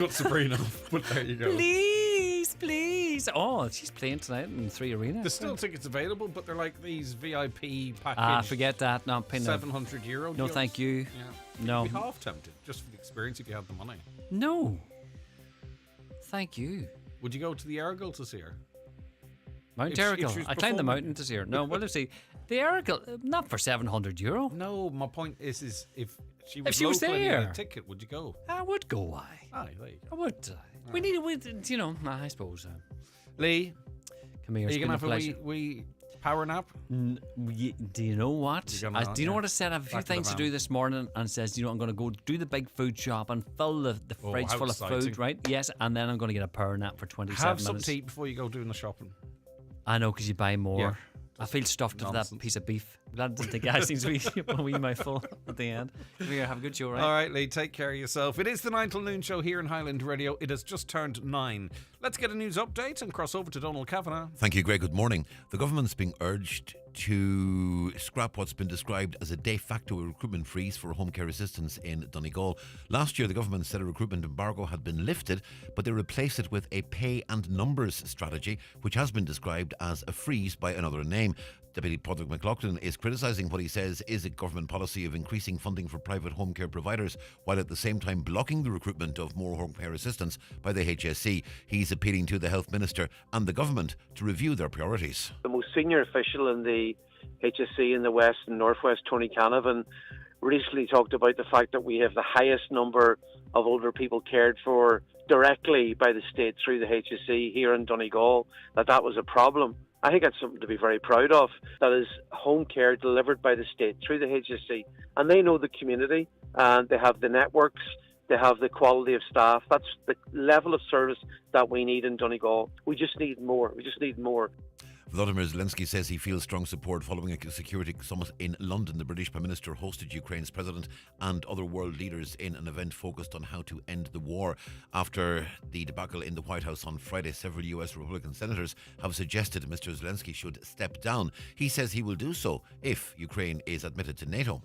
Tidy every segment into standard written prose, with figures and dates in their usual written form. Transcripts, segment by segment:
Got Sabrina, but there you go. Please. Oh, she's playing tonight in 3 Arena. There's still tickets available, but they're like these VIP package. Forget that. No, pay no. €700. No, thank you. Yeah. No. You'd be half tempted, just for the experience if you had the money. No. Thank you. Would you go to the Errigal to see her? Mount Errigal. I climbed the mountain to see her. No, well, let's see. The Errigal, not for €700. No, my point is if she was, there, and had a ticket, would you go? I would go. Why? Aye, there you go. I would. I suppose. Lee, come here. are you going to have a wee power nap? Do you know what? Do you know what I said? I have a few things to do this morning, and says, I'm going to go do the big food shop and fill the fridge full of food, right? Yes, and then I'm going to get a power nap for 27 minutes. Have some tea before you go doing the shopping. I know, because you buy more. Yeah. I feel stuffed with that piece of beef. Glad that the guy seems to be a wee mouthful at the end. Have a good show, right? All right, Lee, take care of yourself. It is the 9 till noon show here in Highland Radio. It has just turned 9. Let's get a news update and cross over to Donald Kavanagh. Thank you, Greg. Good morning. The government's being urged to scrap what's been described as a de facto recruitment freeze for home care assistants in Donegal. Last year, the government said a recruitment embargo had been lifted, but they replaced it with a pay and numbers strategy, which has been described as a freeze by another name. Deputy Padraig McLaughlin is criticising what he says is a government policy of increasing funding for private home care providers, while at the same time blocking the recruitment of more home care assistants by the HSE. He's appealing to the Health Minister and the government to review their priorities. The most senior official in the HSE in the West and Northwest, Tony Canavan, recently talked about the fact that we have the highest number of older people cared for directly by the state through the HSE here in Donegal, that was a problem. I think that's something to be very proud of. That is home care delivered by the state through the HSE. And they know the community, and they have the networks, they have the quality of staff. That's the level of service that we need in Donegal. We just need more. Volodymyr Zelensky says he feels strong support following a security summit in London. The British Prime Minister hosted Ukraine's president and other world leaders in an event focused on how to end the war. After the debacle in the White House on Friday, several US Republican senators have suggested Mr. Zelensky should step down. He says he will do so if Ukraine is admitted to NATO.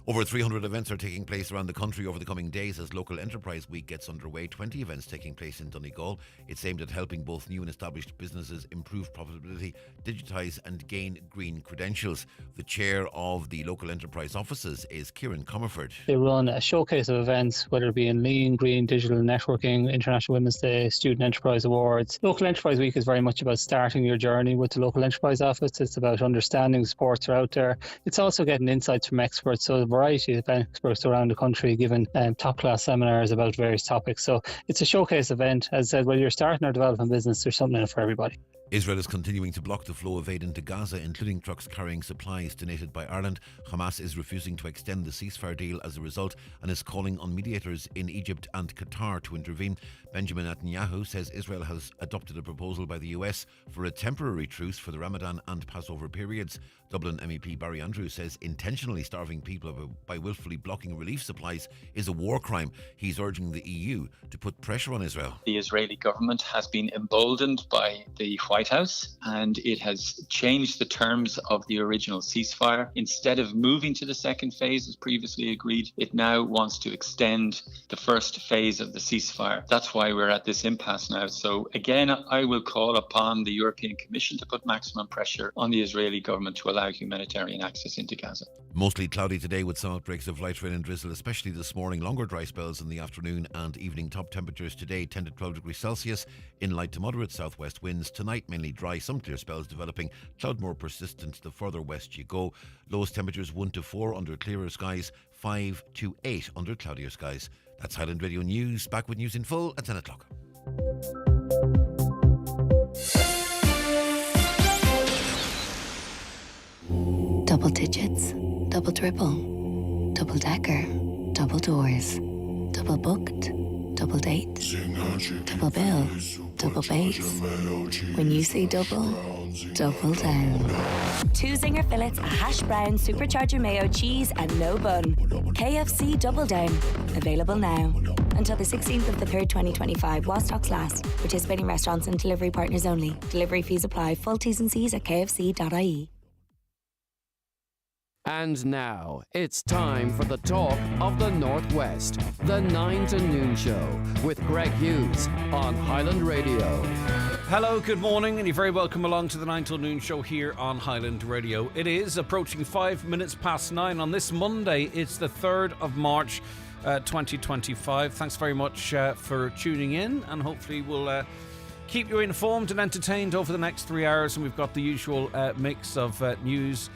Over 300 events are taking place around the country over the coming days as Local Enterprise Week gets underway. 20 events taking place in Donegal. It's aimed at helping both new and established businesses improve profitability, digitise and gain green credentials. The chair of the Local Enterprise offices is Kieran Comerford. They run a showcase of events, whether it be in lean, green, digital networking, International Women's Day, Student Enterprise Awards. Local Enterprise Week is very much about starting your journey with the Local Enterprise office. It's about understanding the supports are out there. It's also getting insights from experts. So a variety of experts around the country giving top-class seminars about various topics. So it's a showcase event. As I said, whether you're starting or developing business, there's something in it for everybody. Israel is continuing to block the flow of aid into Gaza, including trucks carrying supplies donated by Ireland. Hamas is refusing to extend the ceasefire deal as a result and is calling on mediators in Egypt and Qatar to intervene. Benjamin Netanyahu says Israel has adopted a proposal by the US for a temporary truce for the Ramadan and Passover periods. Dublin MEP Barry Andrews says intentionally starving people by willfully blocking relief supplies is a war crime. He's urging the EU to put pressure on Israel. The Israeli government has been emboldened by the White House, and it has changed the terms of the original ceasefire. Instead of moving to the second phase as previously agreed, it now wants to extend the first phase of the ceasefire. That's why we're at this impasse now. So again, I will call upon the European Commission to put maximum pressure on the Israeli government to allow humanitarian access into Gaza. Mostly cloudy today with some outbreaks of light rain and drizzle, especially this morning. Longer dry spells in the afternoon and evening. Top temperatures today 10 to 12 degrees Celsius in light to moderate southwest winds. Tonight mainly dry, some clear spells developing. Cloud more persistent the further west you go. Lowest temperatures 1 to 4 under clearer skies, 5 to 8 under cloudier skies. That's Highland Radio News. Back with news in full at 10 o'clock. Double digits, double triple, double decker, double doors, double booked, double date, double bill, double base. When you say double, double down. 2 Zinger fillets, a hash brown, supercharger mayo, cheese and no bun. KFC Double Down. Available now. Until the 16th of the 3rd, 2025, while stocks last. Participating restaurants and delivery partners only. Delivery fees apply. Full T's and C's at kfc.ie. And now, it's time for the talk of the Northwest, the 9 to Noon Show with Greg Hughes on Highland Radio. Hello, good morning, and you're very welcome along to the 9 till Noon Show here on Highland Radio. It is approaching 5 minutes past 9 on this Monday. It's the 3rd of March, 2025. Thanks very much for tuning in, and hopefully we'll keep you informed and entertained over the next 3 hours. And we've got the usual mix of news,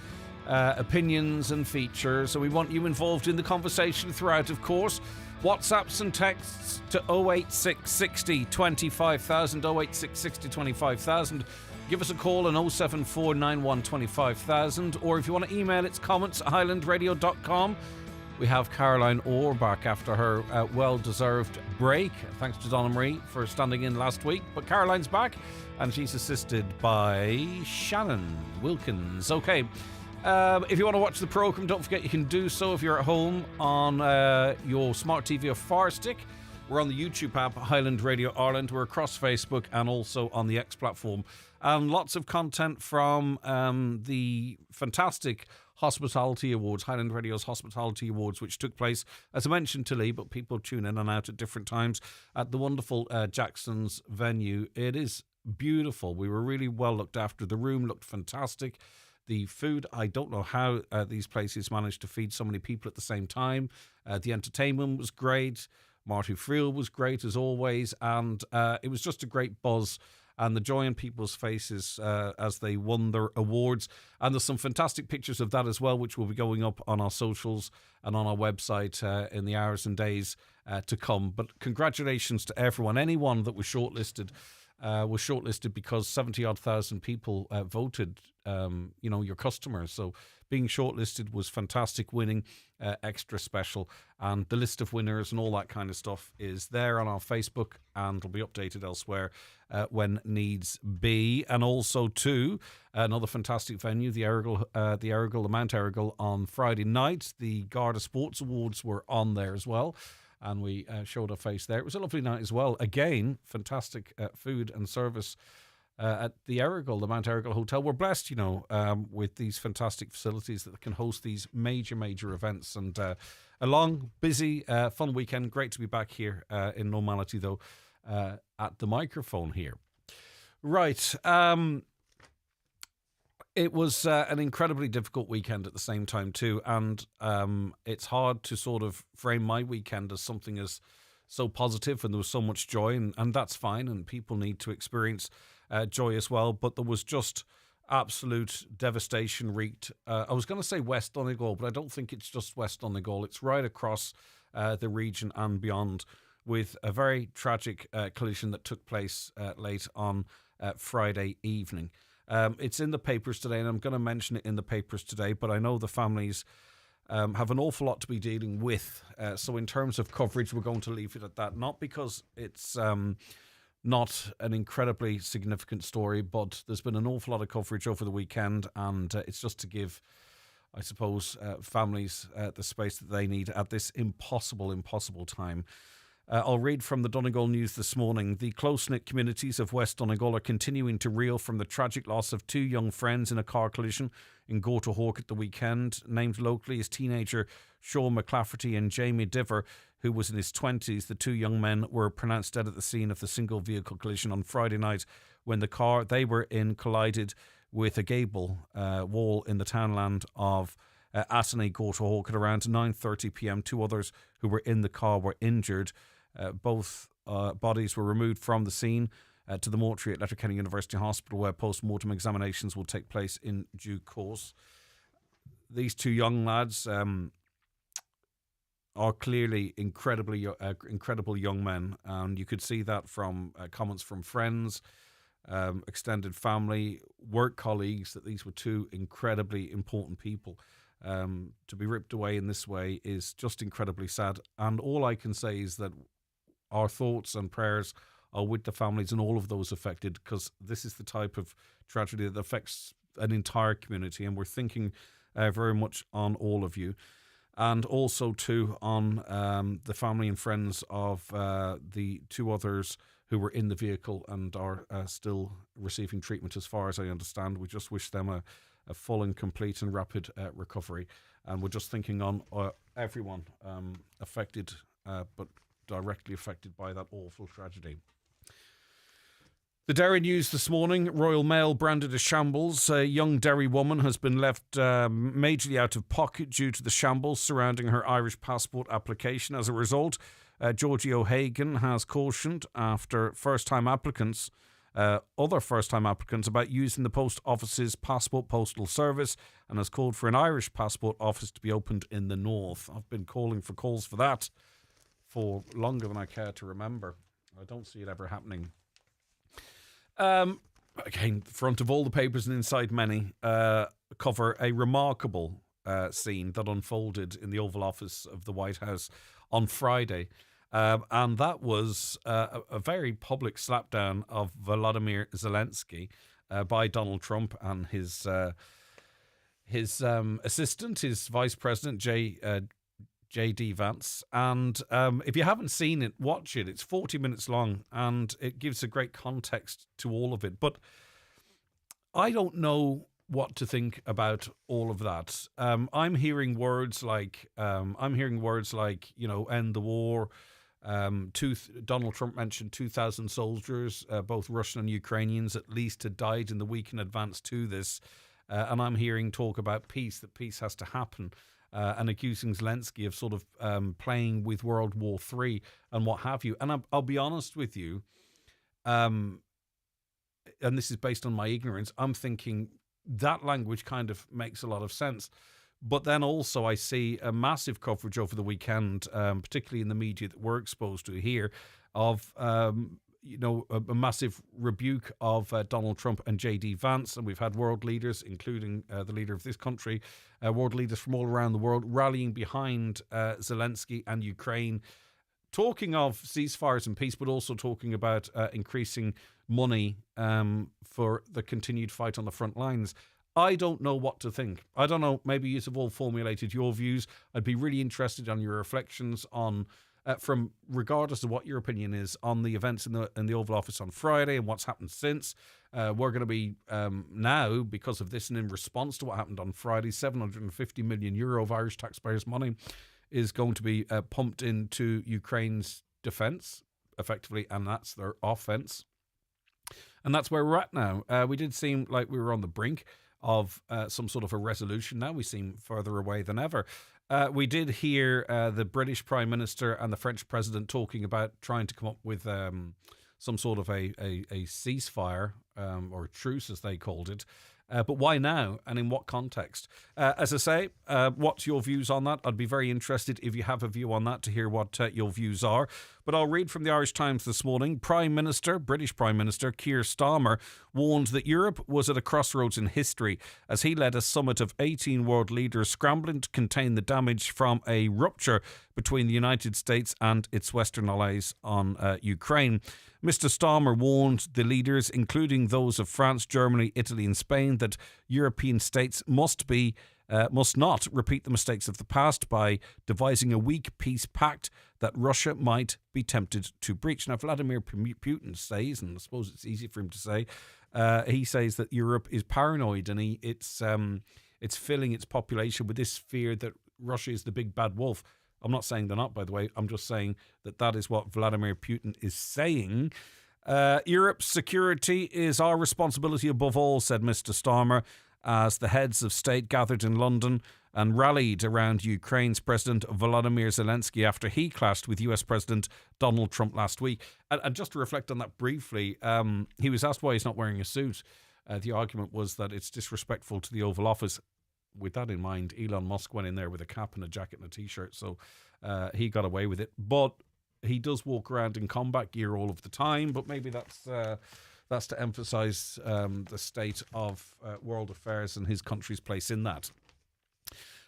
opinions and features. So we want you involved in the conversation throughout, of course. WhatsApps and texts to 08660 25000, 08660 25000. Give us a call on 07491 25000, or if you want to email, it's comments@highlandradio.com. We have Caroline Orr back after her well-deserved break. Thanks to Donna Marie for standing in last week. But Caroline's back, and she's assisted by Shannon Wilkins. Okay. If you want to watch the programme, don't forget you can do so if you're at home on your smart TV or Fire Stick. We're on the YouTube app, Highland Radio Ireland. We're across Facebook and also on the X platform. And lots of content from the fantastic Hospitality Awards, Highland Radio's Hospitality Awards, which took place, as I mentioned to Lee, but people tune in and out at different times at the wonderful Jackson's venue. It is beautiful. We were really well looked after. The room looked fantastic. The food, I don't know how these places managed to feed so many people at the same time. The entertainment was great. Marty Friel was great as always. And it was just a great buzz. And the joy in people's faces as they won their awards. And there's some fantastic pictures of that as well, which will be going up on our socials and on our website in the hours and days to come. But congratulations to everyone. Anyone that was shortlisted because 70-odd thousand people voted, your customers. So being shortlisted was fantastic, winning extra special. And the list of winners and all that kind of stuff is there on our Facebook and will be updated elsewhere when needs be. And also, too, another fantastic venue, the Mount Errigal on Friday night. The Garda Sports Awards were on there as well. And we showed our face there. It was a lovely night as well. Again, fantastic food and service at the Mount Errigal Hotel. We're blessed, with these fantastic facilities that can host these major events. And a long, busy, fun weekend. Great to be back here in normality, though, at the microphone here. Right. It was an incredibly difficult weekend at the same time too, and it's hard to sort of frame my weekend as something as so positive, and there was so much joy, and that's fine, and people need to experience joy as well, but there was just absolute devastation wreaked. I was going to say West Donegal, but I don't think it's just West Donegal. It's right across the region and beyond, with a very tragic collision that took place late on Friday evening. It's in the papers today, and I'm going to mention it in the papers today, but I know the families have an awful lot to be dealing with. So in terms of coverage, we're going to leave it at that. Not because it's not an incredibly significant story, but there's been an awful lot of coverage over the weekend, and it's just to give, I suppose, families the space that they need at this impossible time. I'll read from the Donegal News this morning. The close-knit communities of West Donegal are continuing to reel from the tragic loss of two young friends in a car collision in Gortahawk at the weekend. Named locally as teenager Sean McLaughlin and Jamie Diver, who was in his 20s. The two young men were pronounced dead at the scene of the single-vehicle collision on Friday night when the car they were in collided with a gable wall in the townland of Athenay, Gortahawk at around 9:30 p.m. Two others who were in the car were injured. Both bodies were removed from the scene to the mortuary at Letterkenny University Hospital, where post-mortem examinations will take place in due course. These two young lads are clearly incredible young men, and you could see that from comments from friends, extended family, work colleagues, that these were two incredibly important people. To be ripped away in this way is just incredibly sad, and all I can say is that our thoughts and prayers are with the families and all of those affected, because this is the type of tragedy that affects an entire community, and we're thinking very much on all of you, and also too on the family and friends of the two others who were in the vehicle and are still receiving treatment, as far as I understand. We just wish them a full and complete and rapid recovery. And we're just thinking on everyone affected, but directly affected by that awful tragedy. The Derry news this morning, Royal Mail branded as shambles. A young Derry woman has been left majorly out of pocket due to the shambles surrounding her Irish passport application. As a result, Georgie O'Hagan has cautioned after other first-time applicants about using the post office's passport postal service, and has called for an Irish passport office to be opened in the north. I've been calling for calls for that for longer than I care to remember. I don't see it ever happening. Again, front of all the papers and inside many cover a remarkable scene that unfolded in the Oval Office of the White House on Friday. And that was a very public slapdown of Volodymyr Zelensky by Donald Trump and his assistant, his vice president, J.D. Vance. And if you haven't seen it, watch it. It's 40 minutes long, and it gives a great context to all of it. But I don't know what to think about all of that. I'm hearing words like, end the war. Donald Trump mentioned 2,000 soldiers, both Russian and Ukrainians at least, had died in the week in advance to this. And I'm hearing talk about peace, that peace has to happen, and accusing Zelensky of sort of playing with World War III and what have you. And I'll be honest with you, and this is based on my ignorance, I'm thinking that language kind of makes a lot of sense. But then also I see a massive coverage over the weekend, particularly in the media that we're exposed to here, of a massive rebuke of Donald Trump and J.D. Vance. And we've had world leaders, including the leader of this country, world leaders from all around the world rallying behind Zelensky and Ukraine, talking of ceasefires and peace, but also talking about increasing money for the continued fight on the front lines. I don't know what to think. I don't know. Maybe you have all formulated your views. I'd be really interested on your reflections on, from regardless of what your opinion is, on the events in the Oval Office on Friday and what's happened since. We're going to be now, because of this and in response to what happened on Friday, €750 million of Irish taxpayers' money is going to be pumped into Ukraine's defence, effectively, and that's their offence. And that's where we're at now. We did seem like we were on the brink of some sort of a resolution. Now we seem further away than ever. We did hear the British Prime Minister and the French President talking about trying to come up with some sort of a ceasefire or a truce, as they called it. But why now, and in what context? As I say, what's your views on that? I'd be very interested, if you have a view on that, to hear what your views are. But I'll read from the Irish Times this morning. British Prime Minister Keir Starmer warned that Europe was at a crossroads in history as he led a summit of 18 world leaders scrambling to contain the damage from a rupture between the United States and its Western allies on Ukraine. Mr. Starmer warned the leaders, including those of France, Germany, Italy and Spain, that European states must not repeat the mistakes of the past by devising a weak peace pact that Russia might be tempted to breach. Now, Vladimir Putin says, and I suppose it's easy for him to say, he says that Europe is paranoid and it's filling its population with this fear that Russia is the big bad wolf. I'm not saying they're not, by the way. I'm just saying that is what Vladimir Putin is saying. Europe's security is our responsibility above all, said Mr. Starmer, as the heads of state gathered in London and rallied around Ukraine's President Volodymyr Zelensky after he clashed with US President Donald Trump last week. And just to reflect on that briefly, he was asked why he's not wearing a suit. The argument was that it's disrespectful to the Oval Office. With that in mind, Elon Musk went in there with a cap and a jacket and a T-shirt, so he got away with it. But he does walk around in combat gear all of the time, but maybe that's to emphasise the state of world affairs and his country's place in that.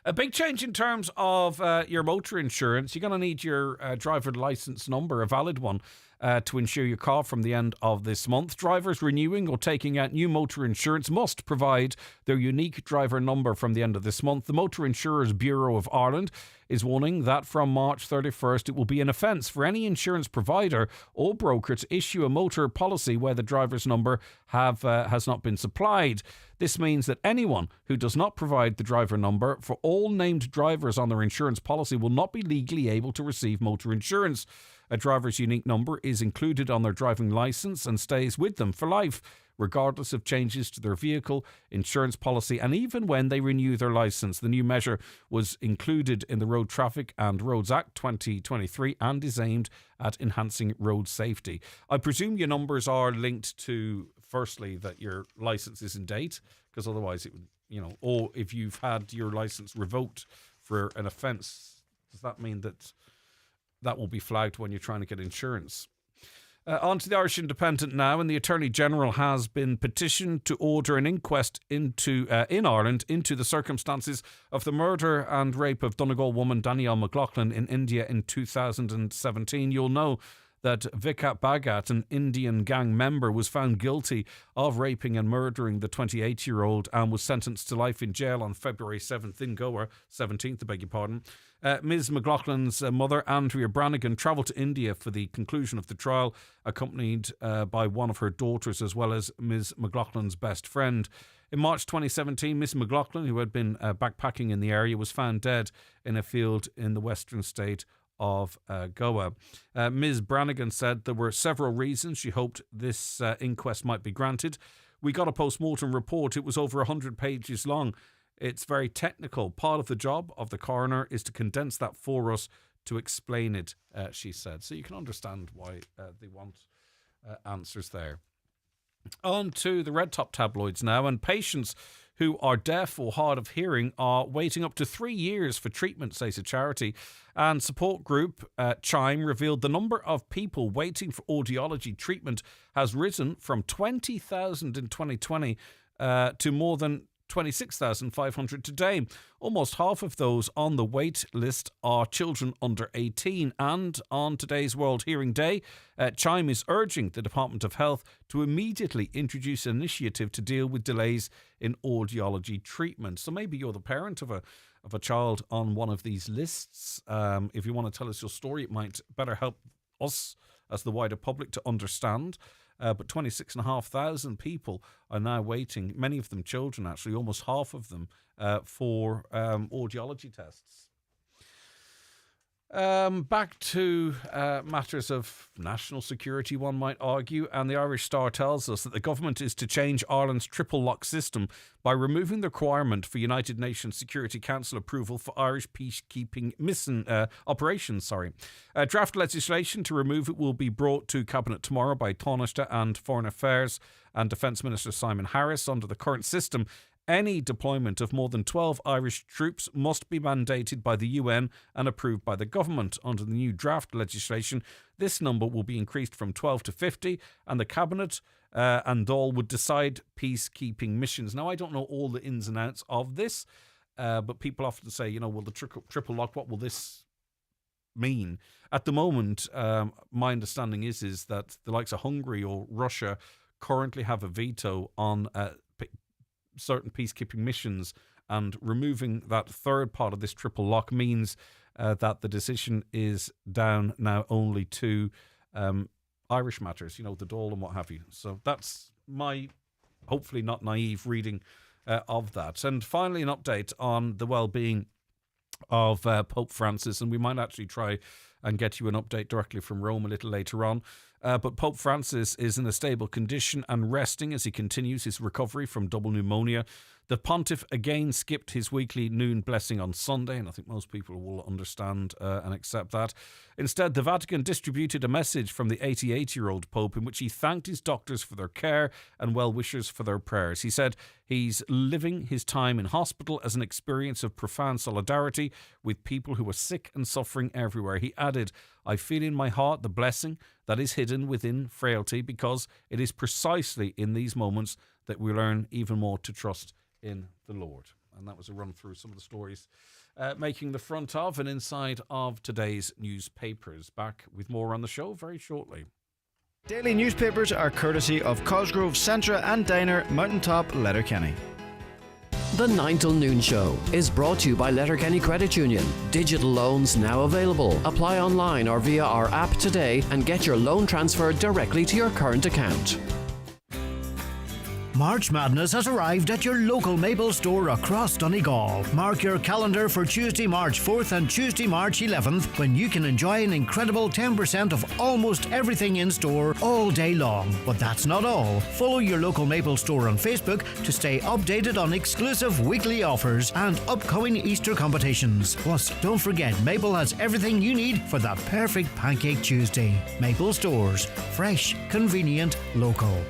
A big change in terms of your motor insurance. You're going to need your driver licence number, a valid one. to insure your car from the end of this month. Drivers renewing or taking out new motor insurance must provide their unique driver number from the end of this month. The Motor Insurers Bureau of Ireland is warning that from March 31st it will be an offence for any insurance provider or broker to issue a motor policy where the driver's number has not been supplied. This means that anyone who does not provide the driver number for all named drivers on their insurance policy will not be legally able to receive motor insurance. A driver's unique number is included on their driving licence and stays with them for life, regardless of changes to their vehicle, insurance policy, and even when they renew their licence. The new measure was included in the Road Traffic and Roads Act 2023 and is aimed at enhancing road safety. I presume your numbers are linked to, firstly, that your licence is in date, because otherwise it would, or if you've had your licence revoked for an offence, does that mean that will be flagged when you're trying to get insurance? On to the Irish Independent now, and the Attorney General has been petitioned to order an inquest in Ireland into the circumstances of the murder and rape of Donegal woman Danielle McLaughlin in India in 2017. You'll know that Vikat Bhagat, an Indian gang member, was found guilty of raping and murdering the 28-year-old and was sentenced to life in jail on February 7th in Goa, 17th, I beg your pardon. Ms. McLaughlin's mother, Andrea Brannigan, travelled to India for the conclusion of the trial, accompanied by one of her daughters as well as Ms. McLaughlin's best friend. In March 2017, Ms. McLaughlin, who had been backpacking in the area, was found dead in a field in the western state of Goa. Ms. Brannigan said there were several reasons she hoped this inquest might be granted. We got a post-mortem report. It was over 100 pages long. It's very technical. Part of the job of the coroner is to condense that for us to explain it, she said. So you can understand why they want answers there. On to the red top tabloids now, and patients who are deaf or hard of hearing are waiting up to 3 years for treatment, says a charity. And support group Chime revealed the number of people waiting for audiology treatment has risen from 20,000 in 2020 to more than 26,500 today. Almost half of those on the wait list are children under 18. And on today's World Hearing Day, Chime is urging the Department of Health to immediately introduce an initiative to deal with delays in audiology treatment. So maybe you're the parent of a child on one of these lists. If you want to tell us your story, it might better help us as the wider public to understand. But 26,500 people are now waiting, many of them children actually, almost half of them, for audiology tests. Back to matters of national security, one might argue, and the Irish Star tells us that the government is to change Ireland's triple lock system by removing the requirement for United Nations Security Council approval for Irish peacekeeping operations. Draft legislation to remove it will be brought to Cabinet tomorrow by Taoiseach and Foreign Affairs and Defence Minister Simon Harris. Under the current system, any deployment of more than 12 Irish troops must be mandated by the UN and approved by the government. Under the new draft legislation, this number will be increased from 12 to 50, and the Cabinet and Dáil would decide peacekeeping missions. Now, I don't know all the ins and outs of this, but people often say, well, the triple lock, what will this mean? At the moment, my understanding is that the likes of Hungary or Russia currently have a veto on certain peacekeeping missions, and removing that third part of this triple lock means that the decision is down now only to Irish matters, the Dáil and what have you. So that's my hopefully not naive reading of that. And finally, an update on the well-being of Pope Francis, and we might actually try and get you an update directly from Rome a little later on. But Pope Francis is in a stable condition and resting as he continues his recovery from double pneumonia. The pontiff again skipped his weekly noon blessing on Sunday, and I think most people will understand and accept that. Instead, the Vatican distributed a message from the 88-year-old Pope in which he thanked his doctors for their care and well-wishers for their prayers. He said he's living his time in hospital as an experience of profound solidarity with people who are sick and suffering everywhere. He added, "I feel in my heart the blessing that is hidden within frailty, because it is precisely in these moments that we learn even more to trust in the Lord." And that was a run through some of the stories making the front of and inside of today's newspapers. Back with more on the show very shortly. Daily newspapers are courtesy of Cosgrove, Centra and Diner, Mountaintop, Letterkenny. The 9 till noon show is brought to you by Letterkenny Credit Union. Digital loans now available. Apply online or via our app today and get your loan transferred directly to your current account. March Madness has arrived at your local Maple store across Donegal. Mark your calendar for Tuesday, March 4th and Tuesday, March 11th, when you can enjoy an incredible 10% of almost everything in store all day long. But that's not all. Follow your local Maple store on Facebook to stay updated on exclusive weekly offers and upcoming Easter competitions. Plus, don't forget, Maple has everything you need for that perfect Pancake Tuesday. Maple Stores. Fresh, convenient, local.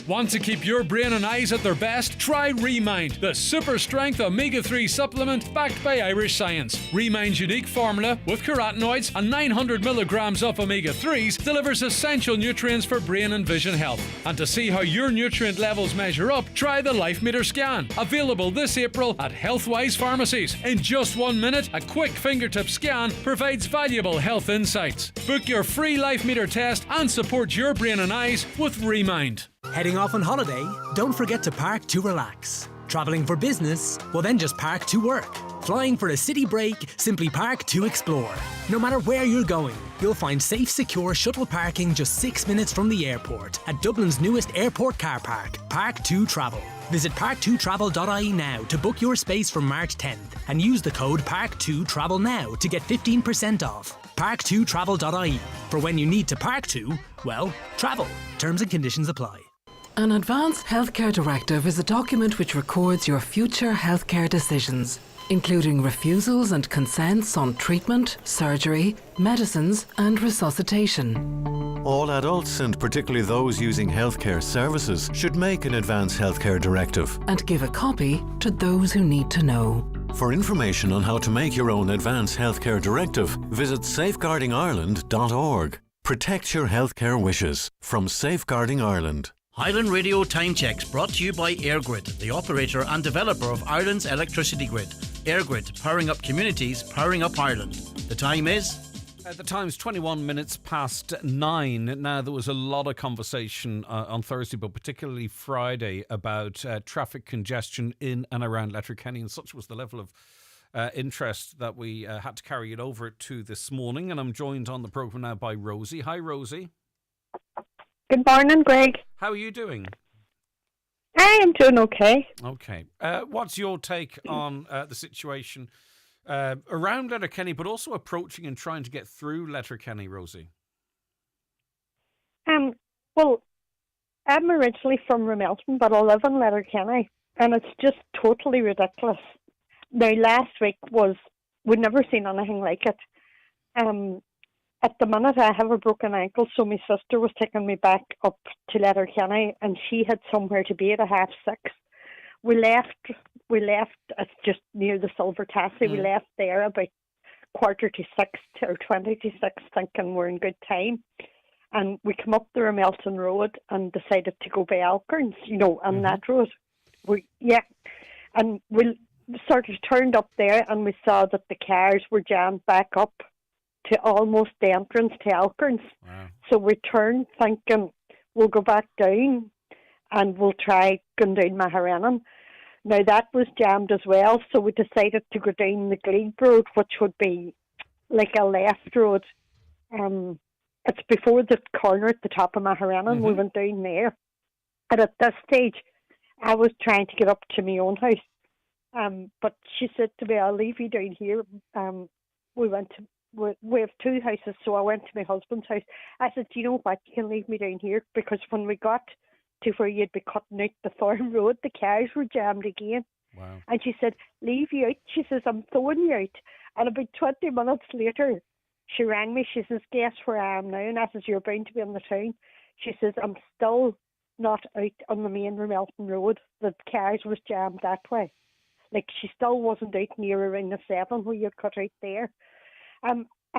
Want to keep your brain and eyes at their best? Try Remind, the super strength omega-3 supplement backed by Irish science. Remind's unique formula with carotenoids and 900 milligrams of omega-3s delivers essential nutrients for brain and vision health. And to see how your nutrient levels measure up, try the Life Meter scan. Available this April at Healthwise pharmacies. In just 1 minute, a quick fingertip scan provides valuable health insights. Book your free Life Meter test and support your brain and eyes with Remind. Heading off on holiday? Don't forget to park to relax. Travelling for business? Well, then just park to work. Flying for a city break? Simply park to explore. No matter where you're going, you'll find safe, secure shuttle parking just 6 minutes from the airport at Dublin's newest airport car park, Park 2 Travel. Visit park2travel.ie now to book your space from March 10th and use the code PARK2TRAVEL now to get 15% off. Park2travel.ie. For when you need to park to, well, travel. Terms and conditions apply. An Advanced Healthcare Directive is a document which records your future healthcare decisions, including refusals and consents on treatment, surgery, medicines and resuscitation. All adults, and particularly those using healthcare services, should make an Advanced Healthcare Directive and give a copy to those who need to know. For information on how to make your own Advanced Healthcare Directive, visit safeguardingireland.org. Protect your healthcare wishes from Safeguarding Ireland. Highland Radio Time Checks brought to you by EirGrid, the operator and developer of Ireland's electricity grid. EirGrid, powering up communities, powering up Ireland. The time is... The time's 21 minutes past 9. Now, there was a lot of conversation on Thursday, but particularly Friday, about traffic congestion in and around Letterkenny, and such was the level of interest that we had to carry it over to this morning. And I'm joined on the programme now by Rosie. Hi, Rosie. Good morning, Greg. How are you doing? I am doing okay. Okay. What's your take on the situation around Letterkenny, but also approaching and trying to get through Letterkenny, Rosie? Well, I'm originally from Ramelton, but I live in Letterkenny, and it's just totally ridiculous. Now, last week we'd never seen anything like it. At the minute, I have a broken ankle, so my sister was taking me back up to Letterkenny, and she had somewhere to be at 6:30. We left. It's just near the Silver Taxi. We left there about 6:45 or 6:20, thinking we're in good time. And we come up the Ramelton Road and decided to go by Alkerns, on that road. And we sort of turned up there, and we saw that the cars were jammed back up to almost the entrance to Alkerns. Wow. So we turned thinking we'll go back down and we'll try going down Maharenan. Now that was jammed as well, so we decided to go down the Glebe Road, which would be like a left road. It's before the corner at the top of Maharenan. We went down there. And at this stage, I was trying to get up to my own house. But she said to me, I'll leave you down here. We have two houses, so I went to my husband's house. I said, you know what, you can leave me down here, because when we got to where you'd be cutting out the Thorn Road, the cars were jammed again. Wow. And she said, leave you out. She says, I'm throwing you out. And about 20 minutes later, she rang me. She says, guess where I am now? And I says, you're bound to be in the town. She says, I'm still not out on the main Ramelton Road. The cars was jammed that way. Like, she still wasn't out near around the 7 where you cut out there.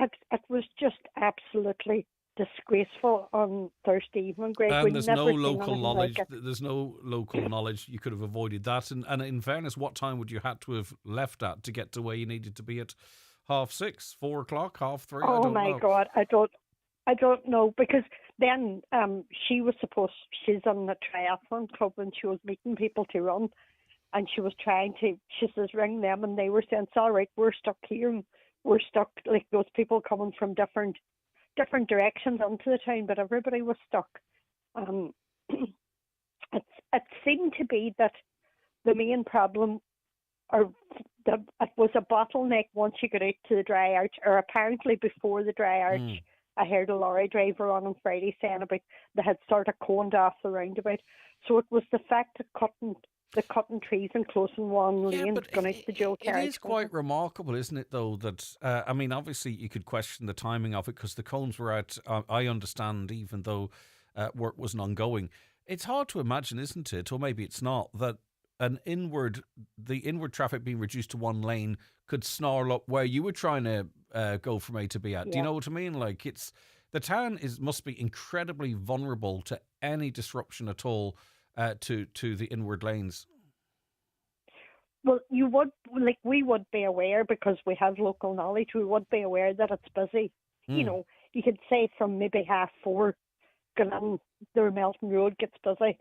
It was just absolutely disgraceful on Thursday evening, Greg. And there's no local knowledge. There's no local knowledge. You could have avoided that. And in fairness, what time would you have to have left at to get to where you needed to be at 6:30, 4 o'clock, 3:30? Oh my God, I I don't know, because then she's on the triathlon club and she was meeting people to run, and she says, ring them, and they were saying, it's all right, we're stuck here, and we're stuck, like those people coming from different directions onto the town, but everybody was stuck. It seemed to be that the main problem, it was a bottleneck once you got out to the dry arch, or apparently before the dry arch. I heard a lorry driver on Friday saying about they had sort of coned off the roundabout. So it was the fact of cutting trees and closing one lane going out the dual carriage. It is quite remarkable, isn't it, though, that, I mean, obviously you could question the timing of it because the cones were out, I understand, even though work wasn't ongoing. It's hard to imagine, isn't it, or maybe it's not, that the inward traffic being reduced to one lane could snarl up where you were trying to go from A to B at. Yeah. Do you know what I mean? Like, the town must be incredibly vulnerable to any disruption at all to the inward lanes. Well, we would be aware, because we have local knowledge. We would be aware that it's busy. You know, you could say from maybe 4:30 going on the Melton Road gets busy.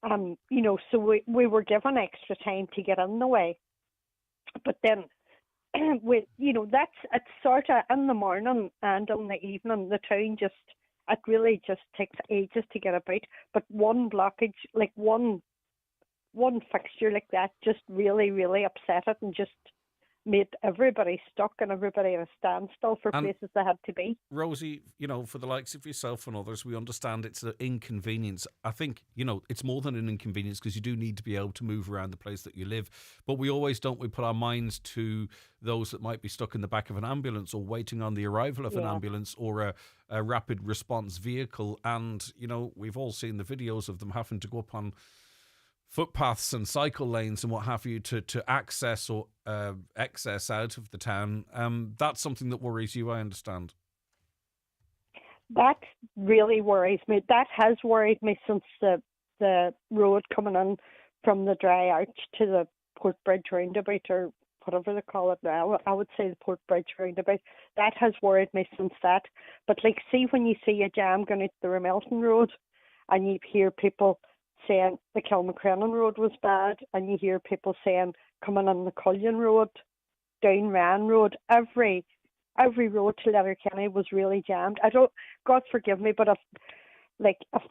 You know, so we were given extra time to get in the way. But then, it's sort of in the morning and in the evening, the town it really just takes ages to get about. But one blockage, like one fixture like that, just really, really upset it and just made everybody stuck and everybody at a standstill for places they had to be. Rosie, for the likes of yourself and others, we understand it's an inconvenience. I think, it's more than an inconvenience, because you do need to be able to move around the place that you live. But we always we put our minds to those that might be stuck in the back of an ambulance or waiting on the arrival of an ambulance or a rapid response vehicle. And, we've all seen the videos of them having to go up on footpaths and cycle lanes and what have you to access or excess out of the town. That's something that worries you, I understand. That really worries me. That has worried me since the road coming in from the Dry Arch to the Port Bridge roundabout, or whatever they call it now. I would say the Port Bridge roundabout. That has worried me since that. But see when you see a jam going out the Melton Road, and you hear people saying the Kilmacrennan Road was bad, and you hear people saying coming on the Cullion Road, down Ran Road, every road to Letterkenny was really jammed. God forgive me, but if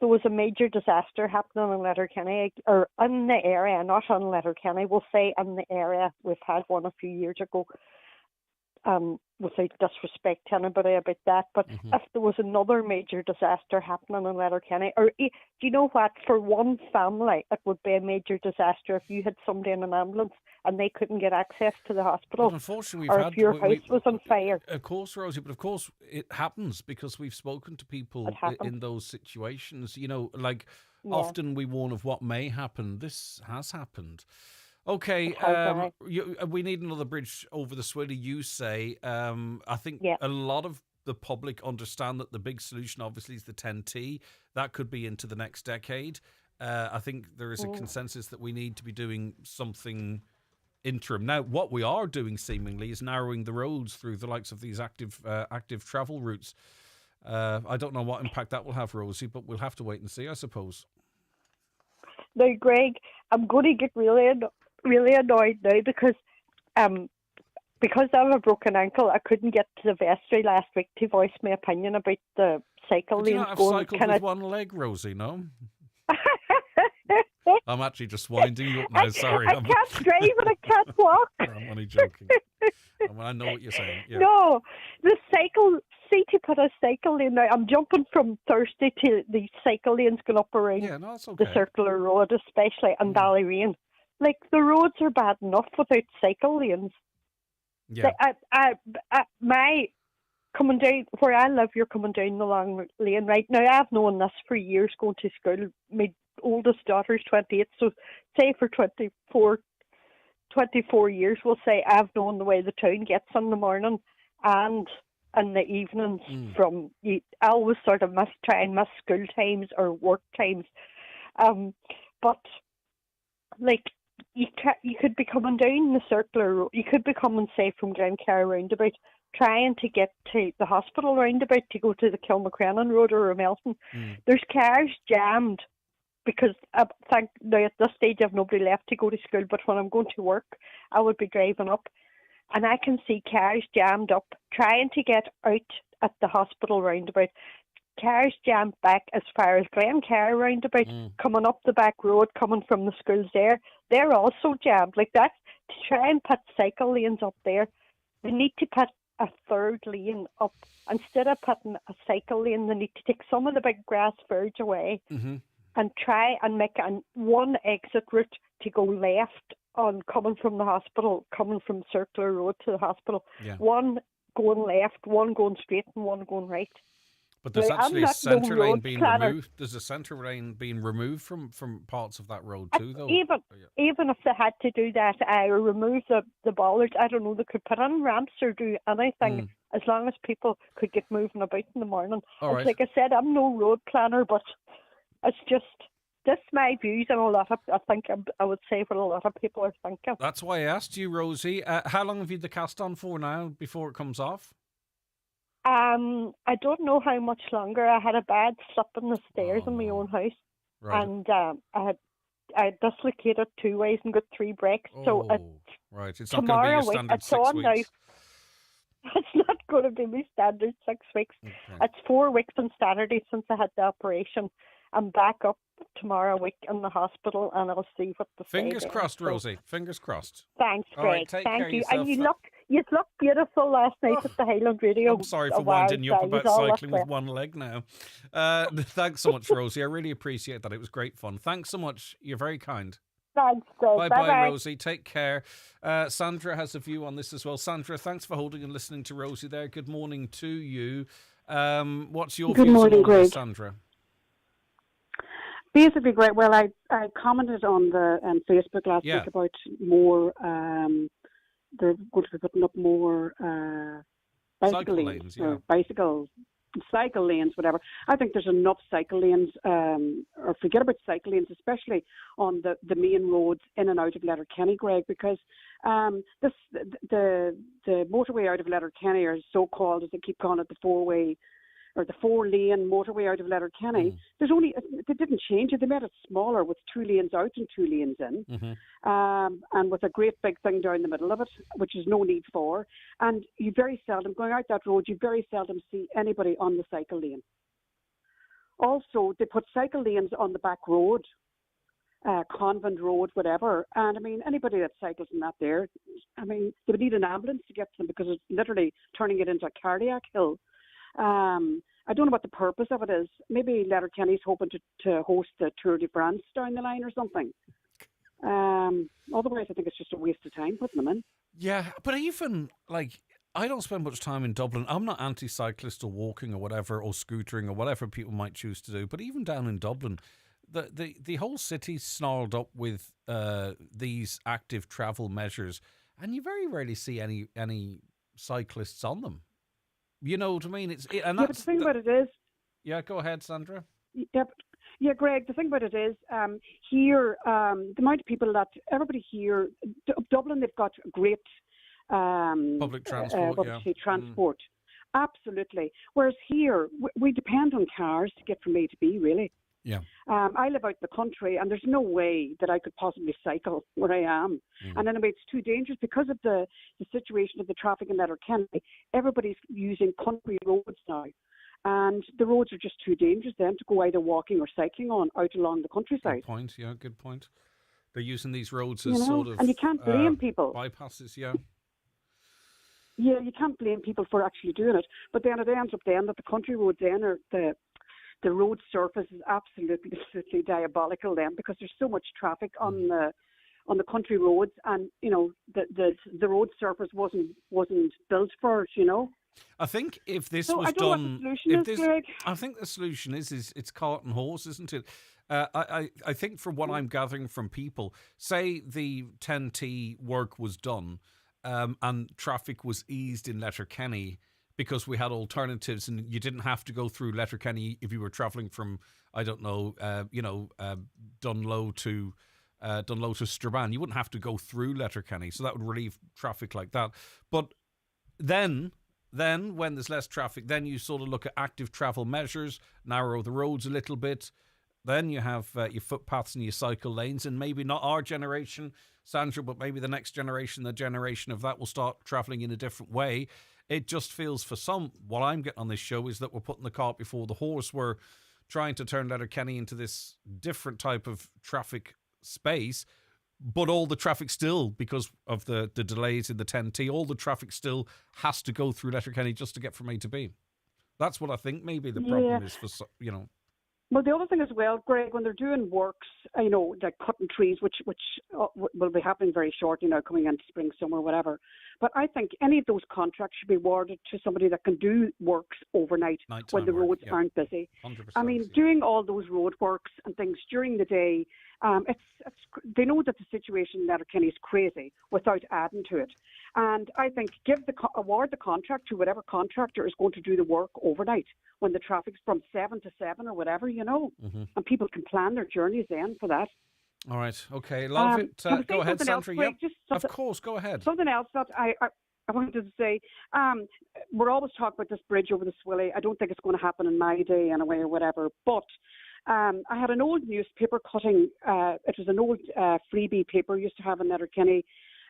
there was a major disaster happening in Letterkenny, or in the area, not in Letterkenny, we'll say in the area, we've had one a few years ago, without disrespect to anybody about that, but if there was another major disaster happening in Letterkenny, or do you know what, for one family it would be a major disaster if you had somebody in an ambulance and they couldn't get access to the hospital, unfortunately, if your house was on fire. Of course, Rosie, but of course it happens, because we've spoken to people in those situations. Often we warn of what may happen. This has happened. Okay, we need another bridge over the Swilly, you say. I think a lot of the public understand that the big solution, obviously, is the 10T. That could be into the next decade. I think there is a consensus that we need to be doing something interim. Now, what we are doing, seemingly, is narrowing the roads through the likes of these active travel routes. I don't know what impact that will have, Rosie, but we'll have to wait and see, I suppose. Now, Greg, I'm going to get really annoyed now, because I have a broken ankle. I couldn't get to the vestry last week to voice my opinion about the cycle lanes. I've cycled with one leg, Rosie, no? I'm actually just winding you up now, sorry. I can't drive and I can't walk. I'm only joking. I know what you're saying. Yeah. No, the cycle, to put a cycle lane now, I'm jumping from Thursday to the cycle lanes going up around the circular road, especially in Ballyreen. The roads are bad enough without cycle lanes. Yeah. My coming down where I live, you're coming down the long lane right now. I've known this for years going to school. My oldest daughter's 28, so say for 24 years, we'll say I've known the way the town gets in the morning and in the evenings. I always sort of try and miss school times or work times, but you could be coming down the circular road. You could be coming, say, from Glencarry roundabout, trying to get to the hospital roundabout to go to the Kilmacrennan Road or Ramelton. There's cars jammed because now at this stage I've nobody left to go to school, but when I'm going to work, I would be driving up and I can see cars jammed up trying to get out at the hospital roundabout. Cars jammed back as far as Glencar roundabout, coming up the back road, coming from the schools there. They're also jammed like that. To try and put cycle lanes up there, they need to put a third lane up. Instead of putting a cycle lane, they need to take some of the big grass verge away and try and make one exit route to go left on coming from the hospital, coming from Circular Road to the hospital. Yeah. One going left, one going straight, and one going right. But there's actually a centre lane being removed. There's a centre lane being removed from parts of that road too, though. Even if they had to do that, remove the bollards, I don't know, they could put in ramps or do anything as long as people could get moving about in the morning. Right. Like I said, I'm no road planner, but it's just, this my views and I would say what a lot of people are thinking. That's why I asked you, Rosie. How long have you the cast on for now before it comes off? I don't know how much longer. I had a bad slip in the stairs in my own house, and I had dislocated 2 ways and got 3 breaks. So it's not going to be your standard 6 weeks. Now. It's not going to be my standard 6 weeks. Okay. It's 4 weeks on Saturday since I had the operation. I'm back up tomorrow week in the hospital, and I'll see what the fingers crossed, Rosie. Fingers crossed. Thanks, Greg. Right, thank you. And you look beautiful last night at the Highland Radio. I'm sorry for winding you up about cycling with one leg now. Thanks so much, Rosie. I really appreciate that. It was great fun. Thanks so much. You're very kind. Thanks, Greg. Bye-bye, Rosie. Take care. Sandra has a view on this as well. Sandra, thanks for holding and listening to Rosie there. Good morning to you. What's your views on Greg. Sandra? Basically, Greg, well, I commented on the Facebook last week about more, they're going to be putting up more cycle lanes, whatever. I think there's enough cycle lanes, or forget about cycle lanes, especially on the main roads in and out of Letterkenny, Greg, because the motorway out of Letterkenny, or so-called, as they keep calling it, the 4-way, or the 4-lane motorway out of Letterkenny, they didn't change it. They made it smaller with 2 lanes out and 2 lanes in, and with a great big thing down the middle of it, which is no need for. And you very seldom, going out that road, you very seldom see anybody on the cycle lane. Also, they put cycle lanes on the back road, Convent Road, whatever. And I mean, anybody that cycles in that there, I mean, they would need an ambulance to get to them because it's literally turning it into a cardiac hill. I don't know what the purpose of it is. Maybe Letterkenny's hoping to host the Tour de France down the line or something. Otherwise, I think it's just a waste of time putting them in. Yeah, but even, I don't spend much time in Dublin. I'm not anti-cyclist or walking or whatever, or scootering or whatever people might choose to do. But even down in Dublin, the whole city's snarled up with these active travel measures, and you very rarely see any cyclists on them. You know what I mean? But the thing about it is... Yeah, go ahead, Sandra. Yeah, Greg, the thing about it is, here, the amount of people that... Everybody here... Dublin, they've got great... public transport, transport. Absolutely. Whereas here, we depend on cars to get from A to B, really. Yeah. I live out in the country, and there's no way that I could possibly cycle where I am. And anyway, it's too dangerous because of the situation of the traffic in Letterkenny. Everybody's using country roads now, and the roads are just too dangerous then to go either walking or cycling on out along the countryside. Good point. Yeah, good point. They're using these roads as sort of and you can't blame people. Bypasses. Yeah. Yeah, you can't blame people for actually doing it, but then it ends up then that the country roads then are the road surface is absolutely diabolical then, because there's so much traffic on the country roads, and you know the road surface wasn't built for it, you know. I think if this was done, I think the solution is it's cart and horse, isn't it? I think from what I'm gathering from people, say the 10T work was done, and traffic was eased in Letterkenny, because we had alternatives and you didn't have to go through Letterkenny if you were travelling from, I don't know, Dunlow to Strabane. You wouldn't have to go through Letterkenny, so that would relieve traffic like that. But then Then, when there's less traffic, then you sort of look at active travel measures, narrow the roads a little bit. Then you have your footpaths and your cycle lanes, and maybe not our generation, Sandra, but maybe the next generation, the generation of that, will start travelling in a different way. It just feels for some, what I'm getting on this show is that we're putting the cart before the horse. We're trying to turn Letterkenny into this different type of traffic space, but all the traffic still, because of the delays in the 10T, all the traffic still has to go through Letterkenny just to get from A to B. That's what I think maybe the problem is for, Well, the other thing as well, Greg, when they're doing works, like cutting trees, which will be happening very shortly now, coming into spring, summer, whatever. But I think any of those contracts should be awarded to somebody that can do works overnight when the roads aren't busy. 100%, doing all those road works and things during the day, they know that the situation in Letterkenny is crazy without adding to it. And I think award the contract to whatever contractor is going to do the work overnight when the traffic's from 7 to 7 or whatever, and people can plan their journeys then for that. All right. Okay. Love it. Go ahead, Sandra. Yep. Of course. Go ahead. Something else that I wanted to say. We're always talking about this bridge over the Swilly. I don't think it's going to happen in my day anyway or whatever. But I had an old newspaper cutting. It was an old freebie paper we used to have in Letterkenny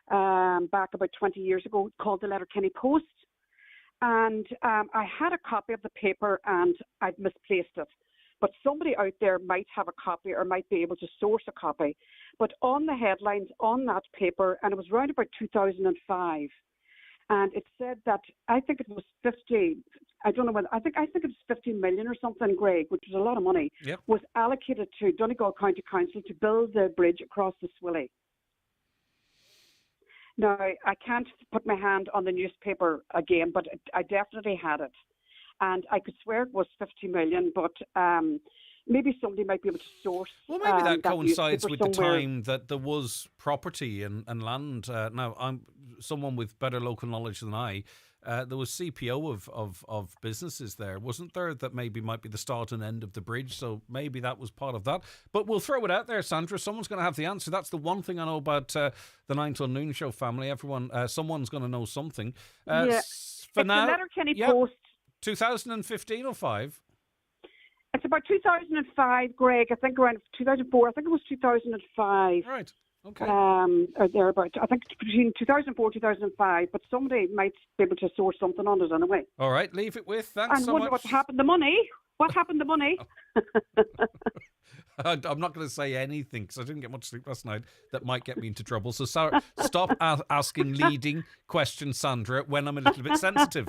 back about 20 years ago, called the Letterkenny Post. And I had a copy of the paper and I'd misplaced it. But somebody out there might have a copy or might be able to source a copy. But on the headlines on that paper, and it was around about 2005, and it said that I think it was 50. I don't know whether I think it was 50 million or something, Greg, which was a lot of money. Yep. Was allocated to Donegal County Council to build the bridge across the Swilly. Now, I can't put my hand on the newspaper again, but I definitely had it. And I could swear it was 50 million, but maybe somebody might be able to source. Well, maybe that coincides with the somewhere. time that there was property and land. Now, I'm someone with better local knowledge than I. There was CPO of businesses there, wasn't there? That maybe might be the start and end of the bridge. So maybe that was part of that. But we'll throw it out there, Sandra. Someone's going to have the answer. That's the one thing I know about the 9 till Noon Show family. Everyone, someone's going to know something. For now, the Letterkenny Post. 2015 or 5? It's about 2005, Greg. I think around 2004. I think it was 2005. Right. Okay. Or thereabouts. I think between 2004 and 2005. But somebody might be able to source something on it anyway. All right. Leave it with. Thanks so much. And what happened to money? What happened to money? I'm not going to say anything because I didn't get much sleep last night that might get me into trouble. So stop asking leading questions, Sandra, when I'm a little bit sensitive.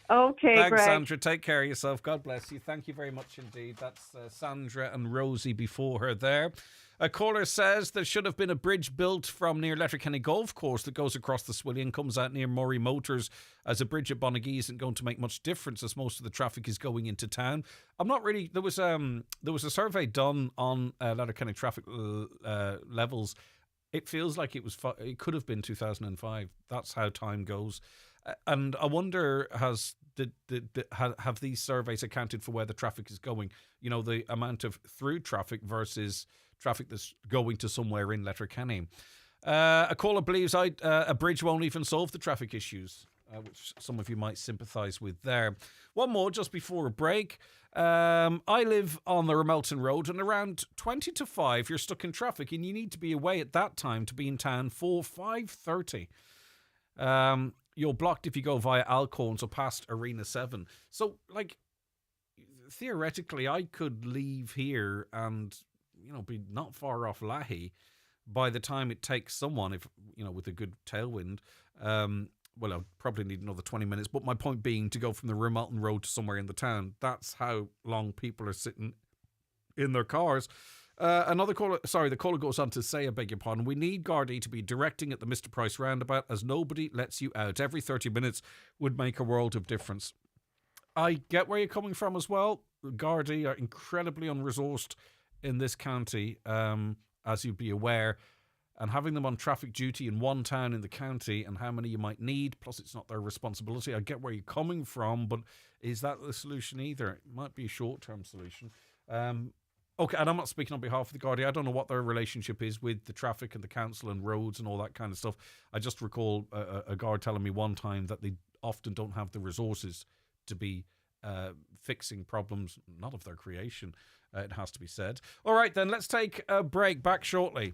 Okay, Thanks, Greg. Sandra. Take care of yourself. God bless you. Thank you very much indeed. That's Sandra and Rosie before her there. A caller says there should have been a bridge built from near Letterkenny Golf Course that goes across the Swilly and comes out near Murray Motors, as a bridge at Bonnegee isn't going to make much difference as most of the traffic is going into town. I'm not really... There was a survey done on Letterkenny traffic levels. It feels like it could have been 2005. That's how time goes. And I wonder, have these surveys accounted for where the traffic is going? You know, the amount of through traffic versus traffic that's going to somewhere in Letterkenny. A caller believes a bridge won't even solve the traffic issues, which some of you might sympathise with there. One more just before a break. I live on the Ramelton Road, and around 20 to 5 you're stuck in traffic and you need to be away at that time to be in town for 5:30. You're blocked if you go via Alcorns or past Arena 7. So, theoretically, I could leave here and, be not far off Lahey by the time it takes someone, with a good tailwind. Well, I'd probably need another 20 minutes. But my point being, to go from the Ramelton Road to somewhere in the town, that's how long people are sitting in their cars. The caller goes on to say, I beg your pardon, we need Gardaí to be directing at the Mr. Price roundabout as nobody lets you out. Every 30 minutes would make a world of difference. I get where you're coming from as well. Gardaí are incredibly unresourced in this county, as you'd be aware. And having them on traffic duty in one town in the county and how many you might need, plus it's not their responsibility. I get where you're coming from, but is that the solution either? It might be a short-term solution. Okay, and I'm not speaking on behalf of the Gardaí. I don't know what their relationship is with the traffic and the council and roads and all that kind of stuff. I just recall a guard telling me one time that they often don't have the resources to be fixing problems, not of their creation, it has to be said. All right, then, let's take a break. Back shortly.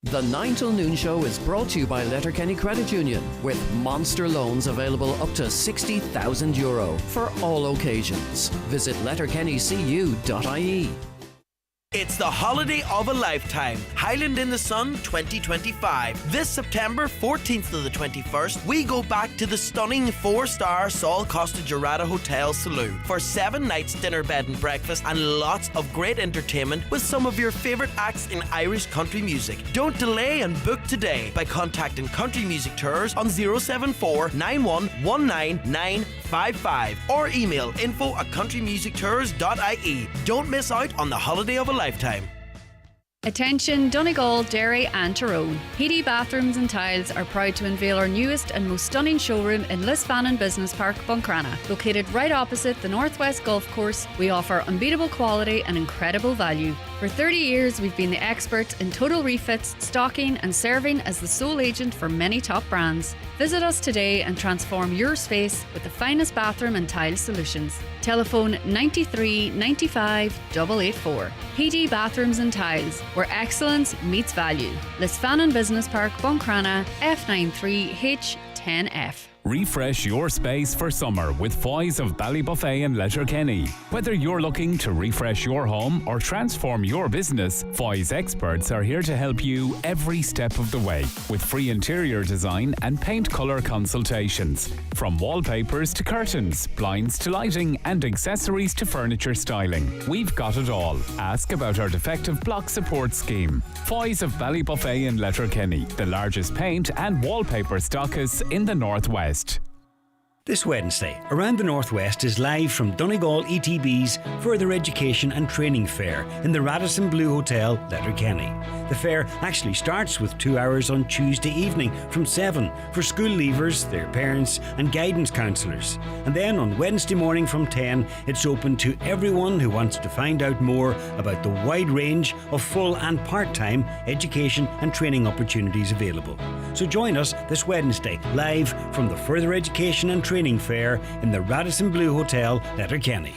The 9 till noon show is brought to you by Letterkenny Credit Union, with monster loans available up to €60,000 for all occasions. Visit letterkennycu.ie. It's the holiday of a lifetime. Highland in the Sun 2025. This September 14th to the 21st, we go back to the stunning 4-star Sol Costa Jurata Hotel Saloon for 7 nights dinner, bed and breakfast and lots of great entertainment with some of your favourite acts in Irish country music. Don't delay and book today by contacting Country Music Tours on 074 9119 955 or email info@countrymusictours.ie. Don't miss out on the holiday of a lifetime. Attention Donegal, Derry and Tyrone. PD Bathrooms and Tiles are proud to unveil our newest and most stunning showroom in Lisfannon Business Park, Buncrana. Located right opposite the Northwest Golf Course, we offer unbeatable quality and incredible value. For 30 years, we've been the experts in total refits, stocking and serving as the sole agent for many top brands. Visit us today and transform your space with the finest bathroom and tile solutions. Telephone 93 95 884. PD Bathrooms and Tiles, where excellence meets value. Lisfannon Business Park, Buncrana, F93H10F. Refresh your space for summer with Foy's of Ballybuffet and Letterkenny. Whether you're looking to refresh your home or transform your business, Foy's experts are here to help you every step of the way with free interior design and paint colour consultations. From wallpapers to curtains, blinds to lighting and accessories to furniture styling. We've got it all. Ask about our defective block support scheme. Foy's of Ballybuffet and Letterkenny, the largest paint and wallpaper stockists in the Northwest. This Wednesday, Around the Northwest is live from Donegal ETB's Further Education and Training Fair in the Radisson Blu Hotel, Letterkenny. The fair actually starts with 2 hours on Tuesday evening from 7 for school leavers, their parents and guidance counsellors. And then on Wednesday morning from 10, it's open to everyone who wants to find out more about the wide range of full and part-time education and training opportunities available. So join us this Wednesday, live from the Further Education and Training Fair in the Radisson Blu Hotel, Letterkenny.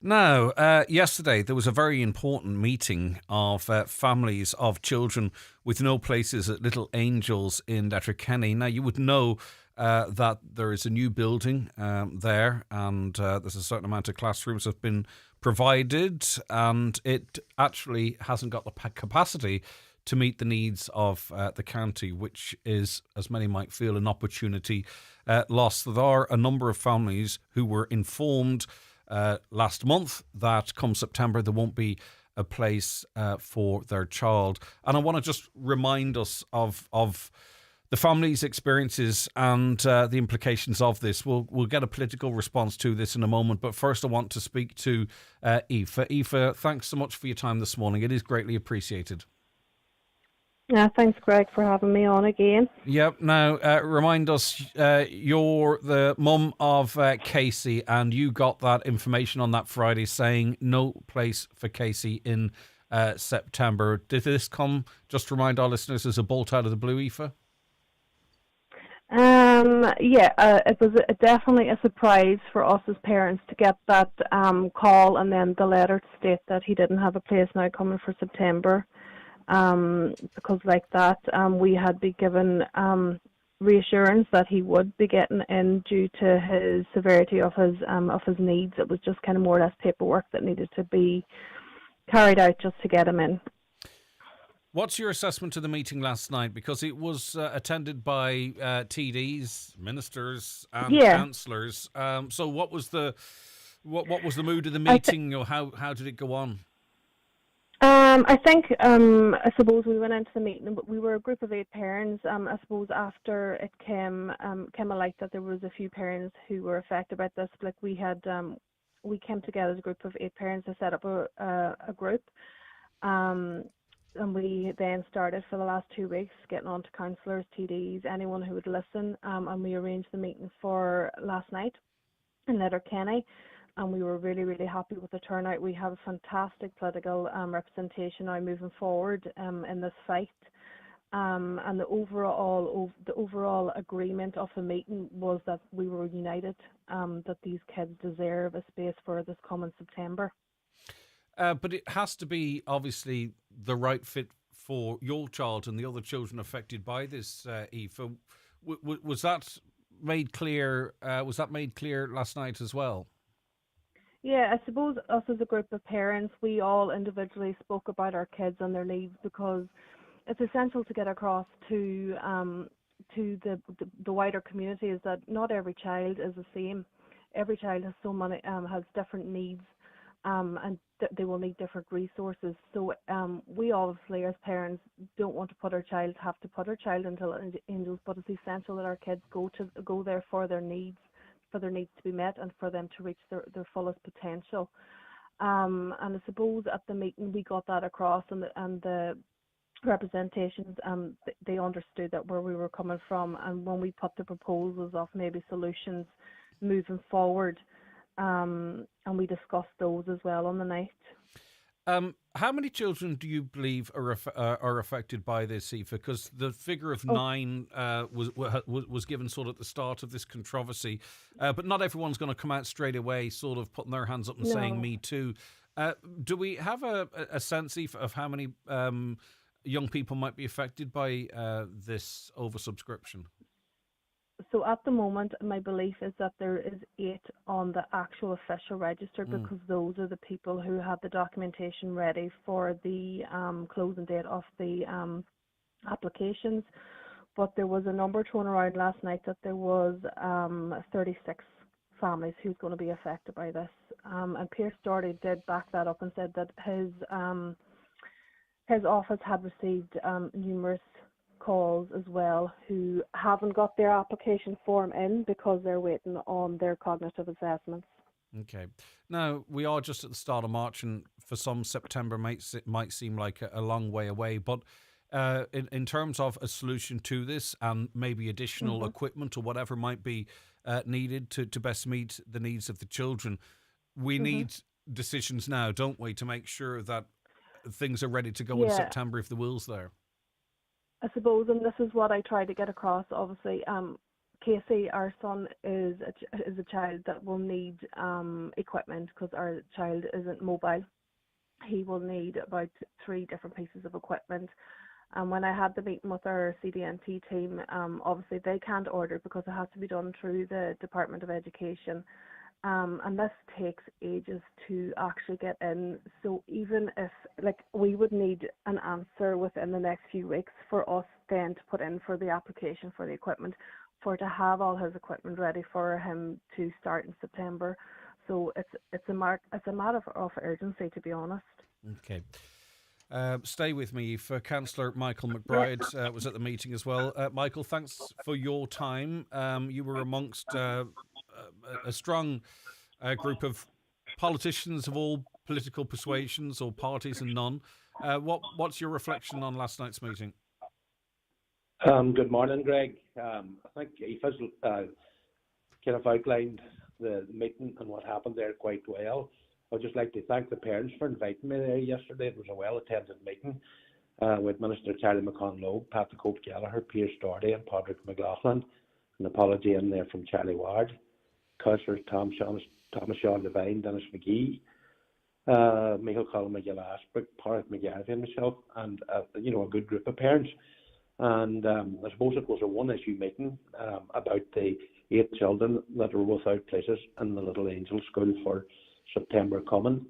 Now, yesterday there was a very important meeting of families of children with no places at Little Angels in Letterkenny. Now, you would know that there is a new building there, and there's a certain amount of classrooms have been provided, and it actually hasn't got the capacity to meet the needs of the county, which is, as many might feel, an opportunity lost. There are a number of families who were informed last month that come September there won't be a place for their child. And I want to just remind us of the family's experiences and the implications of this. We'll get a political response to this in a moment, but first I want to speak to Aoife. Aoife, thanks so much for your time this morning. It is greatly appreciated. Yeah, thanks, Greg, for having me on again. Yep. Now, remind us, you're the mum of Casey, and you got that information on that Friday saying no place for Casey in September. Did this come, just to remind our listeners, as a bolt out of the blue, Aoife? It was definitely a surprise for us as parents to get that call and then the letter to state that he didn't have a place now coming for September. Because like that, we had been given reassurance that he would be getting in due to his severity of his needs. It was just kind of more or less paperwork that needed to be carried out just to get him in. What's your assessment of the meeting last night? Because it was attended by TDs, ministers, and councillors. So what was the mood of the meeting, or how did it go on? I think, I suppose we went into the meeting, but we were a group of 8 parents. I suppose after it came a light that there was a few parents who were affected by this. Like we came together as a group of 8 parents to set up a group, and we then started for the last 2 weeks getting on to councillors, TDs, anyone who would listen, and we arranged the meeting for last night in Letterkenny. and we were really, really happy with the turnout. We have a fantastic political representation now moving forward in this fight. And the overall agreement of the meeting was that we were united, that these kids deserve a space for this coming September. But it has to be obviously the right fit for your child and the other children affected by this, Aoife. Was that made clear? Was that made clear last night as well? Yeah, I suppose us as a group of parents, we all individually spoke about our kids and their needs, because it's essential to get across to the wider community is that not every child is the same. Every child has has different needs, and they will need different resources. So we obviously, as parents, don't want to have to put our child into Angels, but it's essential that our kids go there for their needs to be met and for them to reach their fullest potential. And I suppose at the meeting we got that across, and the representations, they understood that where we were coming from, and when we put the proposals of maybe solutions moving forward, and we discussed those as well on the night. How many children do you believe are affected by this, Aoife? Because the figure of 9 was given sort of at the start of this controversy, but not everyone's going to come out straight away, sort of putting their hands up and saying "me too." Do we have a sense, Aoife, of how many young people might be affected by this oversubscription? So at the moment, my belief is that there is 8 on the actual official register, because those are the people who had the documentation ready for the closing date of the applications. But there was a number thrown around last night that there was 36 families who's going to be affected by this. And Pierce Doherty did back that up and said that his office had received numerous calls as well who haven't got their application form in because they're waiting on their cognitive assessments. Okay. Now, we are just at the start of March, and for some, September might seem like a long way away, but in terms of a solution to this and maybe additional equipment or whatever might be needed to best meet the needs of the children, we need decisions now, don't we, to make sure that things are ready to go in September if the will's there. I suppose, and this is what I try to get across, obviously, Casey, our son, is a child that will need equipment because our child isn't mobile. He will need about 3 different pieces of equipment. And when I had the meeting with our CDNT team, obviously they can't order because it has to be done through the Department of Education. And this takes ages to actually get in. So even if, we would need an answer within the next few weeks for us then to put in for the application for the equipment, to have all his equipment ready for him to start in September. So it's a matter of urgency, to be honest. Okay. Stay with me. For Councillor Michael McBride was at the meeting as well. Michael, thanks for your time. You were amongst a strong group of politicians of all political persuasions or parties and none. What's your reflection on last night's meeting? Good morning, Greg. I think Aoife's kind of outlined the meeting and what happened there quite well. I'd just like to thank the parents for inviting me there yesterday. It was a well-attended meeting with Minister Charlie McConlogue, Pat the Cope Gallagher, Pierce Doherty and Patrick McLaughlin. An apology in there from Charlie Ward, Councillors Thomas Sean Devine, Dennis McGee, Michael Colin McGill Asbrick, Patrick McGarvey and myself, and a good group of parents. And I suppose it was a one-issue meeting about the 8 children that were without places in the Little Angel School for September coming.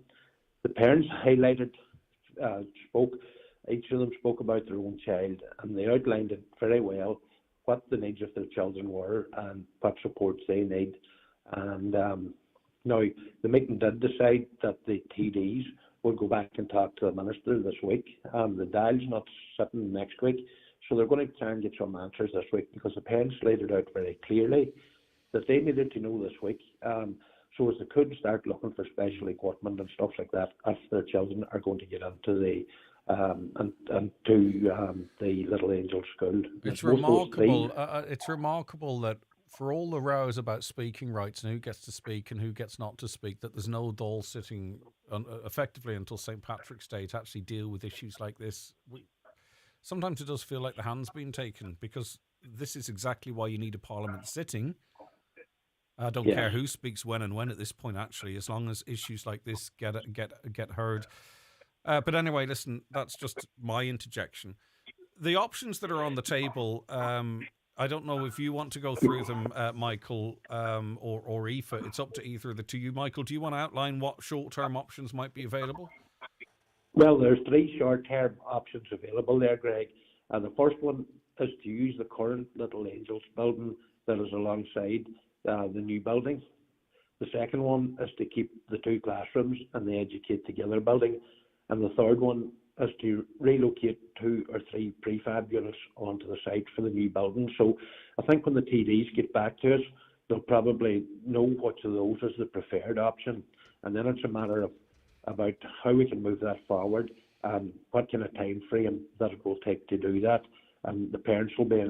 The parents highlighted, each of them spoke about their own child, and they outlined it very well, what the needs of their children were and what supports they need. And now, the meeting did decide that the TDs will go back and talk to the Minister this week. The dial's not sitting next week, so they're going to try and get some answers this week, because the parents laid it out very clearly that they needed to know this week, so as they could start looking for special equipment and stuff like that if their children are going to get into the the Little Angel School. It's remarkable. It's remarkable that for all the rows about speaking rights and who gets to speak and who gets not to speak, that there's no Dáil sitting effectively until St. Patrick's Day to actually deal with issues like this. Sometimes it does feel like the hand's been taken, because this is exactly why you need a Parliament sitting. I don't care who speaks when and when at this point, actually, as long as issues like this get heard. But anyway, listen, that's just my interjection. The options that are on the table, I don't know if you want to go through them, Michael, or Aoife. It's up to either of the two. You, Michael, do you want to outline what short-term options might be available? Well, there's 3 short-term options available there, Greg. The first one is to use the current Little Angels building that is alongside the new building. The second one is to keep the 2 classrooms and the Educate Together building. And the third one is to relocate 2 or 3 prefab units onto the site for the new building. So I think when the TDs get back to us, they'll probably know which of those is the preferred option. And then it's a matter of about how we can move that forward and what kind of time frame that it will take to do that. And the parents will be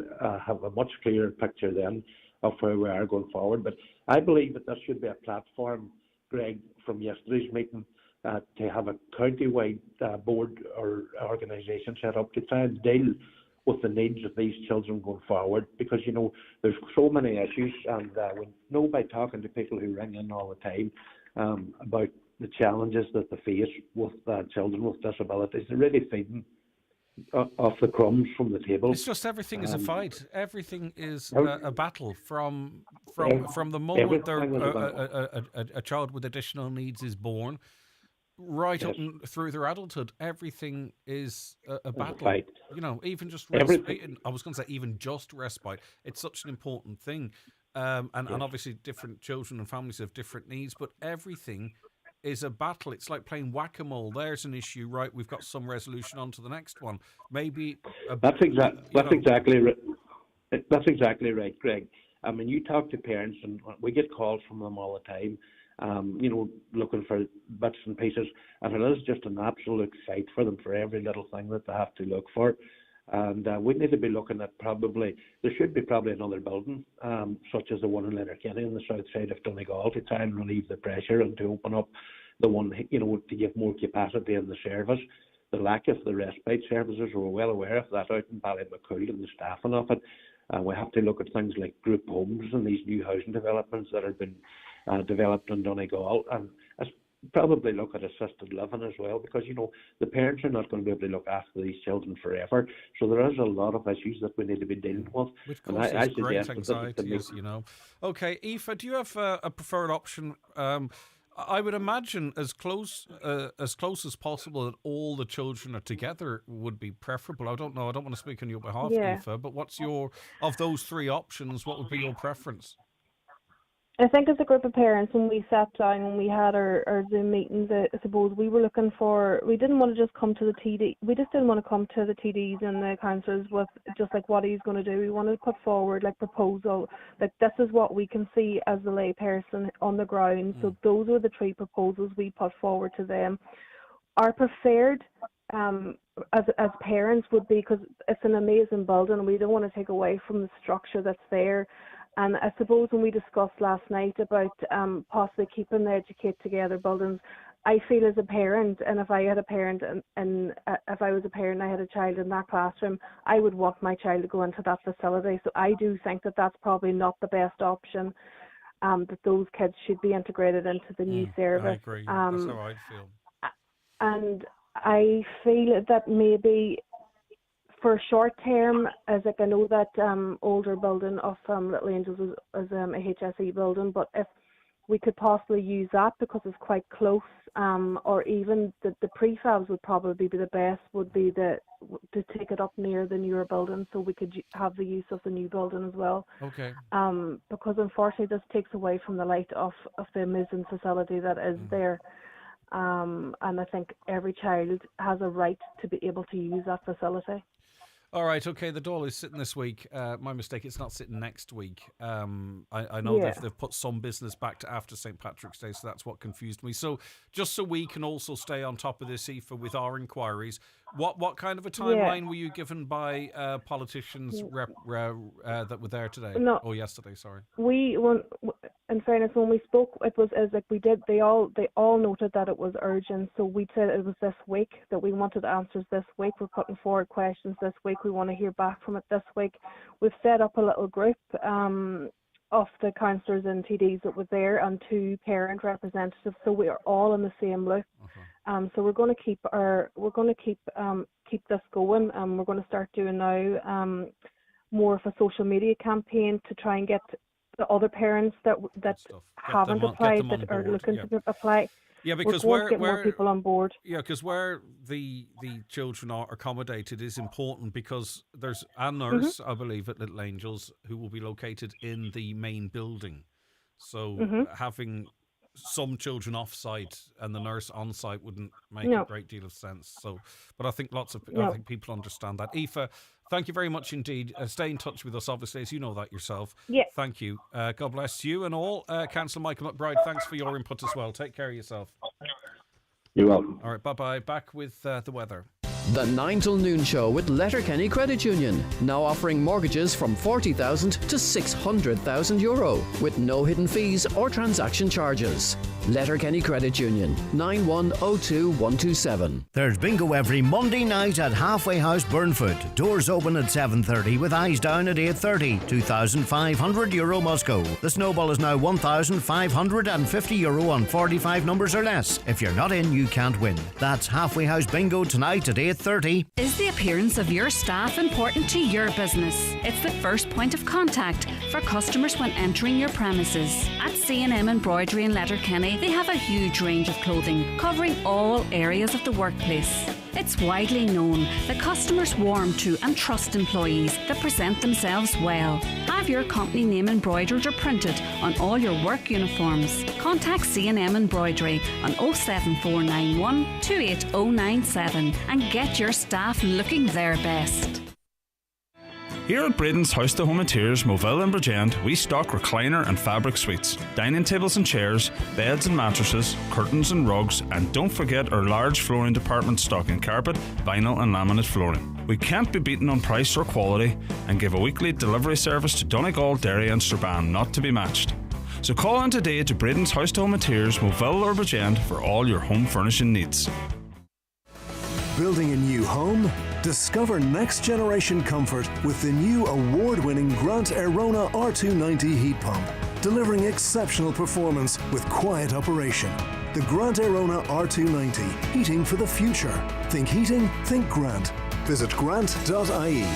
have a much clearer picture then of where we are going forward. But I believe that this should be a platform, Greg, from yesterday's meeting, to have a county-wide board or organisation set up to try and deal with the needs of these children going forward, because, you know, there's so many issues, and we know by talking to people who ring in all the time about the challenges that they face with children with disabilities. They're really feeding off the crumbs from the table. It's just everything is a fight. Everything is a battle from the moment a child with additional needs is born, right up through their adulthood. Everything is a battle. Fight. You know, even just respite. I was going to say even just respite. It's such an important thing, and obviously different children and families have different needs, but everything is a battle. It's like playing whack-a-mole. There's an issue, right? We've got some resolution on to the next one. Maybe that's exactly right, Greg. I mean, you talk to parents, and we get calls from them all the time. You know, looking for bits and pieces, and it is just an absolute fight for them for every little thing that they have to look for. And we need to be looking at there should be probably another building, such as the one in Letterkenny on the south side of Donegal, to try and relieve the pressure and to open up the one, you know, to give more capacity in the service. The lack of the respite services, we're well aware of that out in Ballymacool and the staffing of it. We have to look at things like group homes and these new housing developments that have been developed in Donegal, and probably look at assisted living as well, because, you know, the parents are not going to be able to look after these children forever. So there is a lot of issues that we need to be dealing with. Which causes great anxiety, as you know. Okay, Aoife, do you have a preferred option? I would imagine as close as possible that all the children are together would be preferable. I don't know. I don't want to speak on your behalf, Aoife, but what's of those 3 options, what would be your preference? I think as a group of parents, when we sat down, when we had our Zoom meetings, I suppose we were looking for, we didn't want to just come to the TD, we just didn't want to come to the TDs and the councillors with just like what he's going to do. We wanted to put forward like proposal, like this is what we can see as the lay person on the ground. So those were the 3 proposals we put forward to them. Our preferred as parents would be, because it's an amazing building and we don't want to take away from the structure that's there. And I suppose when we discussed last night about possibly keeping the Educate Together buildings, I feel as a parent, and if I had a parent and if I was a parent and I had a child in that classroom, I would want my child to go into that facility. So I do think that that's probably not the best option, that those kids should be integrated into the new service. I agree. That's how I feel. And I feel that maybe for short term, as like I know that older building of Little Angels is a HSE building, but if we could possibly use that because it's quite close, or even the prefabs would probably be the best, would be to take it up near the newer building so we could have the use of the new building as well. Okay. Because unfortunately this takes away from the light of the amazing facility that is there. And I think every child has a right to be able to use that facility. All right, okay, the Dáil is sitting this week. My mistake, it's not sitting next week. I know they've put some business back to after St. Patrick's Day, so that's what confused me. So just so we can also stay on top of this, Aoife, with our inquiries, what kind of a timeline were you given by politicians that were there today? Or yesterday, sorry. In fairness, when we spoke, it was as if we did. They all noted that it was urgent, so we said it was this week that we wanted answers this week. We're putting forward questions this week. We want to hear back from it this week. We've set up a little group of the councillors and TDs that were there and 2 parent representatives, so we are all in the same loop. So we're going to keep this going. We're going to start doing now more of a social media campaign to try and get the other parents that haven't applied that are looking to apply. Yeah, because get more people on board. Yeah, because where the children are accommodated is important, because there's a nurse, I believe, at Little Angels who will be located in the main building. So having some children off-site and the nurse on-site wouldn't make a great deal of sense. So, but I think I think people understand that. Aoife, thank you very much indeed. Stay in touch with us, obviously, as you know that yourself. Yeah. Thank you. God bless you and all. Councillor Michael McBride, thanks for your input as well. Take care of yourself. You're welcome. All right, bye-bye. Back with the weather. The 9 till noon show with Letterkenny Credit Union, now offering mortgages from €40,000 to €600,000 with no hidden fees or transaction charges. Letterkenny Credit Union, 9102127. There's bingo every Monday night at Halfway House Burnfoot. Doors open at 7:30 with eyes down at 8:30. €2,500 must go. The snowball is now €1,550 on 45 numbers or less. If you're not in, you can't win. That's Halfway House Bingo tonight at 8:30. Is the appearance of your staff important to your business? It's the first point of contact for customers when entering your premises. At C&M Embroidery in Letterkenny, they have a huge range of clothing covering all areas of the workplace. It's widely known that customers warm to and trust employees that present themselves well. Have your company name embroidered or printed on all your work uniforms. Contact C&M Embroidery on 07491 28097 and get your staff looking their best. Here at Braden's House to Home Interiors, Moville and Bridgend, we stock recliner and fabric suites, dining tables and chairs, beds and mattresses, curtains and rugs, and don't forget our large flooring department stocking carpet, vinyl and laminate flooring. We can't be beaten on price or quality and give a weekly delivery service to Donegal, Derry and Strabane, not to be matched. So call in today to Braden's House to Home Interiors, Moville or Bridgend for all your home furnishing needs. Building a new home? Discover next generation comfort with the new award-winning Grant Airona R290 heat pump, delivering exceptional performance with quiet operation. The Grant Airona R290, heating for the future. Think heating, think Grant. Visit grant.ie.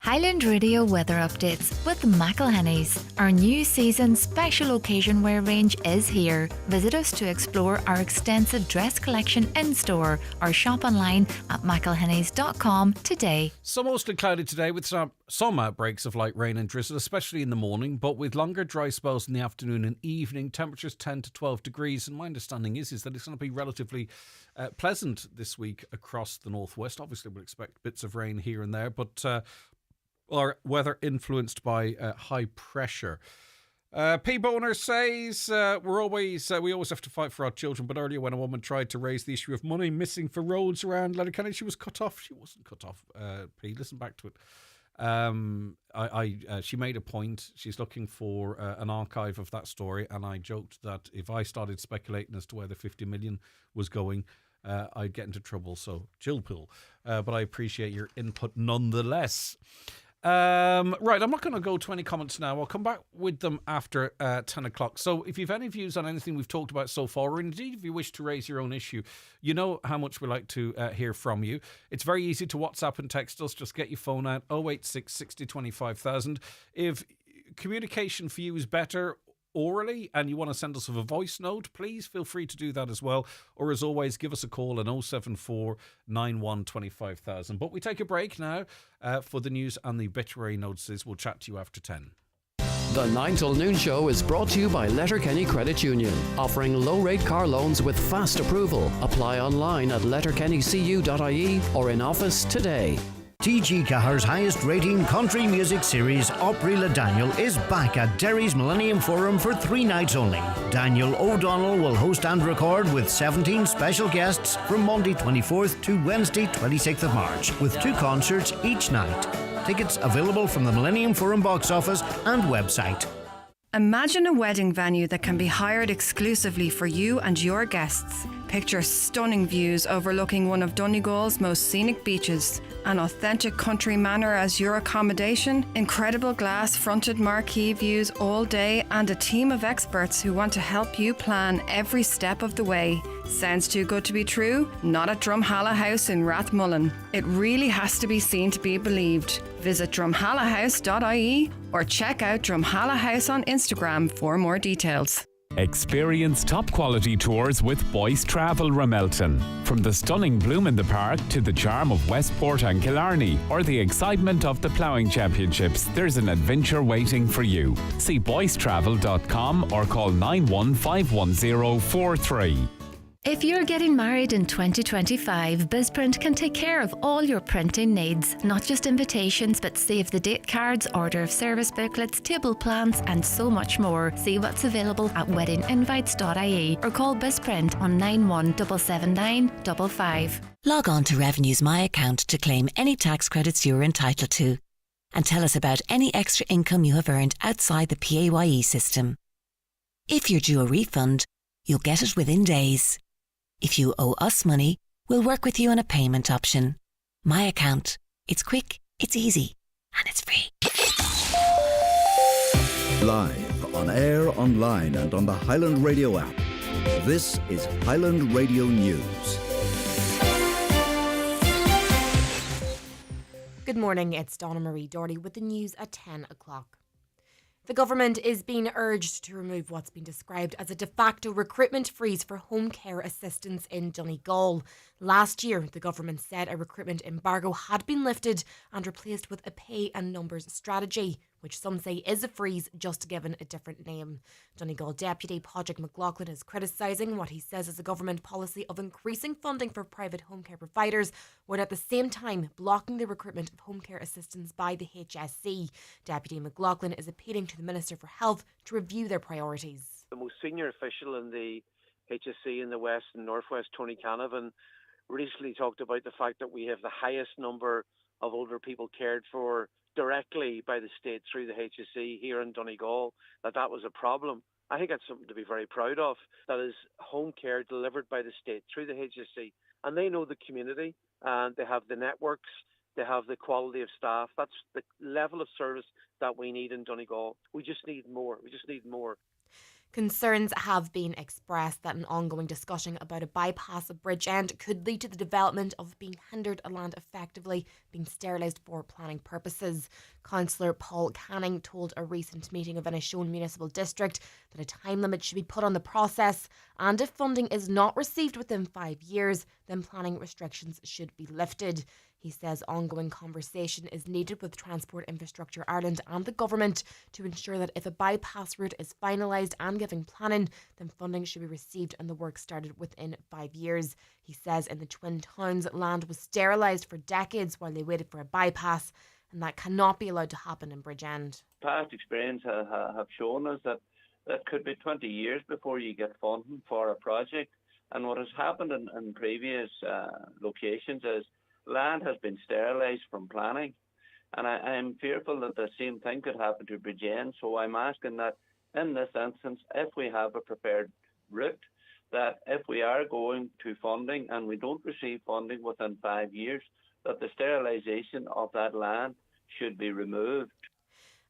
Highland Radio weather updates with McLaughlins. Our new season special occasion wear range is here. Visit us to explore our extensive dress collection in store or shop online at mclahennys.com today. So mostly cloudy today with some outbreaks of light rain and drizzle, especially in the morning, but with longer dry spells in the afternoon and evening. Temperatures 10 to 12 degrees, and my understanding is that it's going to be relatively pleasant this week across the northwest. Obviously, we'll expect bits of rain here and there, but our weather influenced by high pressure. P. Boner says, we always have to fight for our children, but earlier when a woman tried to raise the issue of money missing for roads around Letterkenny, she was cut off. She wasn't cut off, P. Listen back to it. She made a point. She's looking for an archive of that story, and I joked that if I started speculating as to where the 50 million was going, I'd get into trouble. So chill pill. But I appreciate your input nonetheless. Right, I'm not going to go to any comments now. I'll come back with them after 10 o'clock. So if you've any views on anything we've talked about so far, or indeed if you wish to raise your own issue, you know how much we like to hear from you. It's very easy to WhatsApp and text us. Just get your phone out, 086 60 25,000. If communication for you is better orally and you want to send us a voice note, please feel free to do that as well. Or as always, give us a call on 074 91 25,000. But we take a break now for the news and the obituary notices. We'll chat to you after 10. The 9 till noon show is brought to you by Letterkenny Credit Union, offering low-rate car loans with fast approval. Apply online at letterkennycu.ie or in office today. TG Cahar's highest rating country music series, Opry Le Daniel, is back at Derry's Millennium Forum for 3 nights only. Daniel O'Donnell will host and record with 17 special guests from Monday 24th to Wednesday 26th of March, with 2 concerts each night. Tickets available from the Millennium Forum box office and website. Imagine a wedding venue that can be hired exclusively for you and your guests. Picture stunning views overlooking one of Donegal's most scenic beaches, an authentic country manor as your accommodation, incredible glass-fronted marquee views all day, and a team of experts who want to help you plan every step of the way. Sounds too good to be true? Not at Drumhalla House in Rathmullen. It really has to be seen to be believed. Visit drumhallahouse.ie or check out Drumhalla House on Instagram for more details. Experience top quality tours with Boyce Travel Ramelton. From the stunning bloom in the park to the charm of Westport and Killarney or the excitement of the ploughing championships, there's an adventure waiting for you. See boycetravel.com or call 9151043. If you're getting married in 2025, BizPrint can take care of all your printing needs. Not just invitations, but save the date cards, order of service booklets, table plans, and so much more. See what's available at weddinginvites.ie or call BizPrint on 9177955. Log on to Revenue's My Account to claim any tax credits you're entitled to. And tell us about any extra income you have earned outside the PAYE system. If you're due a refund, you'll get it within days. If you owe us money, we'll work with you on a payment option. My Account. It's quick, it's easy, and it's free. Live, on air, online, and on the Highland Radio app. This is Highland Radio News. Good morning, it's Donna Marie Doherty with the news at 10 o'clock. The government is being urged to remove what's been described as a de facto recruitment freeze for home care assistants in Donegal. Last year, the government said a recruitment embargo had been lifted and replaced with a pay and numbers strategy, which some say is a freeze just given a different name. Donegal Deputy Padraig McLaughlin is criticising what he says is a government policy of increasing funding for private home care providers, when at the same time blocking the recruitment of home care assistants by the HSE. Deputy McLaughlin is appealing to the Minister for Health to review their priorities. The most senior official in the HSE in the West and Northwest, Tony Canavan, recently talked about the fact that we have the highest number of older people cared for directly by the state through the HSE here in Donegal, that was a problem. I think that's something to be very proud of. That is home care delivered by the state through the HSE. And they know the community, and they have the networks, they have the quality of staff. That's the level of service that we need in Donegal. We just need more. Concerns have been expressed that an ongoing discussion about a bypass of Bridgend could lead to the development of being hindered a land effectively being sterilised for planning purposes. Councillor Paul Canning told a recent meeting of Inishowen Municipal District that a time limit should be put on the process, and if funding is not received within 5 years, then planning restrictions should be lifted. He says ongoing conversation is needed with Transport Infrastructure Ireland and the government to ensure that if a bypass route is finalised and given planning, then funding should be received and the work started within 5 years. He says in the Twin Towns, land was sterilised for decades while they waited for a bypass, and that cannot be allowed to happen in Bridgend. Past experience have shown us that could be 20 years before you get funding for a project. And what has happened in previous locations is land has been sterilised from planning. And I am fearful that the same thing could happen to Bridgend. So I'm asking that in this instance, if we have a prepared route, that if we are going to funding and we don't receive funding within 5 years, that the sterilisation of that land should be removed.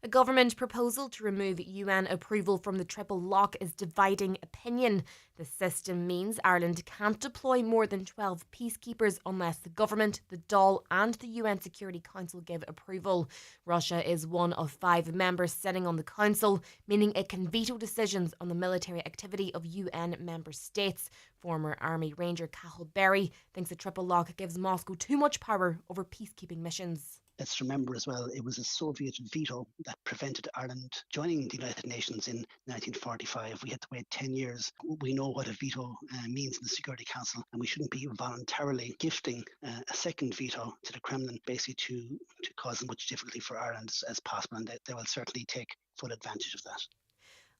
A government proposal to remove UN approval from the triple lock is dividing opinion. The system means Ireland can't deploy more than 12 peacekeepers unless the government, the Dáil and the UN Security Council give approval. Russia is one of 5 members sitting on the council, meaning it can veto decisions on the military activity of UN member states. Former Army Ranger Cathal Berry thinks the triple lock gives Moscow too much power over peacekeeping missions. Let's remember as well, it was a Soviet veto that prevented Ireland joining the United Nations in 1945. We had to wait 10 years. We know what a veto means in the Security Council, and we shouldn't be voluntarily gifting a second veto to the Kremlin, basically to cause as much difficulty for Ireland as possible, and they will certainly take full advantage of that.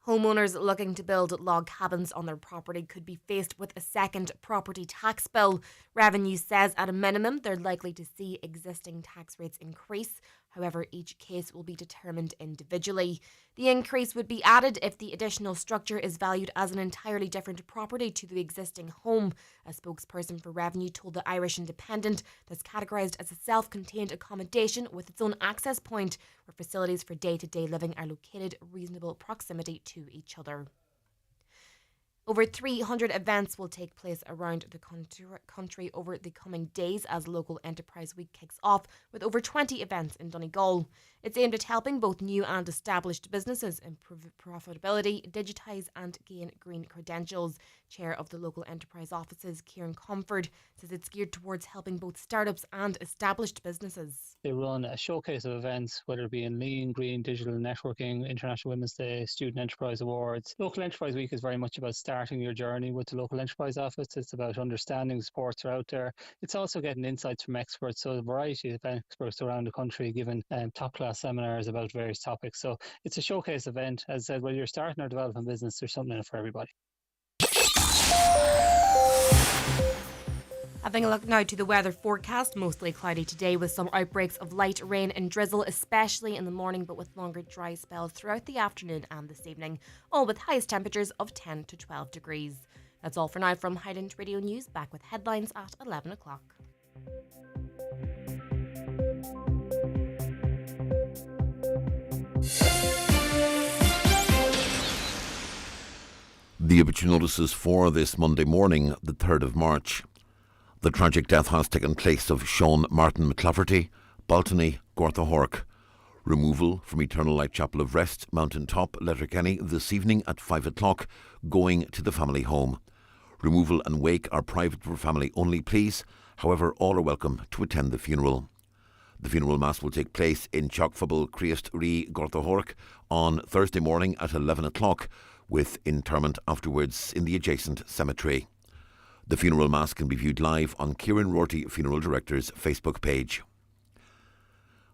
Homeowners looking to build log cabins on their property could be faced with a second property tax bill. Revenue says at a minimum they're likely to see existing tax rates increase. However, each case will be determined individually. The increase would be added if the additional structure is valued as an entirely different property to the existing home. A spokesperson for Revenue told the Irish Independent that's categorised as a self-contained accommodation with its own access point, where facilities for day-to-day living are located in reasonable proximity to each other. Over 300 events will take place around the country over the coming days as Local Enterprise Week kicks off, with over 20 events in Donegal. It's aimed at helping both new and established businesses improve profitability, digitise and gain green credentials. Chair of the Local Enterprise Offices, Kieran Comfort, says it's geared towards helping both startups and established businesses. They run a showcase of events, whether it be in lean, green, digital networking, International Women's Day, Student Enterprise Awards. Local Enterprise Week is very much about starting your journey with the Local Enterprise Office. It's about understanding the supports are out there. It's also getting insights from experts, so a variety of experts around the country giving top-class seminars about various topics. So it's a showcase event. As I said, whether you're starting or developing a business, there's something in it for everybody. Having a look now to the weather forecast, mostly cloudy today with some outbreaks of light rain and drizzle, especially in the morning, but with longer dry spells throughout the afternoon and this evening, all with highest temperatures of 10 to 12 degrees. That's all for now from Highland Radio News, back with headlines at 11 o'clock. The obituary notices for this Monday morning, the 3rd of March. The tragic death has taken place of Sean Martin McLaughlin, Baltony, Gorthahork. Removal from Eternal Light Chapel of Rest, Mountain Top, Letterkenny, this evening at 5 o'clock, going to the family home. Removal and wake are private for family only, please. However, all are welcome to attend the funeral. The funeral mass will take place in Chockfabel Criast Rí Gorthahork on Thursday morning at 11 o'clock, with interment afterwards in the adjacent cemetery. The funeral mass can be viewed live on Kieran Rorty Funeral Director's Facebook page.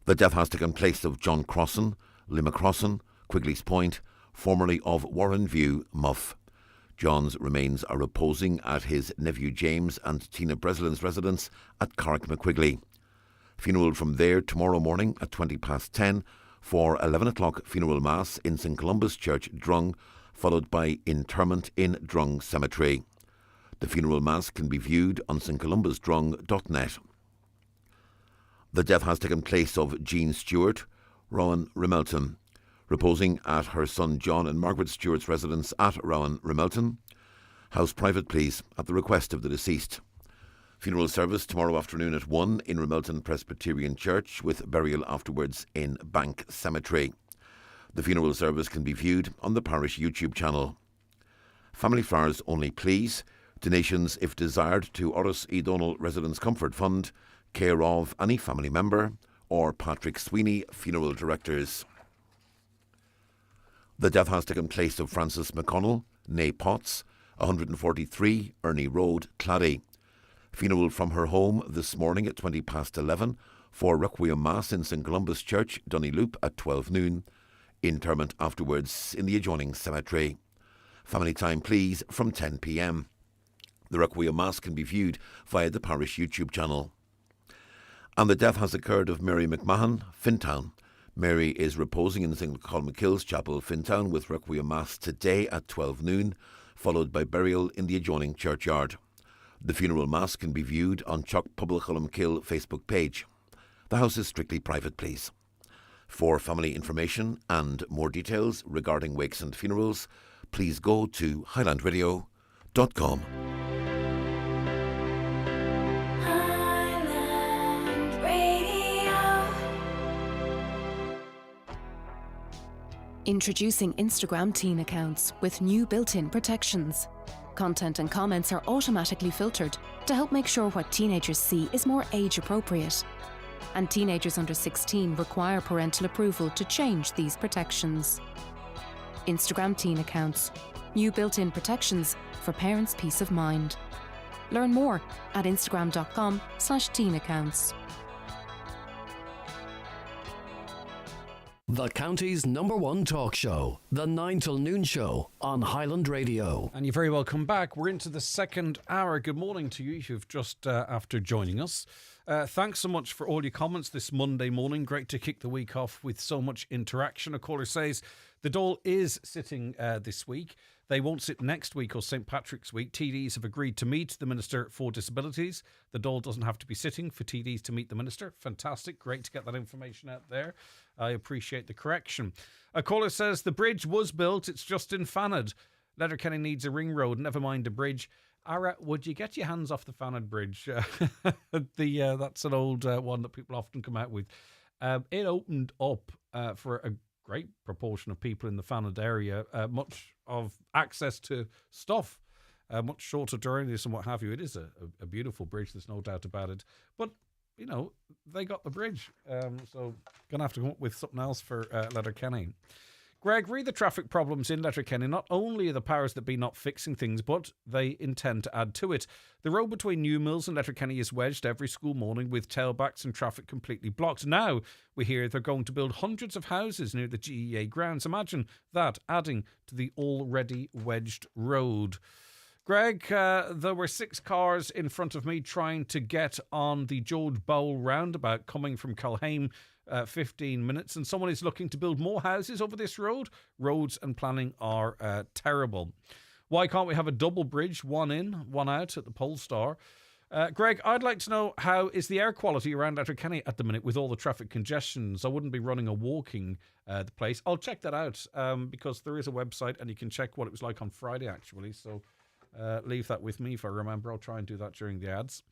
The death has taken place of John Crossan, Lima Crossan, Quigley's Point, formerly of Warren View, Muff. John's remains are reposing at his nephew James and Tina Breslin's residence at Carrick McQuigley. Funeral from there tomorrow morning at 10:20 for 11 o'clock funeral mass in St Columba's Church, Drung, followed by interment in Drung Cemetery. The funeral mass can be viewed on stcolumbusdrung.net. The death has taken place of Jean Stewart, Rowan Rimelton, reposing at her son John and Margaret Stewart's residence at Rowan Rimelton. House private, please, at the request of the deceased. Funeral service tomorrow afternoon at 1 in Rimelton Presbyterian Church, with burial afterwards in Bank Cemetery. The funeral service can be viewed on the parish YouTube channel. Family flowers only, please. Donations, if desired, to Oris E. Donald Residence Comfort Fund, care of any family member, or Patrick Sweeney, Funeral Directors. The death has taken place of Francis McConnell, née Potts, 143 Ernie Road, Clady. Funeral from her home this morning at 11:20 for Requiem Mass in St Columba's Church, Dunnyloop at 12 noon. Interment afterwards in the adjoining cemetery. Family time, please, from 10 p.m. The Requiem Mass can be viewed via the parish YouTube channel. And the death has occurred of Mary McMahon, Fintown. Mary is reposing in St Colmcille's Chapel, Fintown, with Requiem Mass today at 12 noon, followed by burial in the adjoining churchyard. The funeral mass can be viewed on Chock Public Colmcille Facebook page. The house is strictly private, please. For family information and more details regarding wakes and funerals, please go to highlandradio.ie. highlandradio.com. Introducing Instagram teen accounts with new built-in protections. Content and comments are automatically filtered to help make sure what teenagers see is more age appropriate. And teenagers under 16 require parental approval to change these protections. Instagram teen accounts. New built-in protections for parents' peace of mind. Learn more at instagram.com/teen accounts. The county's #1 talk show, The 9 till Noon Show on Highland Radio. And you're very welcome back. We're into the second hour. Good morning to you if you've just after joining us. Thanks so much for all your comments this Monday morning. Great to kick the week off with so much interaction. A caller says the Dáil is sitting this week. They won't sit next week or St Patrick's week. TDs have agreed to meet the Minister for Disabilities. The Dáil doesn't have to be sitting for TDs to meet the Minister. Fantastic. Great to get that information out there. I appreciate the correction. A caller says the bridge was built. It's just in Fanad. Letterkenny needs a ring road. Never mind a bridge. Ara, would you get your hands off the Fanad Bridge? That's an old one that people often come out with. It opened up for a great proportion of people in the Fanad area, much of access to stuff, much shorter journeys and what have you. It is a beautiful bridge, there's no doubt about it. But, you know, they got the bridge. So going to have to come up with something else for Letterkenny. Greg, read the traffic problems in Letterkenny. Not only are the powers that be not fixing things, but they intend to add to it. The road between New Mills and Letterkenny is wedged every school morning with tailbacks and traffic completely blocked. Now we hear they're going to build hundreds of houses near the GEA grounds. Imagine that adding to the already wedged road. Greg, there were 6 cars in front of me trying to get on the George Bowl roundabout coming from Culhane. 15 minutes, and someone is looking to build more houses over this road. Roads and planning are terrible. Why can't we have a double bridge, one in, one out at the Polestar? Greg, I'd like to know, how is the air quality around Letterkenny at the minute with all the traffic congestions? I wouldn't be running or walking the place. I'll check that out because there is a website and you can check what it was like on Friday actually, so leave that with me. If I remember, I'll try and do that during the ads.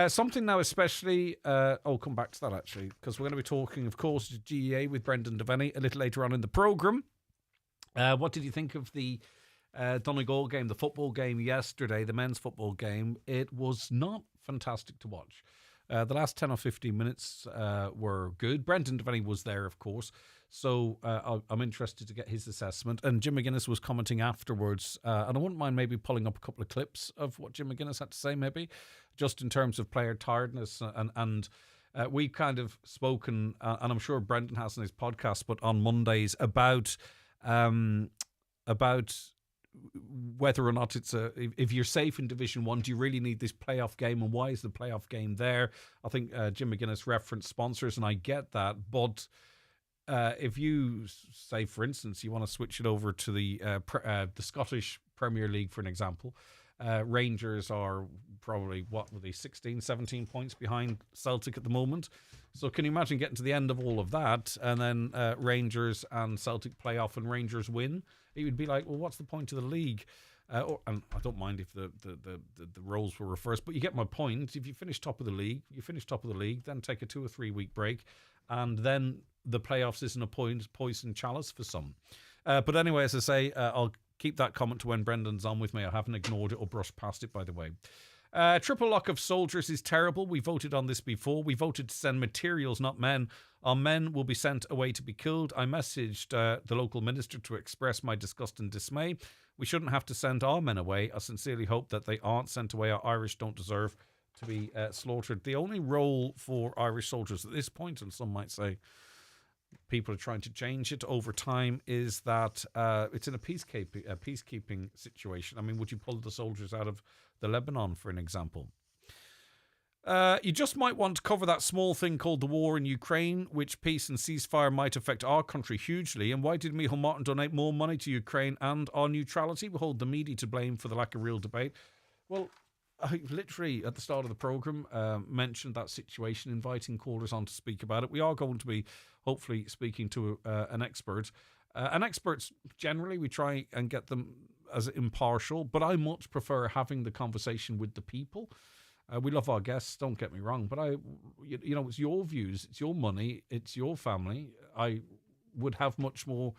Something now especially, I'll come back to that actually, because we're going to be talking, of course, GEA with Brendan Devenney a little later on in the programme. What did you think of the Donegal game, the football game yesterday, the men's football game? It was not fantastic to watch. The last 10 or 15 minutes were good. Brendan Devenney was there, of course, so I'm interested to get his assessment. And Jim McGuinness was commenting afterwards, and I wouldn't mind maybe pulling up a couple of clips of what Jim McGuinness had to say, maybe, just in terms of player tiredness. And we've kind of spoken, and I'm sure Brendan has on his podcast, but on Mondays, about whether or not it's if you're safe in Division 1, do you really need this playoff game, and why is the playoff game there? I think Jim McGuinness referenced sponsors, and I get that, but if you say, for instance, you want to switch it over to the Scottish Premier League, for an example, Rangers are probably, 16, 17 points behind Celtic at the moment. So can you imagine getting to the end of all of that, and then Rangers and Celtic play off and Rangers win? It would be like, well, what's the point of the league? And I don't mind if the roles were reversed, but you get my point. If you finish top of the league, then take a 2 or 3 week break, and then the playoffs isn't a poison chalice for some. But anyway, as I say, I'll keep that comment to when Brendan's on with me. I haven't ignored it or brushed past it, by the way. Triple lock of soldiers is terrible. We voted on this before. We voted to send materials, not men. Our men will be sent away to be killed. I messaged the local minister to express my disgust and dismay. We shouldn't have to send our men away. I sincerely hope that they aren't sent away. Our Irish don't deserve to be slaughtered. The only role for Irish soldiers at this point, and some might say people are trying to change it over time, is that it's in a peacekeeping situation. I mean, would you pull the soldiers out of the Lebanon, for an example? You just might want to cover that small thing called the war in Ukraine, which peace and ceasefire might affect our country hugely. And why did Micheál Martin donate more money to Ukraine and our neutrality? We hold the media to blame for the lack of real debate. Well, I literally, at the start of the programme, mentioned that situation, inviting callers on to speak about it. We are going to be, hopefully, speaking to an expert. And experts, generally, we try and get them as impartial, but I much prefer having the conversation with the people. We love our guests, don't get me wrong, but it's your views, it's your money, it's your family. I would have much more.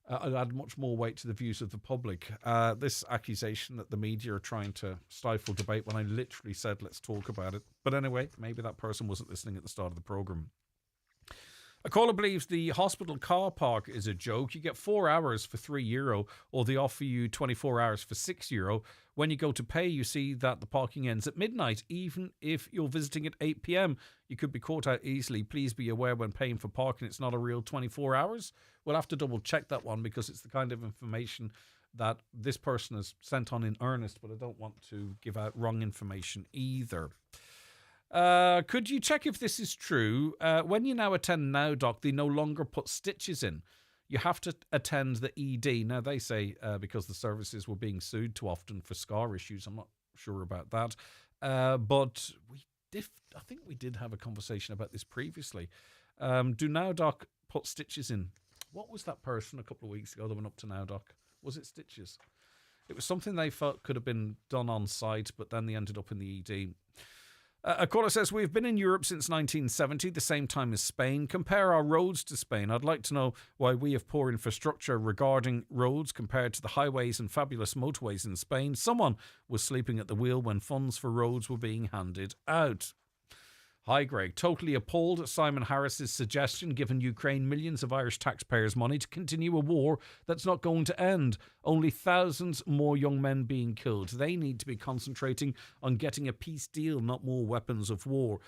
I'd add much more weight to the views of the public. This accusation that the media are trying to stifle debate when I literally said, let's talk about it. But anyway, maybe that person wasn't listening at the start of the programme. A caller believes the hospital car park is a joke. You get 4 hours for €3, or they offer you 24 hours for €6. When you go to pay, you see that the parking ends at midnight. Even if you're visiting at 8 p.m, you could be caught out easily. Please be aware when paying for parking, it's not a real 24 hours. We'll have to double check that one, because it's the kind of information that this person has sent on in earnest, but I don't want to give out wrong information either. Could you check if this is true? When you now attend Now Doc, they no longer put stitches in. You have to attend the ED. Now, they say because the services were being sued too often for scar issues. I'm not sure about that. But I think we did have a conversation about this previously. Do Now Doc put stitches in? What was that person a couple of weeks ago that went up to Now Doc? Was it stitches? It was something they felt could have been done on site, but then they ended up in the ED. A caller says, we've been in Europe since 1970, the same time as Spain. Compare our roads to Spain. I'd like to know why we have poor infrastructure regarding roads compared to the highways and fabulous motorways in Spain. Someone was sleeping at the wheel when funds for roads were being handed out. Hi, Greg. Totally appalled at Simon Harris's suggestion, given Ukraine millions of Irish taxpayers' money to continue a war that's not going to end. Only thousands more young men being killed. They need to be concentrating on getting a peace deal, not more weapons of war.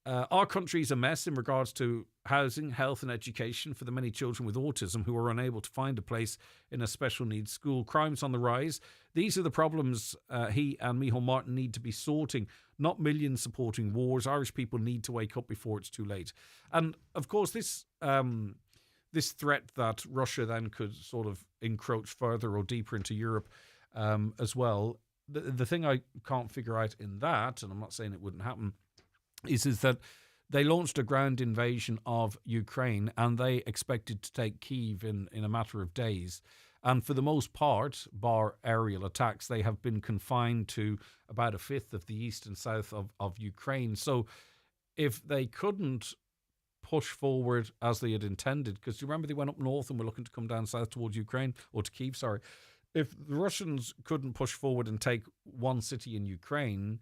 Our country is a mess in regards to housing, health and education for the many children with autism who are unable to find a place in a special needs school. Crimes on the rise. These are the problems he and Micheál Martin need to be sorting, not millions supporting wars. Irish people need to wake up before it's too late. And, of course, this threat that Russia then could sort of encroach further or deeper into Europe as well, the thing I can't figure out in that, and I'm not saying it wouldn't happen, is that they launched a ground invasion of Ukraine and they expected to take Kyiv in a matter of days. And for the most part, bar aerial attacks, they have been confined to about a fifth of the east and south of Ukraine. So if they couldn't push forward as they had intended, because you remember they went up north and were looking to come down south towards Ukraine, or to Kyiv, sorry. If the Russians couldn't push forward and take one city in Ukraine,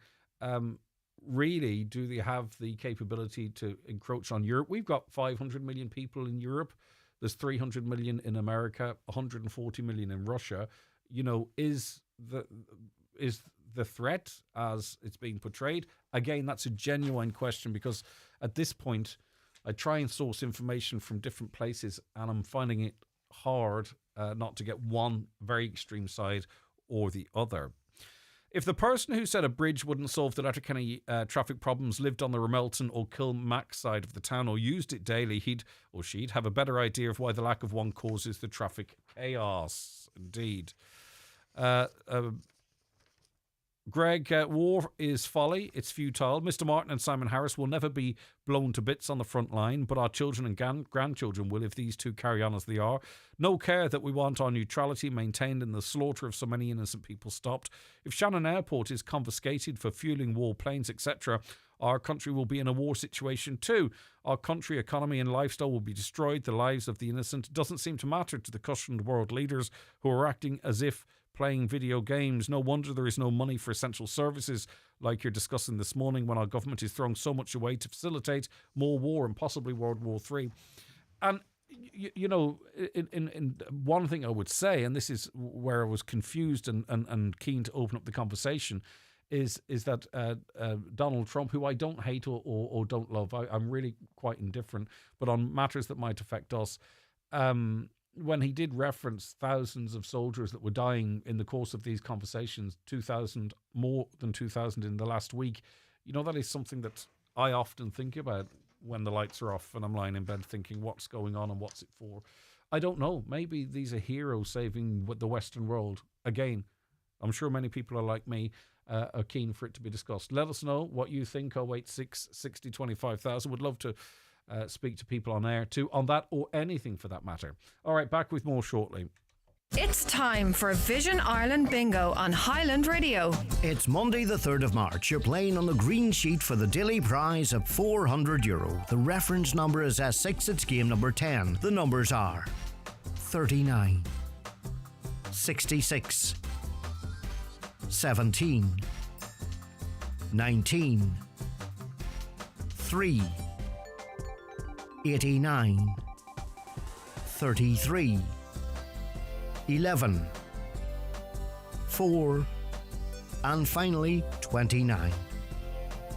really, do they have the capability to encroach on Europe? We've got 500 million people in Europe. There's 300 million in America, 140 million in Russia. You know, is the threat as it's being portrayed? Again, that's a genuine question, because at this point, I try and source information from different places, and I'm finding it hard not to get one very extreme side or the other. If the person who said a bridge wouldn't solve the Letterkenny traffic problems lived on the Ramelton or Kilmac side of the town or used it daily, he'd or she'd have a better idea of why the lack of one causes the traffic chaos. Indeed. Greg, war is folly. It's futile. Mr. Martin and Simon Harris will never be blown to bits on the front line, but our children and grandchildren will if these two carry on as they are. No care that we want our neutrality maintained and the slaughter of so many innocent people stopped. If Shannon Airport is confiscated for fueling war planes, etc., our country will be in a war situation too. Our country, economy and lifestyle will be destroyed. The lives of the innocent doesn't seem to matter to the cushioned world leaders who are acting as if playing video games. No wonder there is no money for essential services like you're discussing this morning, when our government is throwing so much away to facilitate more war and possibly World War III. And, you know, in one thing I would say, and this is where I was confused and keen to open up the conversation, is that Donald Trump, who I don't hate or don't love, I'm really quite indifferent, but on matters that might affect us, when he did reference thousands of soldiers that were dying in the course of these conversations, 2,000, more than 2,000 in the last week, you know, that is something that I often think about when the lights are off and I'm lying in bed thinking, what's going on and what's it for? I don't know. Maybe these are heroes saving the Western world. Again, I'm sure many people are like me, are keen for it to be discussed. Let us know what you think. 086 60 25,000. Would love to speak to people on air too on that, or anything for that matter. All right, back with more shortly. It's time for Vision Ireland Bingo on Highland Radio. It's Monday the 3rd of March. You're playing on the green sheet for the daily prize of €400. The reference number is S6. It's game number 10. The numbers are 39, 66, 17, 19, 3, 89, 33, 11, 4, and finally 29.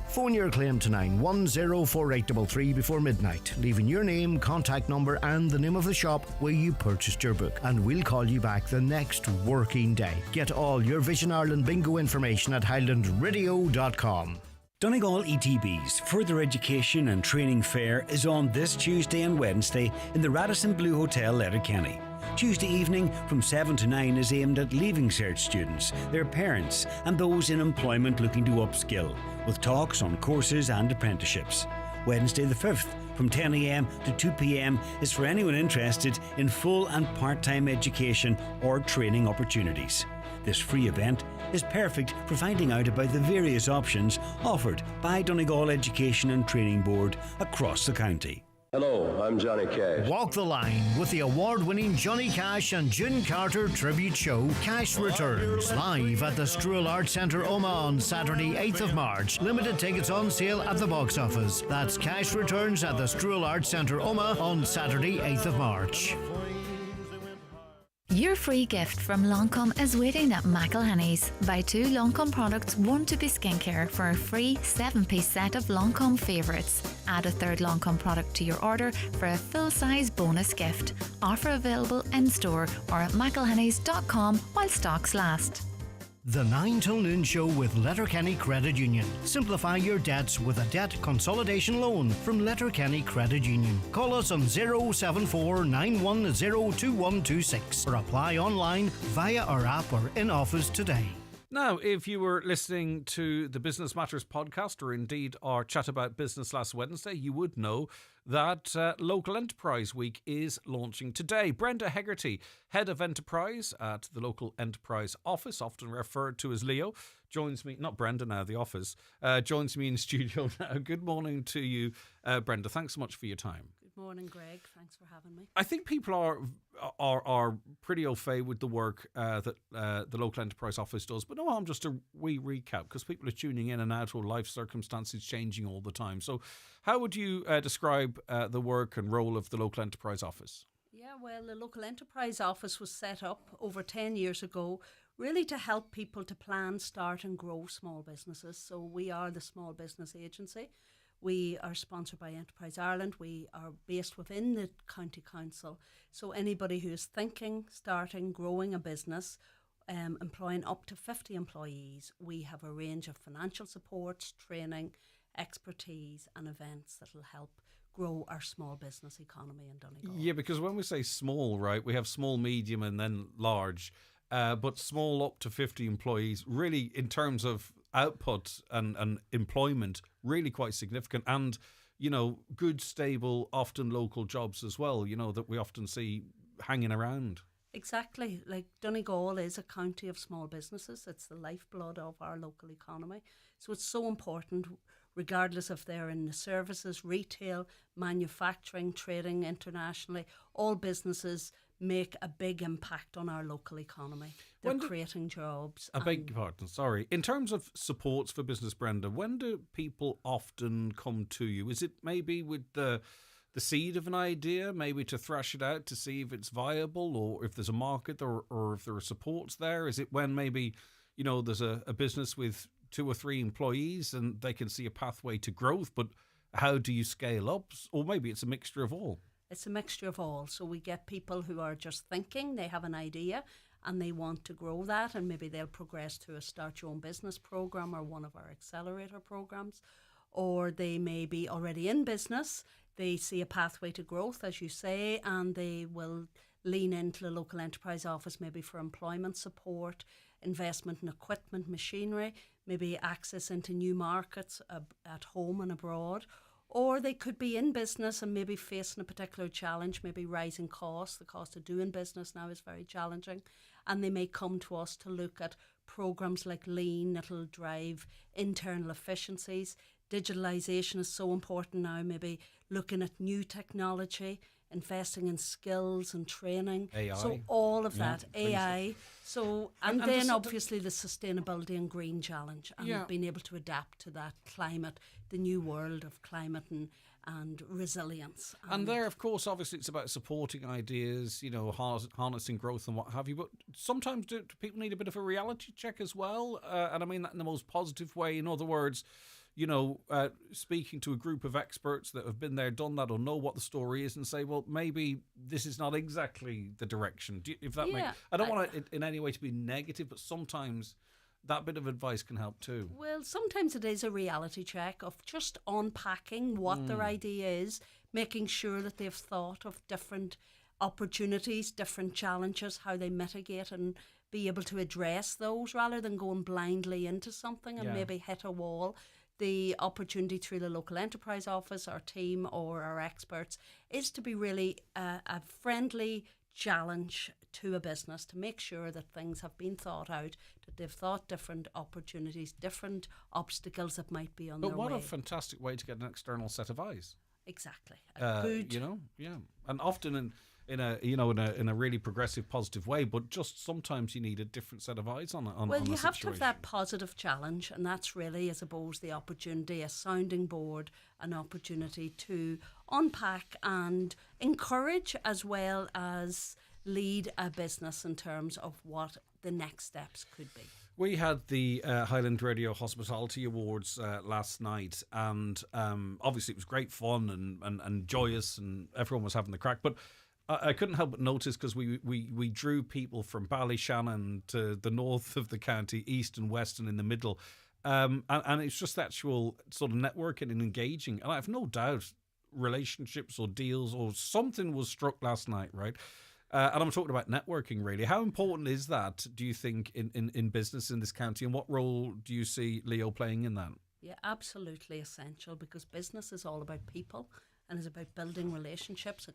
Phone your claim to 9104833 before midnight, leaving your name, contact number and the name of the shop where you purchased your book, and we'll call you back the next working day. Get all your Vision Ireland bingo information at highlandradio.com. Donegal ETB's Further Education and Training Fair is on this Tuesday and Wednesday in the Radisson Blu Hotel, Letterkenny. Tuesday evening from 7 to 9 is aimed at Leaving Cert students, their parents and those in employment looking to upskill, with talks on courses and apprenticeships. Wednesday the 5th from 10 a.m. to 2 p.m. is for anyone interested in full and part-time education or training opportunities. This free event is perfect for finding out about the various options offered by Donegal Education and Training Board across the county. Hello, I'm Johnny Cash. Walk the line with the award-winning Johnny Cash and June Carter tribute show Cash Returns, live at the Strual Arts Centre Omagh on Saturday 8th of March. Limited tickets on sale at the box office. That's Cash Returns at the Strual Arts Centre Omagh on Saturday 8th of March. Your free gift from Lancome is waiting at McLaughlin. Buy 2 Lancome products, 1 to be skincare for a free 7-piece set of Lancome favourites. Add a 3rd Lancome product to your order for a full-size bonus gift. Offer available in-store or at mclehennys.com while stocks last. The 9 till noon show with Letterkenny Credit Union. Simplify your debts with a debt consolidation loan from Letterkenny Credit Union. Call us on 074 910 2126 or apply online via our app or in office today. Now, if you were listening to the Business Matters podcast or indeed our chat about business last Wednesday, you would know that Local Enterprise Week is launching today. Brenda Hegarty, Head of Enterprise at the Local Enterprise Office, often referred to as Leo, joins me, not Brenda now, the office, joins me in studio now. Good morning to you, Brenda. Thanks so much for your time. Good morning, Greg. Thanks for having me. I think people are pretty au fait with the work that the Local Enterprise Office does, but no harm just a wee recap because people are tuning in and out or life circumstances changing all the time. So how would you describe the work and role of the Local Enterprise Office? Yeah, well, the Local Enterprise Office was set up over 10 years ago really to help people to plan, start and grow small businesses. So we are the small business agency. We are sponsored by Enterprise Ireland. We are based within the County Council. So anybody who is thinking, starting, growing a business, employing up to 50 employees, we have a range of financial supports, training, expertise and events that will help grow our small business economy in Donegal. Yeah, because when we say small, right, we have small, medium and then large. But small up to 50 employees, really in terms of output and employment, really quite significant. And, you know, good, stable, often local jobs as well, you know, that we often see hanging around. Exactly. Like Donegal is a county of small businesses. It's the lifeblood of our local economy. So it's so important, regardless if they're in the services, retail, manufacturing, trading internationally, all businesses make a big impact on our local economy. They're creating jobs. I beg your pardon, sorry. In terms of supports for business, Brenda, when do people often come to you? Is it maybe with the seed of an idea, maybe to thrash it out to see if it's viable or if there's a market or if there are supports there? Is it when maybe, you know, there's a business with 2 or 3 employees and they can see a pathway to growth, but how do you scale up? Or maybe it's a mixture of all. It's a mixture of all. So we get people who are just thinking, they have an idea and they want to grow that, and maybe they'll progress to a Start Your Own Business program or one of our accelerator programs. Or they may be already in business, they see a pathway to growth, as you say, and they will lean into the Local Enterprise Office maybe for employment support, investment in equipment, machinery, maybe access into new markets at home and abroad. or they could be in business and maybe facing a particular challenge, maybe rising costs. The cost of doing business now is very challenging, and they may come to us to look at programs like Lean that'll drive internal efficiencies. Digitalisation is so important now, maybe looking at new technology, investing in skills and training. AI. So all of that, AI. things. So, And and then just- obviously the sustainability and green challenge, and Yeah. being able to adapt to that climate, the new world of climate and resilience. And there, of course, obviously it's about supporting ideas, harnessing growth and what have you. But sometimes do people need a bit of a reality check as well? And I mean that in the most positive way. In other words, speaking to a group of experts that have been there, done that, or know what the story is, and say, well, maybe this is not exactly the direction. If that makes, I don't want it in any way to be negative, but sometimes that bit of advice can help too. Well, sometimes it is a reality check of just unpacking what their idea is, making sure that they've thought of different opportunities, different challenges, how they mitigate and be able to address those rather than going blindly into something and maybe hit a wall. The opportunity through the local enterprise office, our team or our experts, is to be really a friendly challenge to a business to make sure that things have been thought out, that they've thought different opportunities, different obstacles that might be on their way. But what a fantastic way to get an external set of eyes. Exactly. Good, and often in a really progressive, positive way. But just sometimes you need a different set of eyes on Well, on you a have to situation. have that positive challenge, and that's really, I suppose, the opportunity, a sounding board, an opportunity to unpack and encourage as well as lead a business in terms of what the next steps could be. We had the Highland Radio Hospitality Awards last night, and obviously it was great fun and joyous, and everyone was having the crack. But I couldn't help but notice, because we drew people from Ballyshannon to the north of the county, east and west, and in the middle. And it's just actual sort of networking and engaging. And I have no doubt relationships or deals or something was struck last night, right? And I'm talking about networking, really. How important is that, do you think, in business in this county? And what role do you see Leo playing in that? Yeah, absolutely essential, because business is all about people and is about building relationships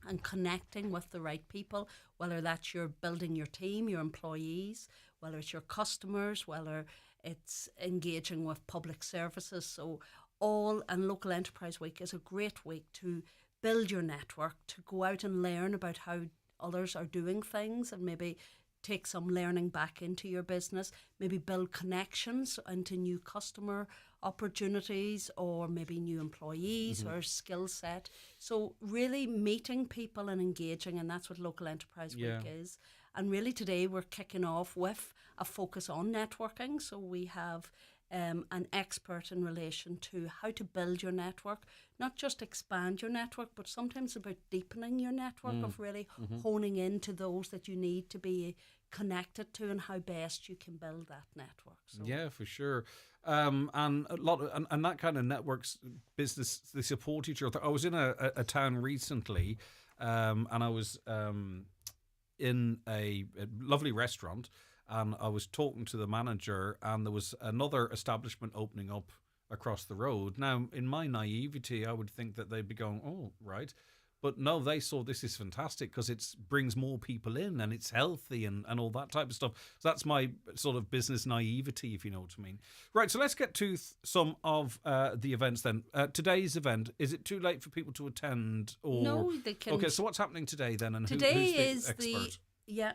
and connecting with the right people, whether that's you're building your team, your employees, whether it's your customers, whether it's engaging with public services. So and Local Enterprise Week is a great week to build your network, to go out and learn about how others are doing things and maybe take some learning back into your business, maybe build connections into new customer opportunities or maybe new employees or skill set. So really meeting people and engaging, and that's what Local Enterprise Week is. And really today we're kicking off with a focus on networking. So we have an expert in relation to how to build your network, not just expand your network, but sometimes about deepening your network, of really honing into those that you need to be connected to and how best you can build that network. So. Yeah, for sure. And a lot of, and that kind of networks business, they support each other. I was in a town recently, and I was in a lovely restaurant, and I was talking to the manager, and there was another establishment opening up across the road. Now, in my naivety, I would think that they'd be going, oh, right. But no, they saw this is fantastic because it brings more people in and it's healthy and all that type of stuff. So that's my sort of business naivety, if you know what I mean. Right, so let's get to some of the events then. Today's event, is it too late for people to attend? Or No, they can. Okay, so what's happening today then? And Today who's is the expert?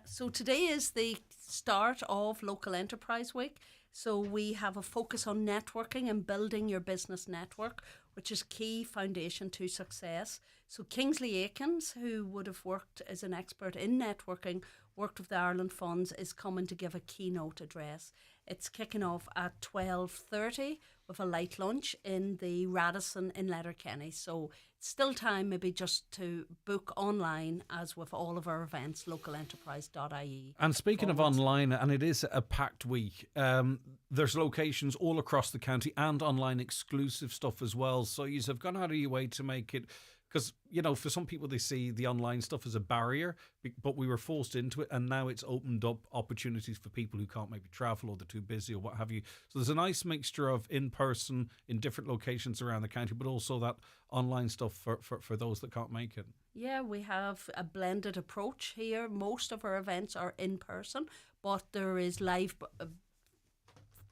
so today is the start of Local Enterprise Week. So we have a focus on networking and building your business network, which is key foundation to success. So Kingsley Aikens, who would have worked as an expert in networking, worked with the Ireland Funds, is coming to give a keynote address. It's kicking off at 12:30 with a light lunch in the Radisson in Letterkenny. So it's still time maybe just to book online, as with all of our events, localenterprise.ie. And speaking of online, and it is a packed week, there's locations all across the county and online exclusive stuff as well. So you have gone out of your way to make it Because, for some people, they see the online stuff as a barrier, but we were forced into it, and now it's opened up opportunities for people who can't maybe travel or they're too busy or what have you. So there's a nice mixture of in-person in different locations around the county, but also that online stuff for those that can't make it. Yeah, we have a blended approach here. Most of our events are in person, but there is live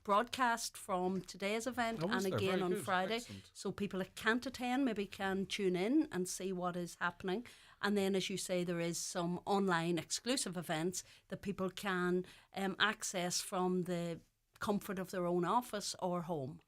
broadcast from today's event and again on Friday. Excellent. So people that can't attend maybe can tune in and see what is happening. And then, as you say, there is some online exclusive events that people can access from the comfort of their own office or home.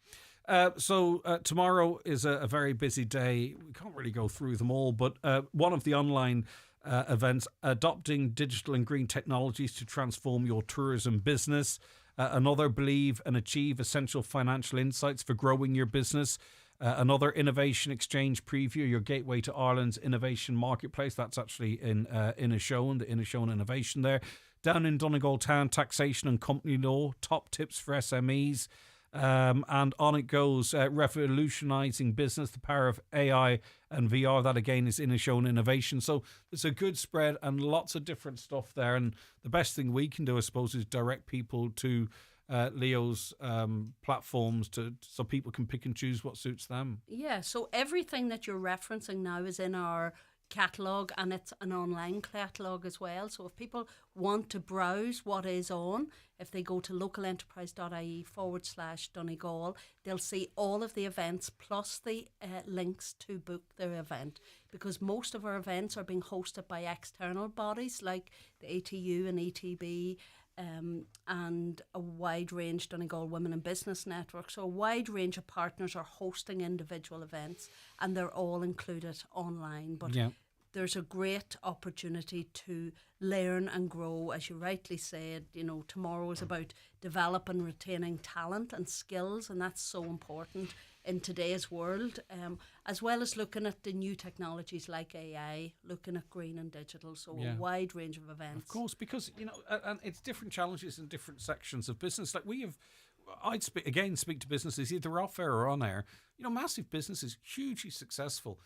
So tomorrow is a very busy day. We can't really go through them all, but one of the online events, adopting digital and green technologies to transform your tourism business. Another, believe and achieve essential financial insights for growing your business. Another, innovation exchange preview, your gateway to Ireland's innovation marketplace. That's actually in Inishowen, the Inishowen Innovation there. Down in Donegal Town, taxation and company law, top tips for SMEs. And on it goes, revolutionising business, the power of AI and VR. That again is Inishowen Innovation. So there's a good spread and lots of different stuff there. And the best thing we can do, I suppose, is direct people to Leo's platforms so people can pick and choose what suits them. Yeah, so everything that you're referencing now is in our catalogue, and it's an online catalogue as well. So if people want to browse what is on, if they go to localenterprise.ie/Donegal, they'll see all of the events plus the links to book their event, because most of our events are being hosted by external bodies like the ATU and ETB, and a wide range, Donegal Women in Business Network. So a wide range of partners are hosting individual events, and they're all included online. But there's a great opportunity to learn and grow. As you rightly said, tomorrow is about developing and retaining talent and skills, and that's so important in today's world, as well as looking at the new technologies like AI, looking at green and digital, so a wide range of events. Of course, because, and it's different challenges in different sections of business. Like I'd speak to businesses either off air or on air, massive businesses, hugely successful,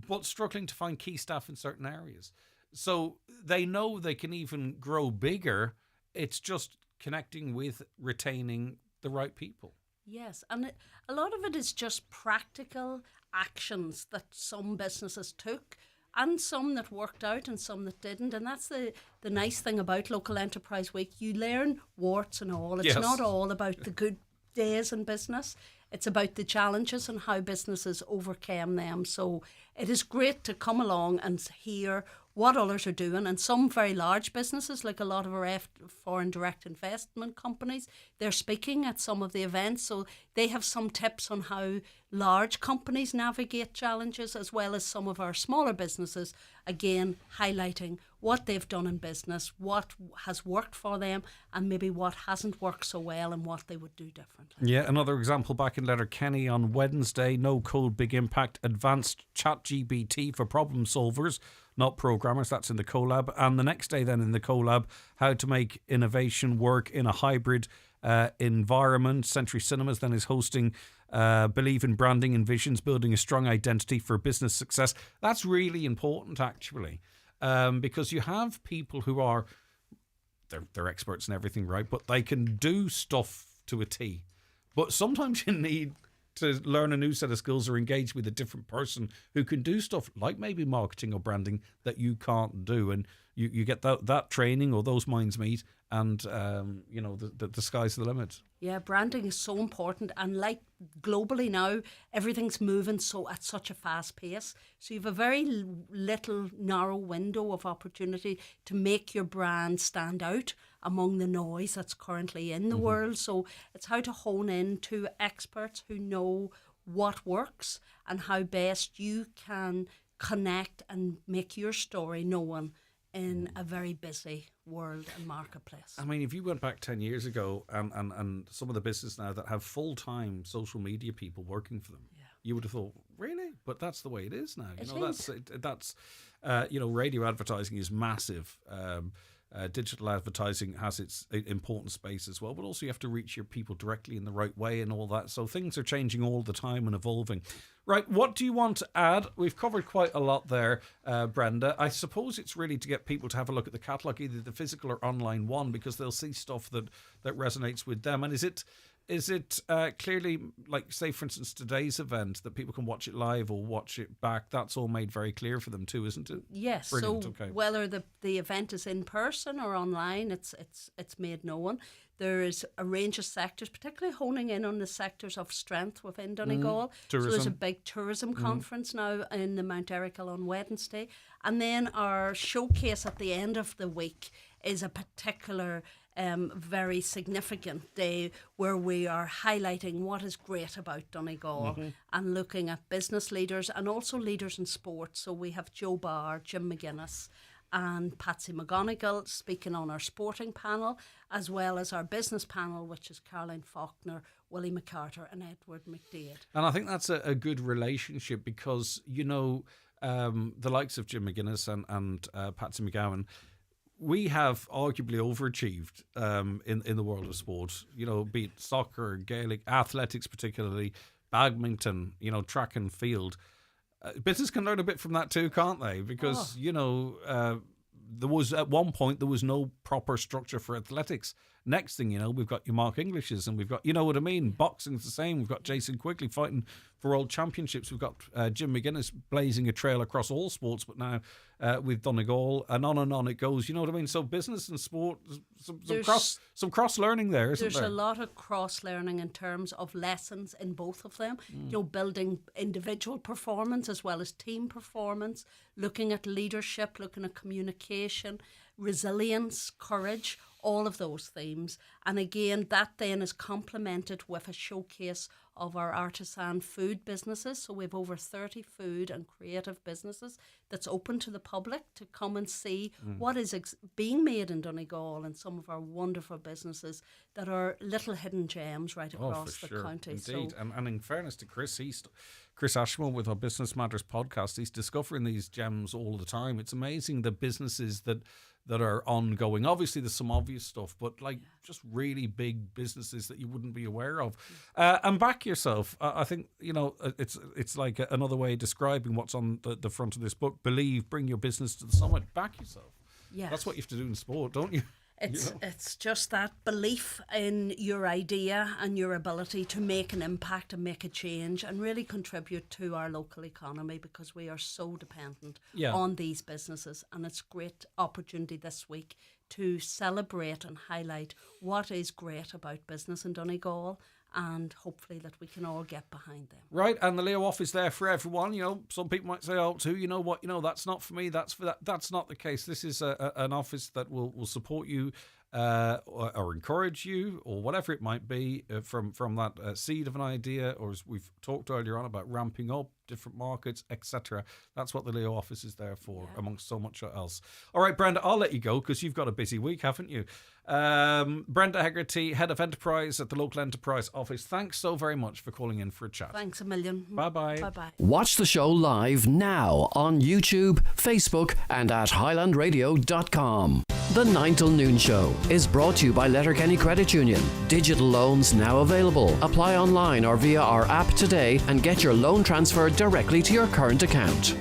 but struggling to find key staff in certain areas. So they know they can even grow bigger. It's just connecting with retaining the right people. Yes, and a lot of it is just practical actions that some businesses took, and some that worked out and some that didn't. And that's the nice thing about Local Enterprise Week. You learn warts and all. It's not all about the good days in business. It's about the challenges and how businesses overcame them. So it is great to come along and hear what others are doing, and some very large businesses, like a lot of our foreign direct investment companies, they're speaking at some of the events, so they have some tips on how large companies navigate challenges, as well as some of our smaller businesses, again highlighting what they've done in business, what has worked for them, and maybe what hasn't worked so well and what they would do differently. Yeah, another example back in Letterkenny on Wednesday, no code, big impact, advanced ChatGPT for problem solvers, not programmers. That's in the collab. And the next day then in the collab, how to make innovation work in a hybrid environment. Century Cinemas then is hosting Believe in Branding and Visions, building a strong identity for business success. That's really important, actually, because you have people who are, they're experts in everything, right? But they can do stuff to a T. But sometimes you need to learn a new set of skills or engage with a different person who can do stuff like maybe marketing or branding that you can't do. And you get that training, or those minds meet, and the sky's the limit. Yeah, branding is so important, and like globally now, everything's moving at such a fast pace. So you have a very little narrow window of opportunity to make your brand stand out among the noise that's currently in the world. So it's how to hone in to experts who know what works and how best you can connect and make your story known in a very busy world and marketplace. I mean, if you went back 10 years ago and some of the business now that have full-time social media people working for them, you would have thought, really? But that's the way it is now. That's radio advertising is massive. digital advertising has its important space as well, but also you have to reach your people directly in the right way and all that. So things are changing all the time and evolving. Right, what do you want to add? We've covered quite a lot there, Brenda. I suppose it's really to get people to have a look at the catalogue, either the physical or online one, because they'll see stuff that resonates with them. And is it clearly, like, say, for instance, today's event, that people can watch it live or watch it back? That's all made very clear for them too, isn't it? Yes. Brilliant. So okay. Whether the event is in person or online, it's made known. There is a range of sectors, particularly honing in on the sectors of strength within Donegal. Tourism. So there's a big tourism conference now in the Mount Erical on Wednesday. And then our showcase at the end of the week is a particular very significant day where we are highlighting what is great about Donegal and looking at business leaders and also leaders in sport. So we have Joe Barr, Jim McGuinness and Patsy McGonigal speaking on our sporting panel, as well as our business panel, which is Caroline Faulkner, Willie McCarter and Edward McDade. And I think that's a good relationship because, you know, the likes of Jim McGuinness and Patsy McGowan, we have arguably overachieved in the world of sport, you know, be it soccer, Gaelic, athletics particularly, badminton, you know, track and field. Business can learn a bit from that too, can't they? Because, you know, there was at one point, there was no proper structure for athletics. Next thing you know, we've got your Mark Englishes and we've got, you know what I mean? Boxing's the same. We've got Jason Quigley fighting for world championships. We've got Jim McGuinness blazing a trail across all sports, but now with Donegal and on it goes. You know what I mean? So business and sport, some cross learning there, isn't there? There's a lot of cross learning in terms of lessons in both of them. You know, building individual performance as well as team performance, looking at leadership, looking at communication, resilience, courage, all of those themes. And again, that then is complemented with a showcase of our artisan food businesses. So we have over 30 food and creative businesses that's open to the public to come and see what is being made in Donegal and some of our wonderful businesses that are little hidden gems right across the county. Indeed. So, and in fairness to Chris, Chris Ashmore with our Business Matters podcast, he's discovering these gems all the time. It's amazing the businesses that are ongoing. Obviously, there's some obvious stuff, but like just really big businesses that you wouldn't be aware of. And back yourself. I think, you know, it's like another way of describing what's on the front of this book. Believe, bring your business to the summit. Back yourself. Yes. That's what you have to do in sport, don't you? It's just that belief in your idea and your ability to make an impact and make a change and really contribute to our local economy, because we are so dependent on these businesses. And it's a great opportunity this week to celebrate and highlight what is great about business in Donegal, and hopefully that we can all get behind them. Right, and the Leo off is there for everyone. You know, some people might say, oh, too, you know what, you know, that's not for me, that's for that. That's not the case. This is an office that will support you or encourage you or whatever it might be from that seed of an idea, or as we've talked earlier on about ramping up different markets, etc. That's what the Leo office is there for, amongst so much else. All right, Brenda, I'll let you go because you've got a busy week, haven't you? Brenda Hegarty, Head of Enterprise at the Local Enterprise Office, thanks so very much for calling in for a chat. Thanks a million. Bye-bye. Bye-bye. Watch the show live now on YouTube, Facebook and at highlandradio.com. The 9 till Noon Show is brought to you by Letterkenny Credit Union. Digital loans now available. Apply online or via our app today and get your loan transferred directly to your current account.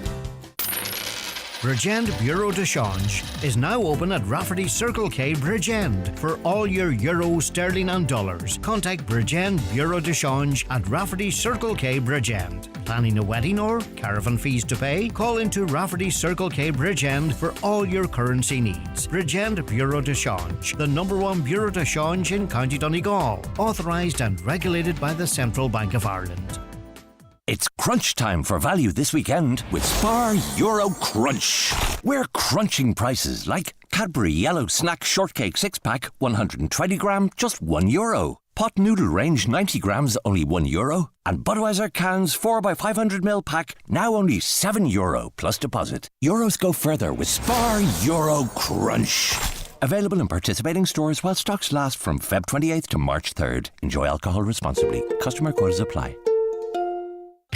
Bridgend Bureau de Change is now open at Rafferty Circle K Bridgend for all your euro, sterling and dollars. Contact Bridgend Bureau de Change at Rafferty Circle K Bridgend. Planning a wedding or caravan fees to pay? Call into Rafferty Circle K Bridgend for all your currency needs. Bridgend Bureau de Change, the #1 Bureau de Change in County Donegal. Authorised and regulated by the Central Bank of Ireland. It's crunch time for value this weekend with Spar Euro Crunch. We're crunching prices like Cadbury Yellow Snack Shortcake 6-pack, 120 gram, just €1. Pot noodle range 90 grams, only €1. And Budweiser cans 4x500ml pack, now only €7 plus deposit. Euros go further with Spar Euro Crunch. Available in participating stores while stocks last from Feb 28th to March 3rd. Enjoy alcohol responsibly. Customer quotas apply.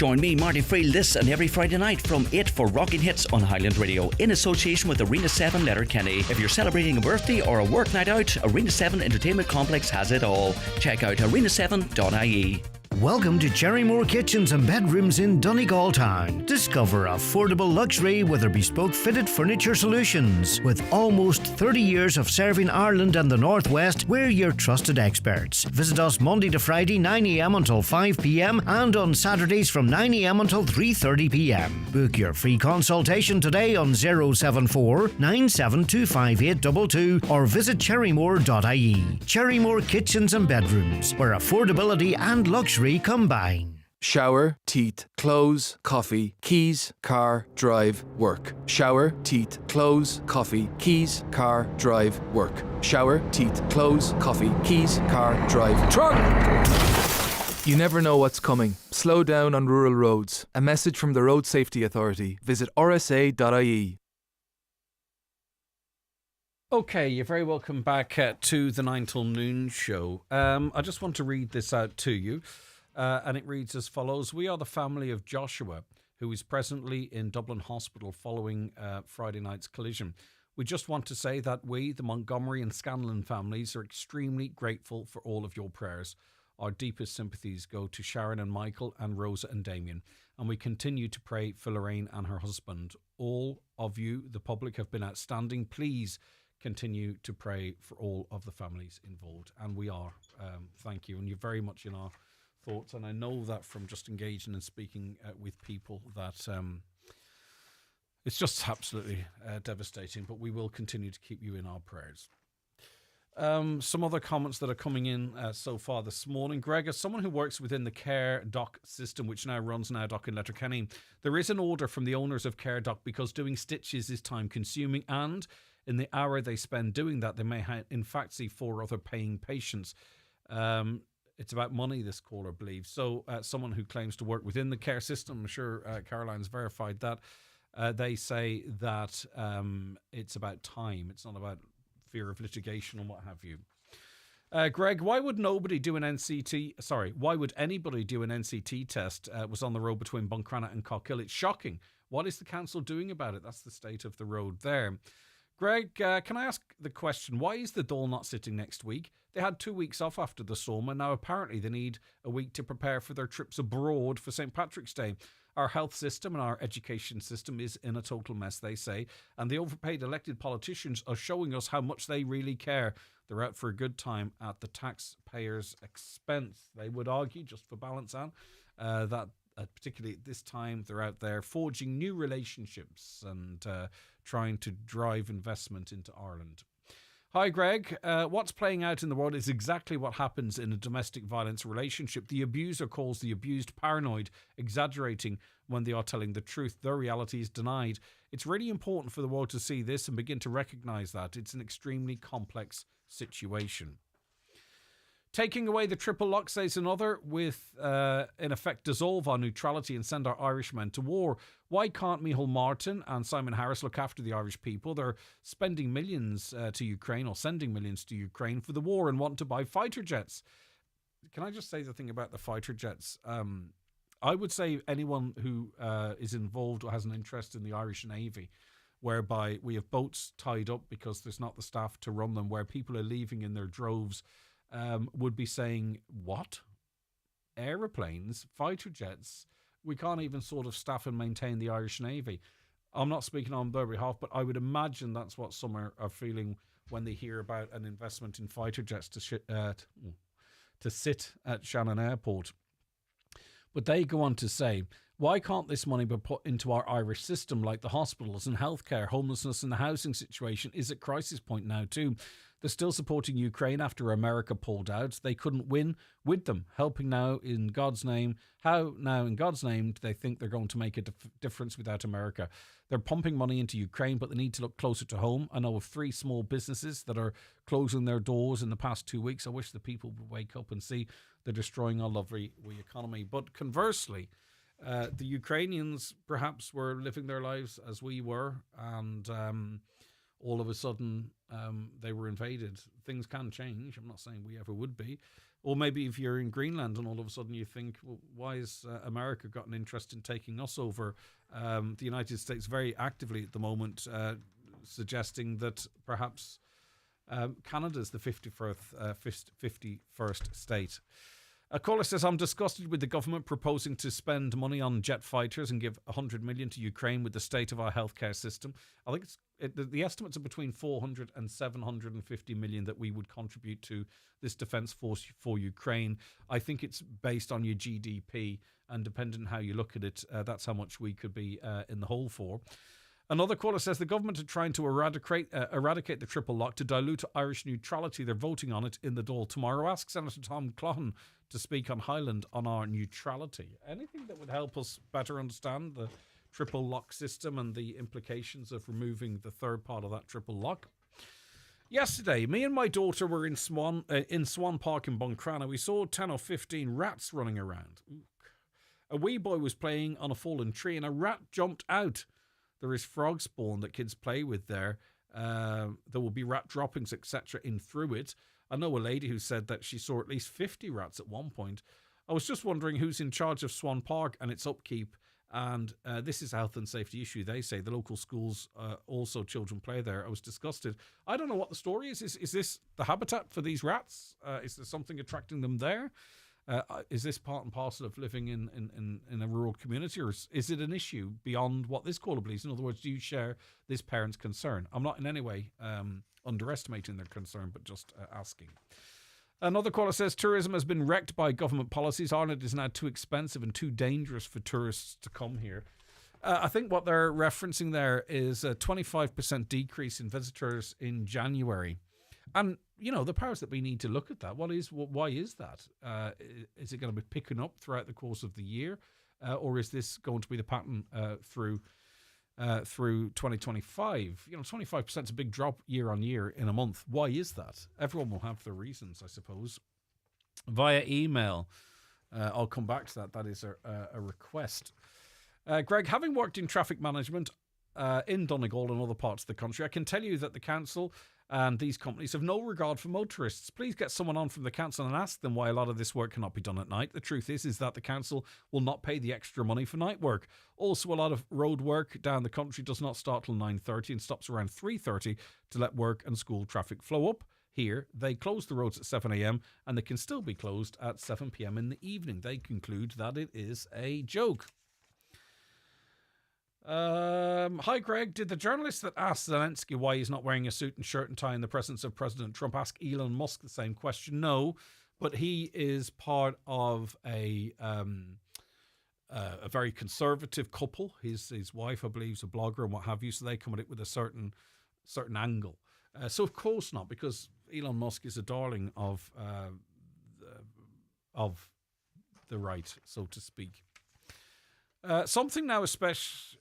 Join me, Marty Friel, this and every Friday night from 8 for Rocking Hits on Highland Radio in association with Arena 7 Letterkenny. If you're celebrating a birthday or a work night out, Arena 7 Entertainment Complex has it all. Check out arena7.ie. Welcome to Cherrymore Kitchens and Bedrooms in Donegal Town. Discover affordable luxury with their bespoke fitted furniture solutions. With almost 30 years of serving Ireland and the Northwest, we're your trusted experts. Visit us Monday to Friday 9am until 5pm and on Saturdays from 9am until 3:30pm. Book your free consultation today on 074 9725822 or visit cherrymore.ie. Cherrymore Kitchens and Bedrooms, where affordability and luxury combine. Shower, teeth, clothes, coffee, keys, car, drive, work. Shower, teeth, clothes, coffee, keys, car, drive, work. Shower, teeth, clothes, coffee, keys, car, drive, truck! You never know what's coming. Slow down on rural roads. A message from the Road Safety Authority. Visit rsa.ie. Okay, you're very welcome back to the 9 till noon show. I just want to read this out to you, and it reads as follows. We are the family of Joshua, who is presently in Dublin Hospital following Friday night's collision. We just want to say that we, the Montgomery and Scanlon families, are extremely grateful for all of your prayers. Our deepest sympathies go to Sharon and Michael and Rosa and Damien, and we continue to pray for Lorraine and her husband. All of you, the public, have been outstanding. Please continue to pray for all of the families involved, and we are. Thank you, and you're very much in our thoughts, and I know that from just engaging and speaking with people that it's just absolutely devastating, but we will continue to keep you in our prayers. Some other comments that are coming in so far this morning. Greg, as someone who works within the Care Doc system, which now runs Now Doc in Letterkenny, there is an order from the owners of Care Doc because doing stitches is time consuming, and in the hour they spend doing that, they may in fact see 4 other paying patients. It's about money, this caller believes. So someone who claims to work within the care system, I'm sure Caroline's verified that, they say that it's about time. It's not about fear of litigation and what have you. Greg, why would anybody do an NCT test was on the road between Buncrana and Cockhill? It's shocking. What is the council doing about it? That's the state of the road there. Greg, can I ask the question, why is the Dáil not sitting next week? They had 2 weeks off after the Soma. Now apparently they need a week to prepare for their trips abroad for St. Patrick's Day. Our health system and our education system is in a total mess, they say, and the overpaid elected politicians are showing us how much they really care. They're out for a good time at the taxpayers' expense. They would argue, just for balance, Anne, that particularly at this time, they're out there forging new relationships and trying to drive investment into Ireland. Hi, Greg. What's playing out in the world is exactly what happens in a domestic violence relationship. The abuser calls the abused paranoid, exaggerating when they are telling the truth. Their reality is denied. It's really important for the world to see this and begin to recognise that. It's an extremely complex situation. Taking away the triple lock, says another, with, in effect, dissolve our neutrality and send our Irishmen to war. Why can't Micheál Martin and Simon Harris look after the Irish people? They're spending millions to Ukraine, or sending millions to Ukraine for the war, and want to buy fighter jets. Can I just say the thing about the fighter jets? I would say anyone who is involved or has an interest in the Irish Navy, whereby we have boats tied up because there's not the staff to run them, where people are leaving in their droves, would be saying, what? Aeroplanes, fighter jets, we can't even sort of staff and maintain the Irish Navy. I'm not speaking on their behalf, but I would imagine that's what some are feeling when they hear about an investment in fighter jets to sit at Shannon Airport. But they go on to say, why can't this money be put into our Irish system, like the hospitals and healthcare? Homelessness and the housing situation is at crisis point now too. They're still supporting Ukraine after America pulled out. They couldn't win with them. Helping now in God's name. How now in God's name do they think they're going to make a difference without America? They're pumping money into Ukraine, but they need to look closer to home. I know of 3 small businesses that are closing their doors in the past 2 weeks. I wish the people would wake up and see they're destroying our lovely economy. But conversely, the Ukrainians perhaps were living their lives as we were, and all of a sudden they were invaded. Things can change. I'm not saying we ever would be, Or maybe if you're in Greenland and all of a sudden you think, well, why has America got an interest in taking us over? The United States very actively at the moment suggesting that perhaps Canada's the 51st state. A caller says, I'm disgusted with the government proposing to spend money on jet fighters and give 100 million to Ukraine with the state of our healthcare system. I think the estimates are between 400 and 750 million that we would contribute to this defence force for Ukraine. I think it's based on your GDP, and depending on how you look at it, that's how much we could be in the hole for. Another caller says the government are trying to eradicate the triple lock to dilute Irish neutrality. They're voting on it in the Dáil tomorrow. Ask Senator Tom McLaughlin to speak on Highland on our neutrality. Anything that would help us better understand the triple lock system and the implications of removing the third part of that triple lock. Yesterday, me and my daughter were in Swan Park in Buncrana. We saw 10 or 15 rats running around. A wee boy was playing on a fallen tree and a rat jumped out. There is frog spawn that kids play with there. There will be rat droppings, etc. in through it. I know a lady who said that she saw at least 50 rats at one point. I was just wondering who's in charge of Swan Park and its upkeep. And this is a health and safety issue. They say the local schools, also children play there. I was disgusted. I don't know what the story is. Is this the habitat for these rats? Is there something attracting them there? Is this part and parcel of living in a rural community, or is it an issue beyond what this caller believes? In other words, do you share this parent's concern? I'm not in any way underestimating their concern, but just asking. Another caller says tourism has been wrecked by government policies. Ireland is now too expensive and too dangerous for tourists to come here. I think what they're referencing there is a 25% decrease in visitors in January. And, you know, the powers that we need to look at that. Why is that? Is it going to be picking up throughout the course of the year? Or is this going to be the pattern through 2025? You know, 25% is a big drop year on year in a month. Why is that? Everyone will have their reasons, I suppose. Via email, I'll come back to that. That is a request. Greg, having worked in traffic management in Donegal and other parts of the country, I can tell you that the council and these companies have no regard for motorists. Please get someone on from the council and ask them why a lot of this work cannot be done at night. The truth is that the council will not pay the extra money for night work. Also, a lot of road work down the country does not start till 9:30 and stops around 3:30 to let work and school traffic flow up. Here, they close the roads at 7 a.m. and they can still be closed at 7 p.m. in the evening. They conclude that it is a joke. Hi Greg, did the journalist that asked Zelensky why he's not wearing a suit and shirt and tie in the presence of President Trump ask Elon Musk the same question? No, but he is part of a very conservative couple. His wife, I believe, is a blogger and what have you, so they come at it with a certain angle. So of course not, because Elon Musk is a darling of the right, so to speak. Something now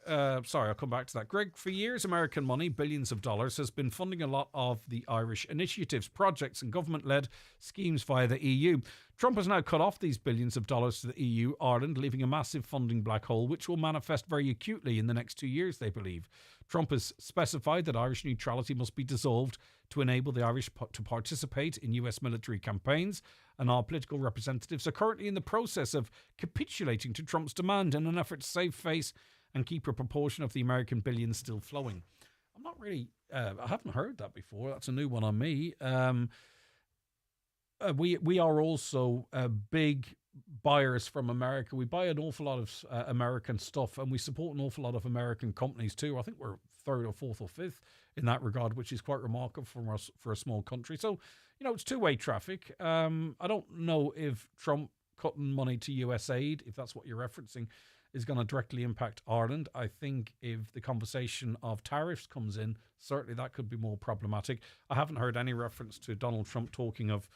I'll come back to that. Greg, for years, American money, billions of dollars, has been funding a lot of the Irish initiatives, projects and government-led schemes via the EU. Trump has now cut off these billions of dollars to the EU, Ireland, leaving a massive funding black hole, which will manifest very acutely in the next 2 years, they believe. Trump has specified that Irish neutrality must be dissolved to enable the Irish to participate in US military campaigns, and our political representatives are currently in the process of capitulating to Trump's demand in an effort to save face and keep a proportion of the American billions still flowing. I'm not really, I haven't heard that before. That's a new one on me. We are also big buyers from America. We buy an awful lot of American stuff, and we support an awful lot of American companies too. I think we're third or fourth or fifth in that regard, which is quite remarkable for a small country. So, you know, it's two-way traffic. I don't know if Trump cutting money to US aid, if that's what you're referencing, is going to directly impact Ireland. I think if the conversation of tariffs comes in, certainly that could be more problematic. I haven't heard any reference to Donald Trump talking of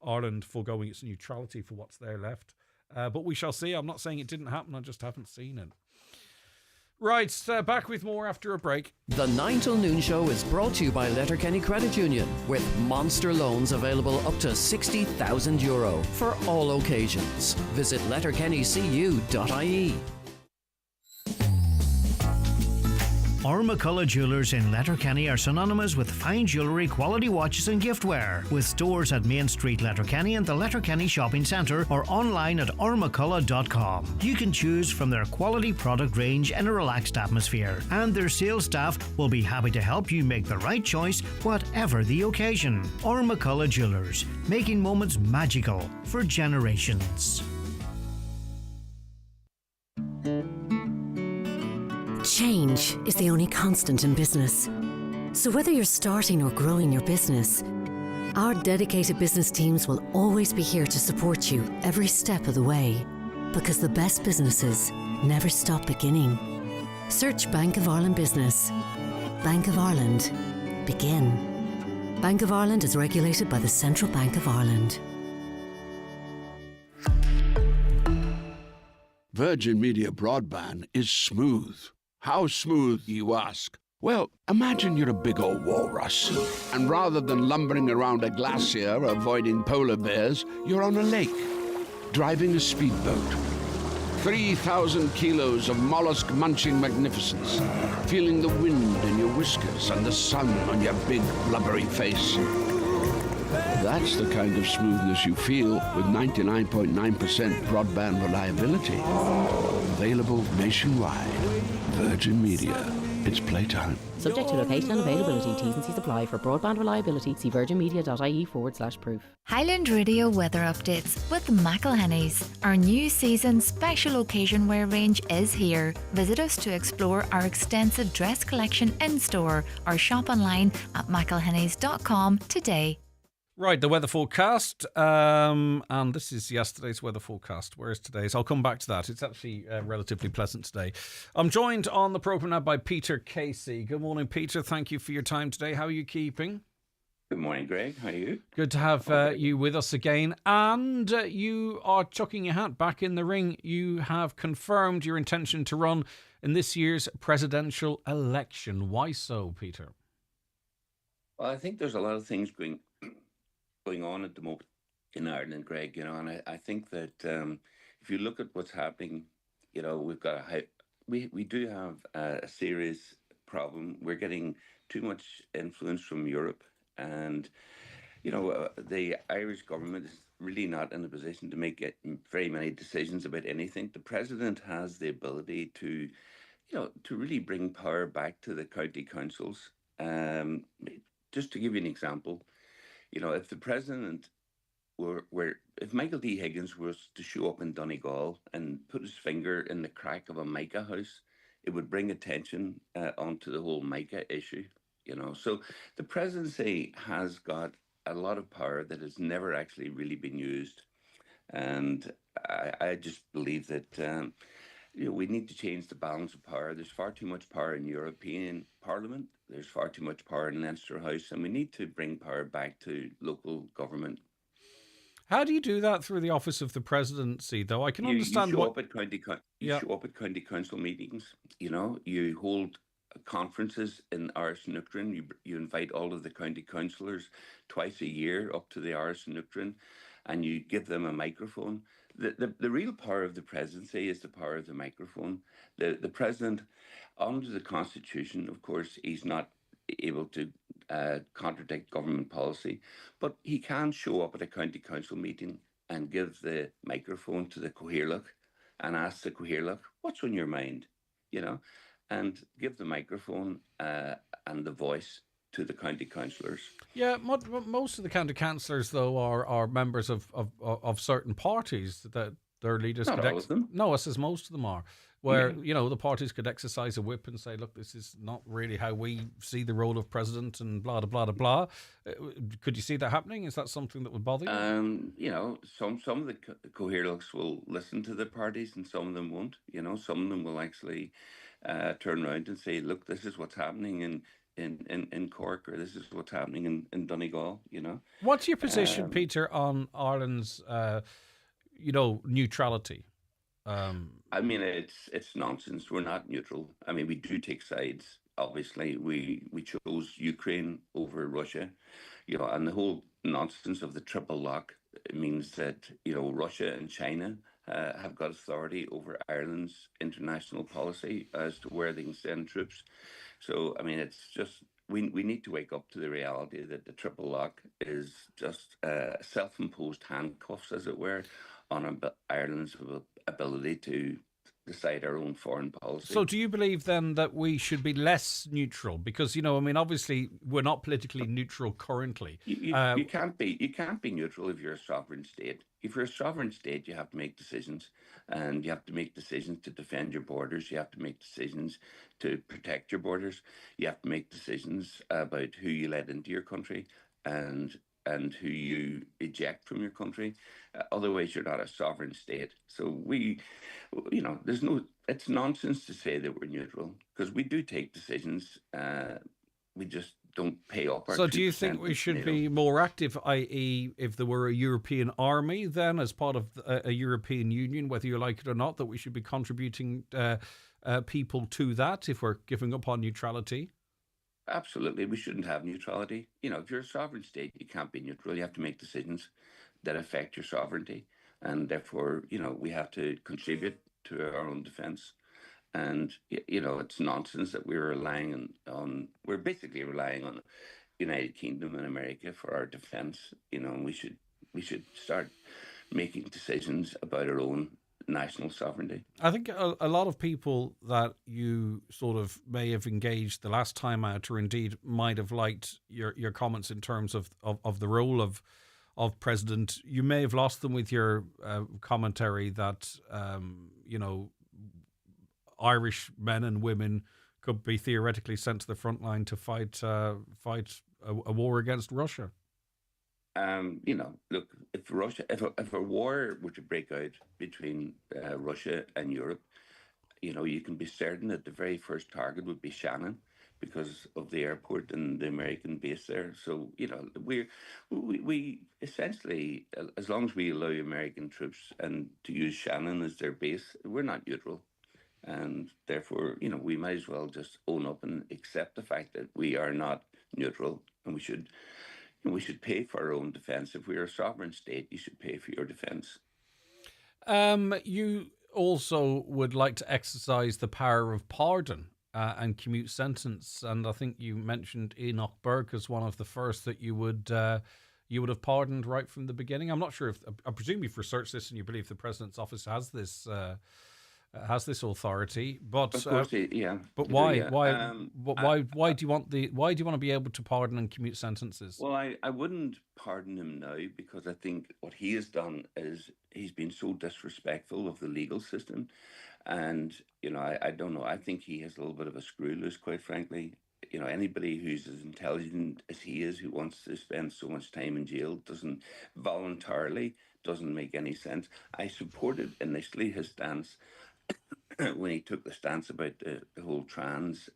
Ireland foregoing its neutrality for what's there left. But we shall see. I'm not saying it didn't happen. I just haven't seen it. Right, back with more after a break. The 9 till noon show is brought to you by Letterkenny Credit Union, with monster loans available up to €60,000 for all occasions. Visit letterkennycu.ie. Our McCullough Jewelers in Letterkenny are synonymous with fine jewellery, quality watches and giftware, with stores at Main Street, Letterkenny and the Letterkenny Shopping Centre, or online at ourmccullough.com. You can choose from their quality product range in a relaxed atmosphere, and their sales staff will be happy to help you make the right choice, whatever the occasion. Our McCullough Jewelers, making moments magical for generations. Change is the only constant in business. So whether you're starting or growing your business, our dedicated business teams will always be here to support you every step of the way. Because the best businesses never stop beginning. Search Bank of Ireland Business. Bank of Ireland. Begin. Bank of Ireland is regulated by the Central Bank of Ireland. Virgin Media Broadband is smooth. How smooth, you ask? Well, imagine you're a big old walrus, and rather than lumbering around a glacier avoiding polar bears, you're on a lake, driving a speedboat. 3,000 kilos of mollusk-munching magnificence, feeling the wind in your whiskers and the sun on your big, blubbery face. That's the kind of smoothness you feel with 99.9% broadband reliability. Available nationwide. Virgin Media. It's playtime. Subject to location and availability. T's and C's apply. For broadband reliability, see virginmedia.ie/proof. Highland Radio weather updates with the McLaughlins. Our new season special occasion wear range is here. Visit us to explore our extensive dress collection in store or shop online at mclahennys.com today. Right, the weather forecast, and this is yesterday's weather forecast. Where's today's? I'll come back to that. It's actually relatively pleasant today. I'm joined on the programme now by Peter Casey. Good morning, Peter. Thank you for your time today. How are you keeping? Good morning, Greg. How are you? Good to have you with us again. And you are chucking your hat back in the ring. You have confirmed your intention to run in this year's presidential election. Why so, Peter? Well, I think there's a lot of things going on at the moment in Ireland, Greg, and I think that if you look at what's happening, we've got we do have a serious problem. We're getting too much influence from Europe, and the Irish government is really not in a position to make very many decisions about anything. The president has the ability to really bring power back to the county councils. Just to give you an example, if the president if Michael D. Higgins was to show up in Donegal and put his finger in the crack of a mica house, it would bring attention onto the whole mica issue, So the presidency has got a lot of power that has never actually really been used. And I just believe that, we need to change the balance of power. There's far too much power in European Parliament. There's far too much power in Leinster House, and we need to bring power back to local government. How do you do that through the office of the presidency, though? I can understand you show up at county council meetings. You hold conferences in Irish Nuchtrin. You invite all of the county councillors twice a year up to the Irish Nuchtrin, and you give them a microphone. The real power of the presidency is the power of the microphone. The president, under the Constitution, of course, he's not able to contradict government policy, but he can show up at a county council meeting and give the microphone to the Cathaoirleach and ask the Cathaoirleach, what's on your mind, and give the microphone and the voice to the county councillors. Yeah, most of the county councillors, though, are members of certain parties that their leaders. Not all of them. No, I says most of them are. Where the parties could exercise a whip and say, "Look, this is not really how we see the role of president," and blah blah blah blah. Could you see that happening? Is that something that would bother you? Some of the Cathaoirleachs will listen to the parties, and some of them won't. Some of them will actually turn around and say, "Look, this is what's happening in Cork, or this is what's happening in Donegal." What's your position, Peter, on Ireland's neutrality? It's nonsense. We're not neutral. we do take sides. Obviously, we chose Ukraine over Russia, and the whole nonsense of the triple lock means that Russia and China have got authority over Ireland's international policy as to where they can send troops. So, I mean, it's just we need to wake up to the reality that the triple lock is just self-imposed handcuffs, as it were, on Ireland's ability to decide our own foreign policy. So do you believe then that we should be less neutral? Because, I mean, obviously we're not politically neutral currently. You can't be neutral if you're a sovereign state. If you're a sovereign state, you have to make decisions, and you have to make decisions to defend your borders. You have to make decisions to protect your borders. You have to make decisions about who you let into your country and who you eject from your country. Otherwise, you're not a sovereign state. So it's nonsense to say that we're neutral, because we do take decisions. We just don't pay up our. So do you think we should be more active, i.e. if there were a European army then as part of a European Union, whether you like it or not, that we should be contributing people to that if we're giving up on neutrality? Absolutely, we shouldn't have neutrality. If you're a sovereign state, you can't be neutral. You have to make decisions that affect your sovereignty, and therefore, we have to contribute to our own defence. And it's nonsense that we're basically relying on United Kingdom and America for our defence. And we should start making decisions about our own national sovereignty. I think a lot of people that you sort of may have engaged the last time out, or indeed might have liked your comments in terms of the role of president, you may have lost them with your commentary that Irish men and women could be theoretically sent to the front line to fight a war against Russia. Look, if a war were to break out between Russia and Europe, you can be certain that the very first target would be Shannon, because of the airport and the American base there. So, we essentially, as long as we allow American troops and to use Shannon as their base, we're not neutral. And therefore, we might as well just own up and accept the fact that we are not neutral, and we should pay for our own defence. If we are a sovereign state, you should pay for your defence. You also would like to exercise the power of pardon and commute sentence, and I think you mentioned Enoch Burke as one of the first that you would have pardoned right from the beginning. I'm not sure if I presume you've researched this and you believe the President's office has this authority, but of course, yeah. But why? Why do you want to be able to pardon and commute sentences? Well, I wouldn't pardon him now, because I think what he has done is he's been so disrespectful of the legal system, and I don't know. I think he has a little bit of a screw loose, quite frankly. Anybody who's as intelligent as he is, who wants to spend so much time in jail, doesn't make any sense. I supported initially his stance when he took the stance about the whole trans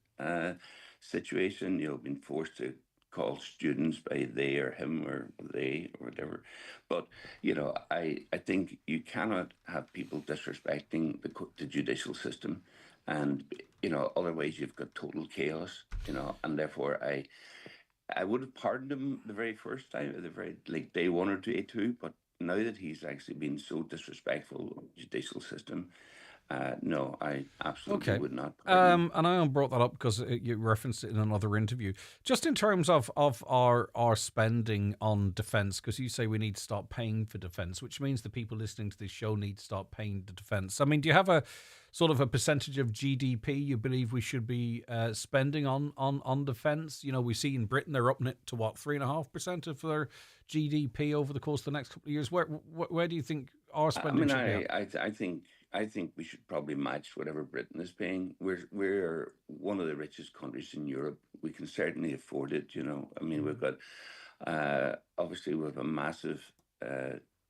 situation, being forced to call students by they or him or they or whatever. But, I think you cannot have people disrespecting the judicial system, and, otherwise you've got total chaos, and therefore I would have pardoned him the very first time, day one or day two, but now that he's actually been so disrespectful of the judicial system, no, I absolutely would not. And I brought that up because you referenced it in another interview. Just in terms of our spending on defence, because you say we need to start paying for defence, which means the people listening to this show need to start paying the defence. I mean, do you have a sort of a percentage of GDP you believe we should be spending on defence? We see in Britain they're upping it to 3.5% of their GDP over the course of the next couple of years. Where do you think our spending should be? I think we should probably match whatever Britain is paying. We're one of the richest countries in Europe. We can certainly afford it. I mean, we've got obviously we have a massive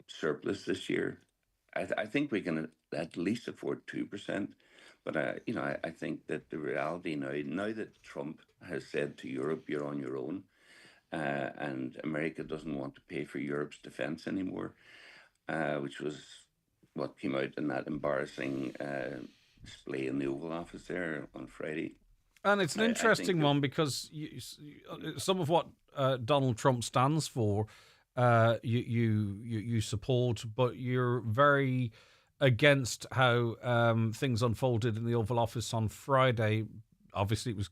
surplus this year. I think we can at least afford 2%. But I think that the reality now that Trump has said to Europe, "You're on your own," and America doesn't want to pay for Europe's defence anymore, which was what came out in that embarrassing display in the Oval Office there on Friday. And it's an interesting one because some of what Donald Trump stands for, you support, but you're very against how things unfolded in the Oval Office on Friday. Obviously, it was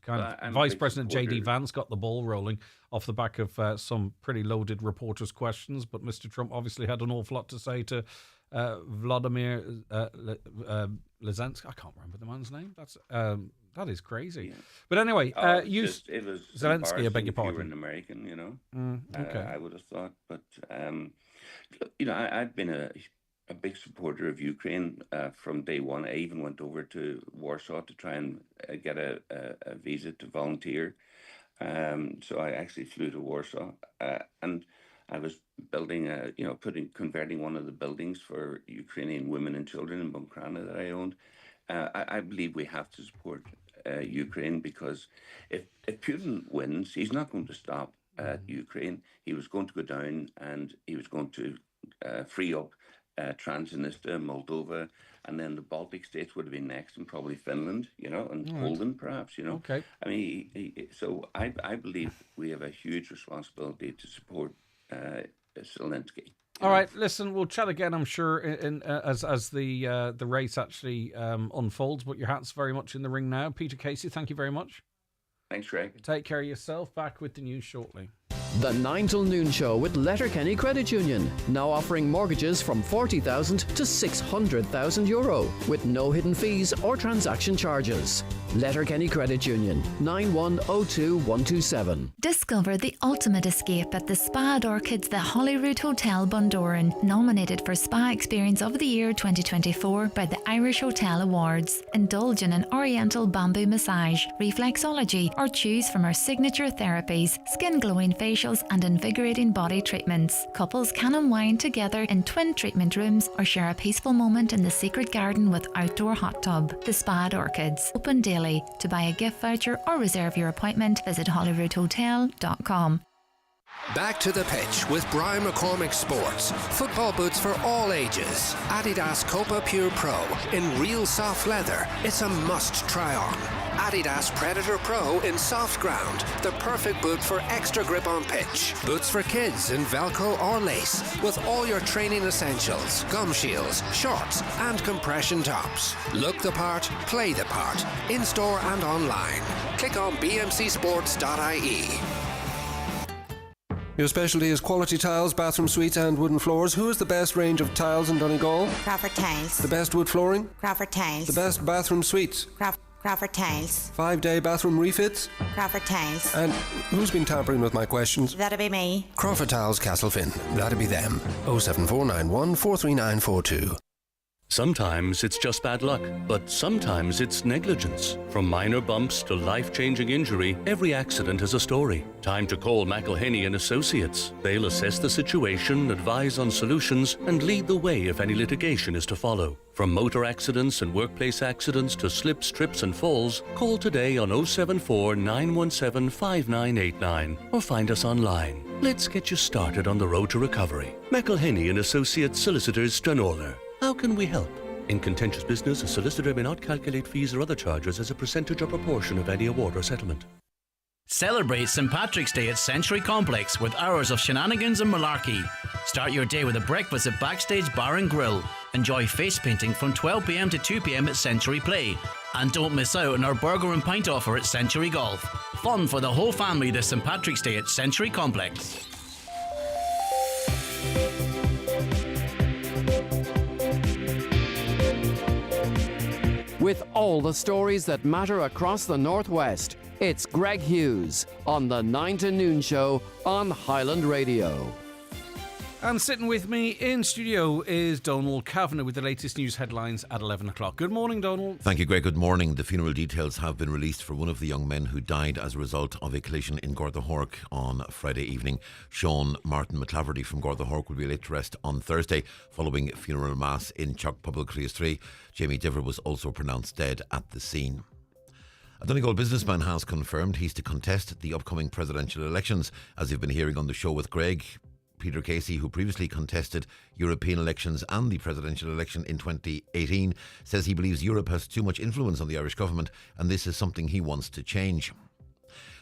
Vice President J.D. Vance got the ball rolling off the back of some pretty loaded reporters' questions. But Mr. Trump obviously had an awful lot to say to Vladimir Zelensky. I can't remember the man's name. That is crazy. Yeah. But anyway, it was Zelensky, I beg your pardon. If you were an American, you know. Okay. I would have thought. But, you know, I've been a big supporter of Ukraine from day one. I even went over to Warsaw to try and get a visa to volunteer. So I actually flew to Warsaw, and I was building converting one of the buildings for Ukrainian women and children in Bunkrana that I owned. I believe we have to support Ukraine, because if Putin wins, he's not going to stop Ukraine. He was going to go down and he was going to free up Transnistria, Moldova, and then the Baltic states would have been next, and probably Finland, you know, and Poland perhaps, you know. Okay. I mean, so I believe we have a huge responsibility to support Zelensky. All right, listen, we'll chat again, I'm sure, as the race actually unfolds, but your hat's very much in the ring now. Peter Casey, thank you very much. Thanks, Greg. Take care of yourself. Back with the news shortly. The 9 till noon show with Letterkenny Credit Union, now offering mortgages from €40,000 to €600,000 with no hidden fees or transaction charges. Letterkenny Credit Union, 9102127. Discover the ultimate escape at the Spa at Orchids, the Holyrood Hotel, Bundoran, nominated for Spa Experience of the Year 2024 by the Irish Hotel Awards. Indulge in an oriental bamboo massage, reflexology, or choose from our signature therapies, skin glowing facials and invigorating body treatments. Couples can unwind together in twin treatment rooms or share a peaceful moment in the secret garden with outdoor hot tub. The Spa at Orchids, open daily. To buy a gift voucher or reserve your appointment, visit holyroodhotel.com. Back to the pitch with Brian McCormick Sports. Football boots for all ages. Adidas Copa Pure Pro in real soft leather. It's a must try on. Adidas Predator Pro in soft ground. The perfect boot for extra grip on pitch. Boots for kids in Velcro or lace with all your training essentials, gum shields, shorts and compression tops. Look the part, play the part. In store and online. Click on bmcsports.ie. Your specialty is quality tiles, bathroom suites and wooden floors. Who has the best range of tiles in Donegal? Crawford Tiles. The best wood flooring? Crawford Tiles. The best bathroom suites? Crawford Tiles. 5-day bathroom refits? Crawford Tiles. And who's been tampering with my questions? That'll be me. Crawford Tiles, Castlefin. That'll be them. 07491 43942. Sometimes it's just bad luck, but sometimes it's negligence. From minor bumps to life-changing injury, every accident has a story. Time to call McElhenney and Associates. They'll assess the situation, advise on solutions, and lead the way if any litigation is to follow. From motor accidents and workplace accidents to slips, trips and falls, call today on 074 917 5989 or find us online. Let's get you started on the road to recovery. McElhenney and Associates Solicitors, Stranorlar. How can we help? In contentious business, a solicitor may not calculate fees or other charges as a percentage or proportion of any award or settlement. Celebrate St. Patrick's Day at Century Complex with hours of shenanigans and malarkey. Start your day with a breakfast at Backstage Bar and Grill. Enjoy face painting from 12 p.m. to 2 p.m. at Century Play. And don't miss out on our burger and pint offer at Century Golf. Fun for the whole family this St. Patrick's Day at Century Complex. With all the stories that matter across the Northwest, it's Greg Hughes on the 9 to Noon Show on Highland Radio. And sitting with me in studio is Donald Kavanagh with the latest news headlines at 11 o'clock. Good morning, Donald. Thank you, Greg. Good morning. The funeral details have been released for one of the young men who died as a result of a collision in Gortahork on Friday evening. Sean Martin McLaughlin from Gortahork will be laid to rest on Thursday following funeral mass in Chuck Public 3. Jamie Diver was also pronounced dead at the scene. A Donegal businessman has confirmed he's to contest the upcoming presidential elections. As you've been hearing on the show with Greg, Peter Casey, who previously contested European elections and the presidential election in 2018, says he believes Europe has too much influence on the Irish government and this is something he wants to change.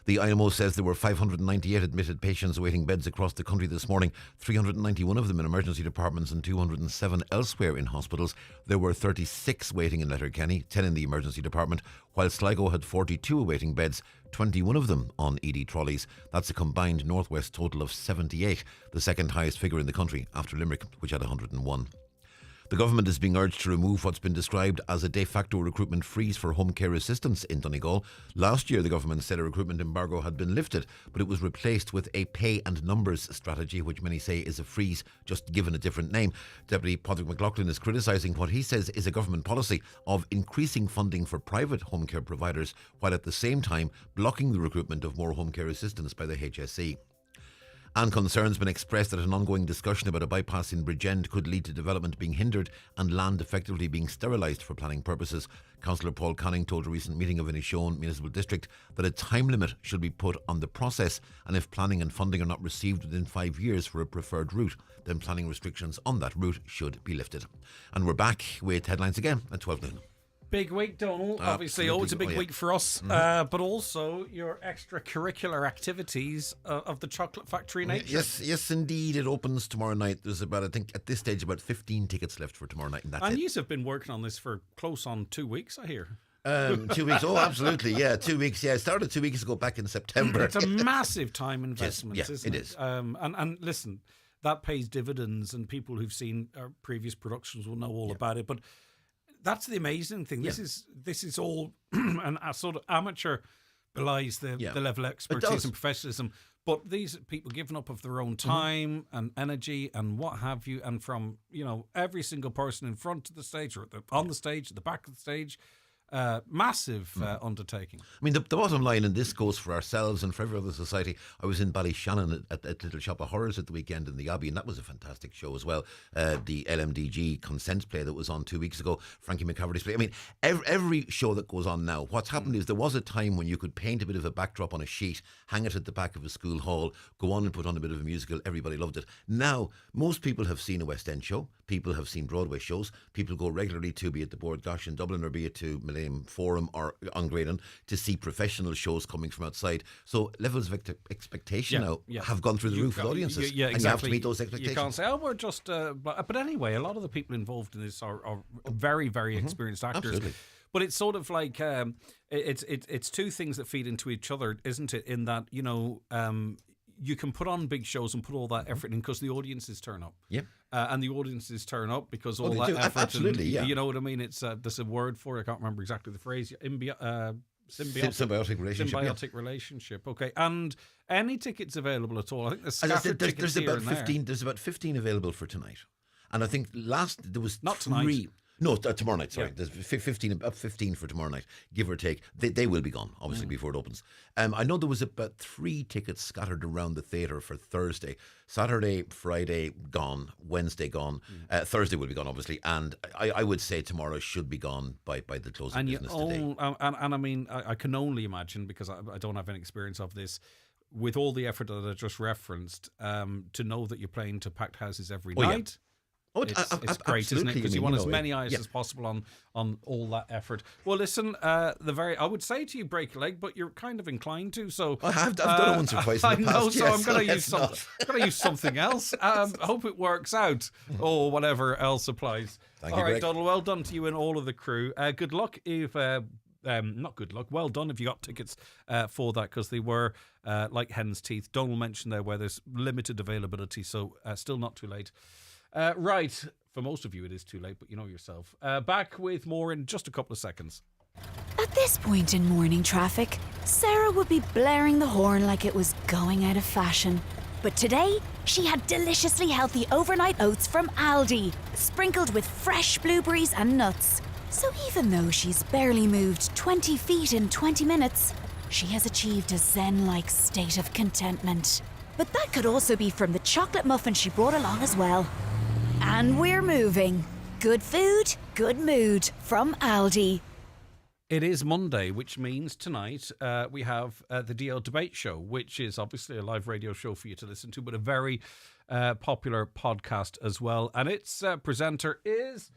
The IMO says there were 598 admitted patients awaiting beds across the country this morning, 391 of them in emergency departments and 207 elsewhere in hospitals. There were 36 waiting in Letterkenny, 10 in the emergency department, while Sligo had 42 awaiting beds, 21 of them on ED trolleys. That's a combined northwest total of 78, the second highest figure in the country after Limerick, which had 101. The government is being urged to remove what's been described as a de facto recruitment freeze for home care assistants in Donegal. Last year, the government said a recruitment embargo had been lifted, but it was replaced with a pay and numbers strategy, which many say is a freeze, just given a different name. Deputy Patrick McLaughlin is criticising what he says is a government policy of increasing funding for private home care providers, while at the same time blocking the recruitment of more home care assistants by the HSE. And concerns been expressed that an ongoing discussion about a bypass in Bridgend could lead to development being hindered and land effectively being sterilised for planning purposes. Councillor Paul Canning told a recent meeting of Inishowen Municipal District that a time limit should be put on the process, and if planning and funding are not received within 5 years for a preferred route, then planning restrictions on that route should be lifted. And we're back with headlines again at 12 noon. Big week, Donald. Obviously, always a big week for us, but also your extracurricular activities of the Chocolate Factory nature. Yes, indeed. It opens tomorrow night. There's about, I think, at this stage, about 15 tickets left for tomorrow night, and that's it. And you have been working on this for close on 2 weeks, I hear. 2 weeks. Oh, absolutely. Yeah, 2 weeks. Yeah, it started 2 weeks ago back in September. It's a massive time investment, yes, isn't it? It is. And listen, that pays dividends, and people who've seen our previous productions will know all about it. But that's the amazing thing. This is all a sort of amateur belies the level of expertise and professionalism. But these people giving up of their own time and energy and what have you, and from every single person in front of the stage or on the stage, at the back of the stage. Massive undertaking. I mean, the bottom line, and this goes for ourselves and for every other society. I was in Ballyshannon at Little Shop of Horrors at the weekend in the Abbey, and that was a fantastic show as well. The LMDG consent play that was on 2 weeks ago, Frankie McCaverty's play. I mean, every show that goes on now, what's happened is there was a time when you could paint a bit of a backdrop on a sheet, hang it at the back of a school hall, go on and put on a bit of a musical. Everybody loved it. Now, most people have seen a West End show. People have seen Broadway shows. People go regularly to, be it the Board Gosh in Dublin or be it to Millennium Forum or Angraden, to see professional shows coming from outside. So levels of expectation now have gone through the roof with audiences. Yeah, exactly. And you have to meet those expectations. You can't say, we're just... but anyway, a lot of the people involved in this are very, very experienced actors. Absolutely. But it's sort of like... it's two things that feed into each other, isn't it? In that, you can put on big shows and put all that effort in because the audiences turn up. Yeah. And the audiences turn up because all that do. effort. Absolutely, and, yeah. You know what I mean? It's there's a word for it. I can't remember exactly the phrase. Symbiotic relationship. Symbiotic relationship. Okay. And any tickets available at all? I think there's there's about 15. There's about 15 available for tonight, and I think there was not 3. Tonight. No, tomorrow night, sorry. There's 15 for tomorrow night, give or take. They will be gone, obviously, before it opens. I know there was about 3 tickets scattered around the theatre for Thursday. Saturday, Friday, gone. Wednesday, gone. Thursday will be gone, obviously. And I would say tomorrow should be gone by the close of business today. And I mean, I can only imagine, because I don't have any experience of this, with all the effort that I just referenced, to know that you're playing to packed houses every night. Yeah. It's great, isn't it? Because you want as many eyes as possible on all that effort. Well, listen, I would say to you, break a leg, but you're kind of inclined to. So I've done it once or twice in the past. I know, so I'm going to use something else. I hope it works out, or whatever else applies. Thank all you, right, Greg. Donald, well done to you and all of the crew. Good luck if... not good luck. Well done if you got tickets for that, because they were like hen's teeth. Donald mentioned there where there's limited availability, so still not too late. Right, for most of you it is too late, but you know yourself. Back with more in just a couple of seconds. At this point in morning traffic, Sarah would be blaring the horn like it was going out of fashion. But today, she had deliciously healthy overnight oats from Aldi, sprinkled with fresh blueberries and nuts. So even though she's barely moved 20 feet in 20 minutes, she has achieved a zen-like state of contentment. But that could also be from the chocolate muffin she brought along as well. And we're moving. Good food, good mood from Aldi. It is Monday, which means tonight we have the DL Debate Show, which is obviously a live radio show for you to listen to, but a very popular podcast as well. And its presenter is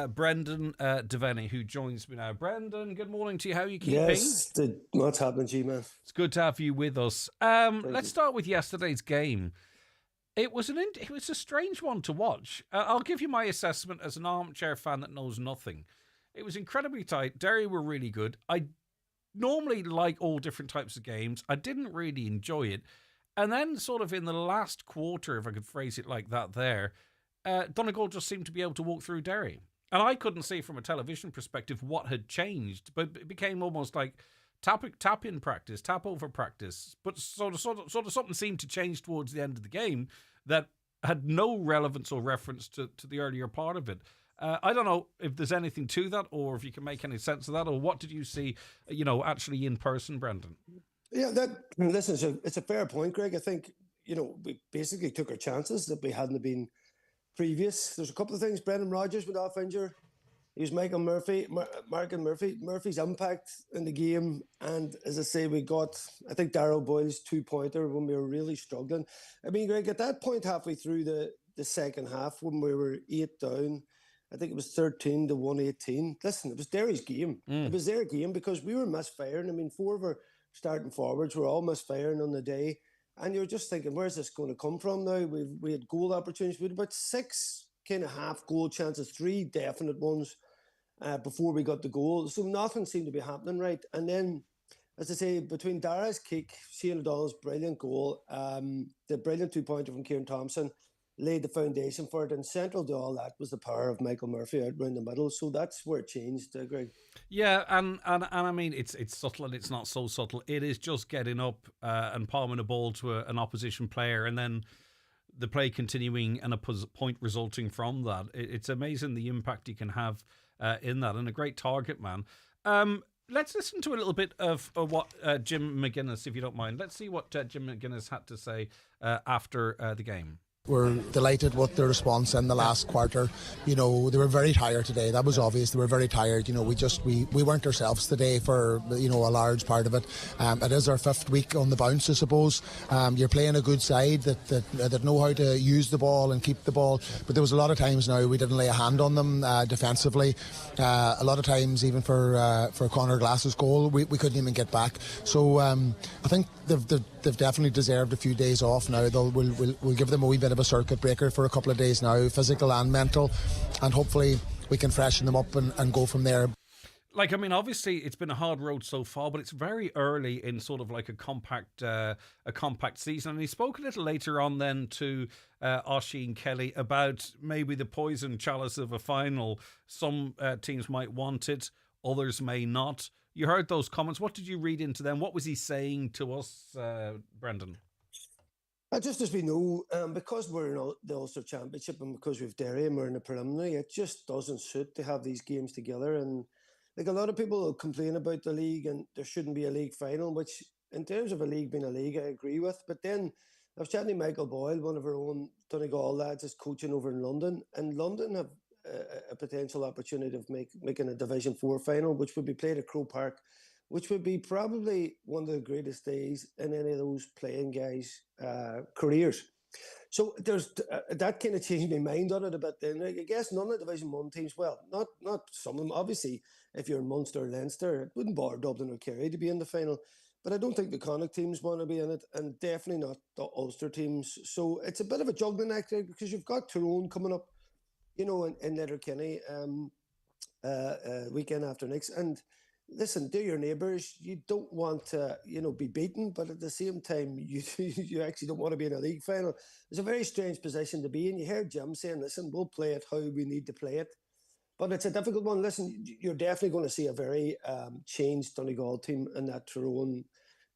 Brendan Devenney, who joins me now. Brendan, good morning to you. How are you keeping? Yes, what's happening, G-Man? It's good to have you with us. Let's start with yesterday's game. It was a strange one to watch. I'll give you my assessment as an armchair fan that knows nothing. It was incredibly tight. Derry were really good. I normally like all different types of games. I didn't really enjoy it. And then sort of in the last quarter, if I could phrase it like that there, Donegal just seemed to be able to walk through Derry. And I couldn't see from a television perspective what had changed, but it became almost like tap-in practice, tap-over practice. But sort of something seemed to change towards the end of the game that had no relevance or reference to the earlier part of it. I don't know if there's anything to that, or if you can make any sense of that, or what did you see, actually in person, Brendan? Yeah, listen, it's a fair point, Greg. I think, we basically took our chances that we hadn't been previous. There's a couple of things. Brendan Rodgers went off injured. He was Michael Murphy, Markin Murphy. Murphy's impact in the game. And as I say, we got, I think, Darryl Boyle's 2-pointer when we were really struggling. I mean, Greg, at that point halfway through the second half, when we were 8 down, I think it was 13-118. Listen, it was Derry's game. It was their game because we were misfiring. I mean, 4 of our starting forwards were all misfiring on the day. And you're just thinking, where's this going to come from now? We had goal opportunities. We had about 6 kind of half goal chances, 3 definite ones before we got the goal. So nothing seemed to be happening right. And then, as I say, between Dara's kick, Shane O'Donnell's brilliant goal, the brilliant 2-pointer from Kieran Thompson laid the foundation for it. And central to all that was the power of Michael Murphy out round the middle. So that's where it changed, Greg. Yeah, and I mean, it's subtle and it's not so subtle. It is just getting up and palming a ball to an opposition player and then the play continuing and a point resulting from that. It's amazing the impact you can have in that, and a great target man. Let's listen to a little bit of what Jim McGuinness, if you don't mind. Let's see what Jim McGuinness had to say after the game. We're delighted with the response in the last quarter. They were very tired today. That was obvious. They were very tired. We weren't ourselves today for, a large part of it. It is our 5th week on the bounce, I suppose. You're playing a good side that know how to use the ball and keep the ball. But there was a lot of times now we didn't lay a hand on them defensively. A lot of times, even for Conor Glass's goal, we couldn't even get back. So I think they've definitely deserved a few days off now. We'll give them a wee bit of a circuit breaker for a couple of days now, physical and mental, and hopefully we can freshen them up and go from there. Obviously it's been a hard road so far, but it's very early in sort of like a compact season. And he spoke a little later on then to Oisín Kelly about maybe the poison chalice of a final. Some teams might want it, others may not. You heard those comments. What did you read into them? What was he saying to us, Brendan? Just as we know, because we're in the Ulster Championship and because we've Derry and we're in the preliminary, it just doesn't suit to have these games together. And like a lot of people complain about the league and there shouldn't be a league final, which in terms of a league being a league, I agree with. But then I was chatting to Michael Boyle, one of our own Donegal lads, is coaching over in London. And London have a potential opportunity of making a Division 4 final, which would be played at Croke Park, which would be probably one of the greatest days in any of those playing guys' careers. So there's that kind of changed my mind on it a bit. Then I guess none of the Division 1 teams, well, not some of them. Obviously, if you're in Munster or Leinster, it wouldn't bother Dublin or Kerry to be in the final. But I don't think the Connacht teams want to be in it, and definitely not the Ulster teams. So it's a bit of a juggling act because you've got Tyrone coming up, in Letterkenny weekend after next. And listen, they're your neighbours. You don't want to, be beaten, but at the same time, you actually don't want to be in a league final. It's a very strange position to be in. You heard Jim saying, listen, we'll play it how we need to play it. But it's a difficult one. Listen, you're definitely going to see a very changed Donegal team in that Tyrone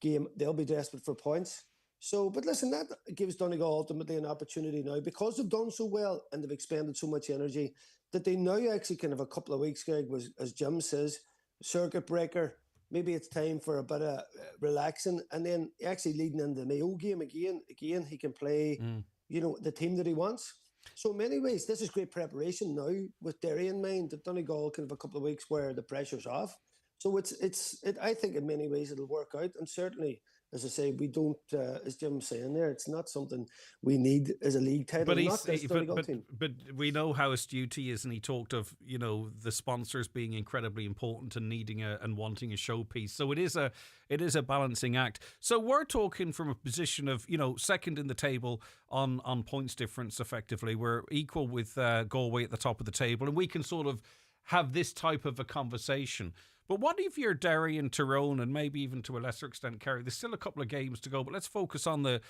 game. They'll be desperate for points. So, but listen, that gives Donegal ultimately an opportunity now, because they've done so well and they've expended so much energy, that they now actually can have a couple of weeks, Greg, as Jim says, circuit breaker. Maybe it's time for a bit of relaxing, and then actually leading into the Mayo game again he can play the team that he wants. So in many ways this is great preparation now with Derry in mind, that Donegal can have a couple of weeks where the pressure's off. So I think in many ways it'll work out, and certainly as I say, we don't, as Jim's saying there, it's not something we need as a league title. But we know how astute he is, and he talked of, you know, the sponsors being incredibly important and needing and wanting a showpiece. So it is a balancing act. So we're talking from a position of, you know, second in the table on points difference. Effectively, we're equal with Galway at the top of the table, and we can sort of have this type of a conversation. But what if you're Derry and Tyrone, and maybe even to a lesser extent Kerry? There's still a couple of games to go, but let's focus on the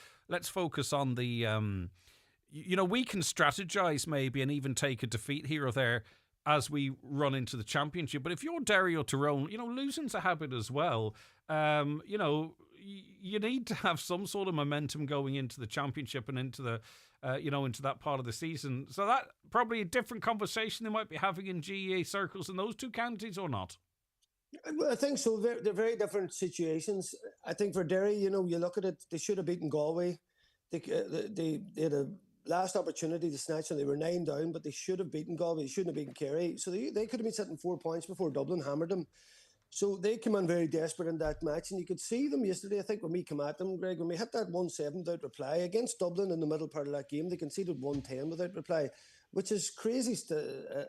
you know, we can strategize maybe and even take a defeat here or there as we run into the championship. But if you're Derry or Tyrone, you know, losing's a habit as well. You know, you need to have some sort of momentum going into the championship and into the into that part of the season. So that probably a different conversation they might be having in GEA circles in those two counties, or not? I think so. They're very different situations. I think for Derry, you know, you look at it, they should have beaten Galway. They had a last opportunity to snatch, and they were 9 down, but they should have beaten Galway. They shouldn't have beaten Kerry. So they could have been sitting 4 points before Dublin hammered them. So they came in very desperate in that match, and you could see them yesterday. I think when we come at them, Greg, when we hit that 1-7 without reply against Dublin in the middle part of that game, they conceded 1-10 without reply, which is crazy